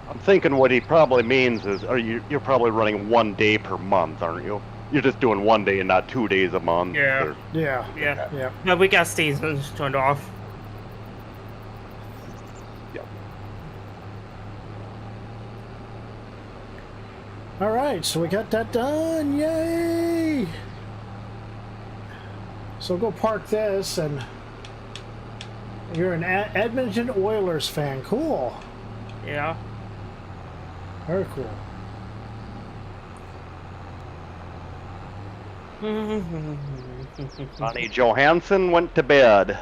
I'm thinking what he probably means is, you're probably running 1 day per month, aren't you? You're just doing 1 day and not 2 days a month. Yeah. Or... Yeah. No, we got seasons turned off. Yep. All right, so we got that done. Yay! So go park this, and you're an Edmonton Oilers fan. Cool. Yeah. Very cool. Ronnie Johansson went to bed.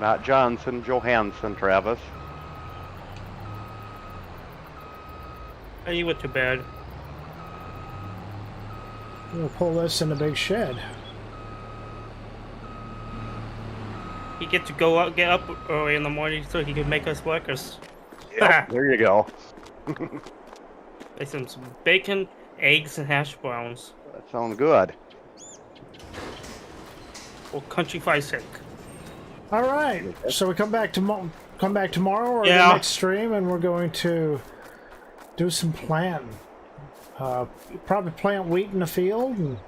Not Johnson, Johansson, Travis. He went to bed. We'll pull this in the big shed. He get to get up early in the morning so he can make us workers. Yep, there you go. Make some bacon, eggs, and hash browns. That sounds good. Or country fried steak. All right, so we come back tomorrow or Yeah. the next stream, and we're going to do some planting. Probably plant wheat in the field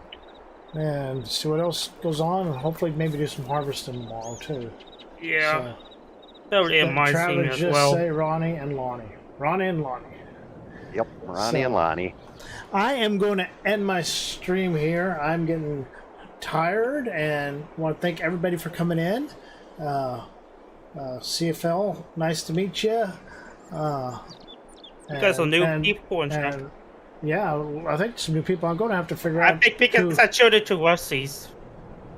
and see what else goes on, and hopefully maybe do some harvesting tomorrow too. Yeah. That would end my scene Travis as just well. say Ronnie and Lonnie. Yep, Ronnie and Lonnie. I am going to end my stream here. I'm getting tired and want to thank everybody for coming in. CFL, nice to meet you. You guys are new people and stuff. Yeah, I think some new people. I'm going to have to figure out. I think because I showed it to Rusty's.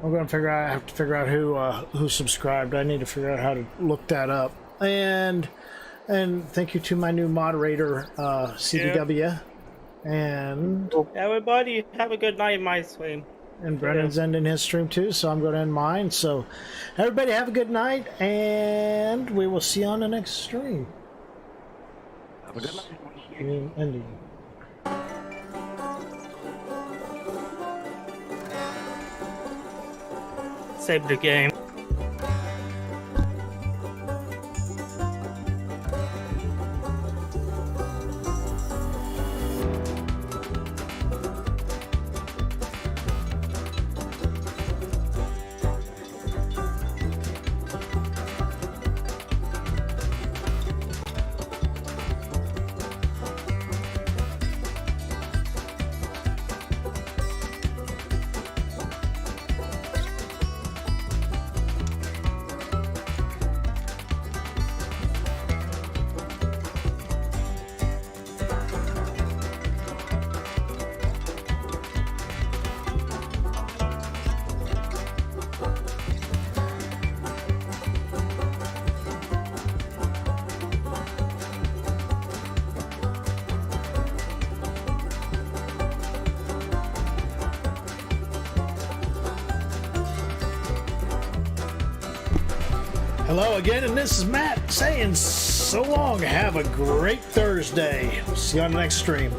I'm going to have to figure out who subscribed. I need to figure out how to look that up. And thank you to my new moderator, CDW. Yeah. And Everybody, have a good night in my stream. And Brennan's ending his stream too, so I'm going to end mine. So everybody have a good night, and we will see you on the next stream. Have a good night. Ending. Save the game. Hello again, and this is Matt saying so long. Have a great Thursday. See you on the next stream.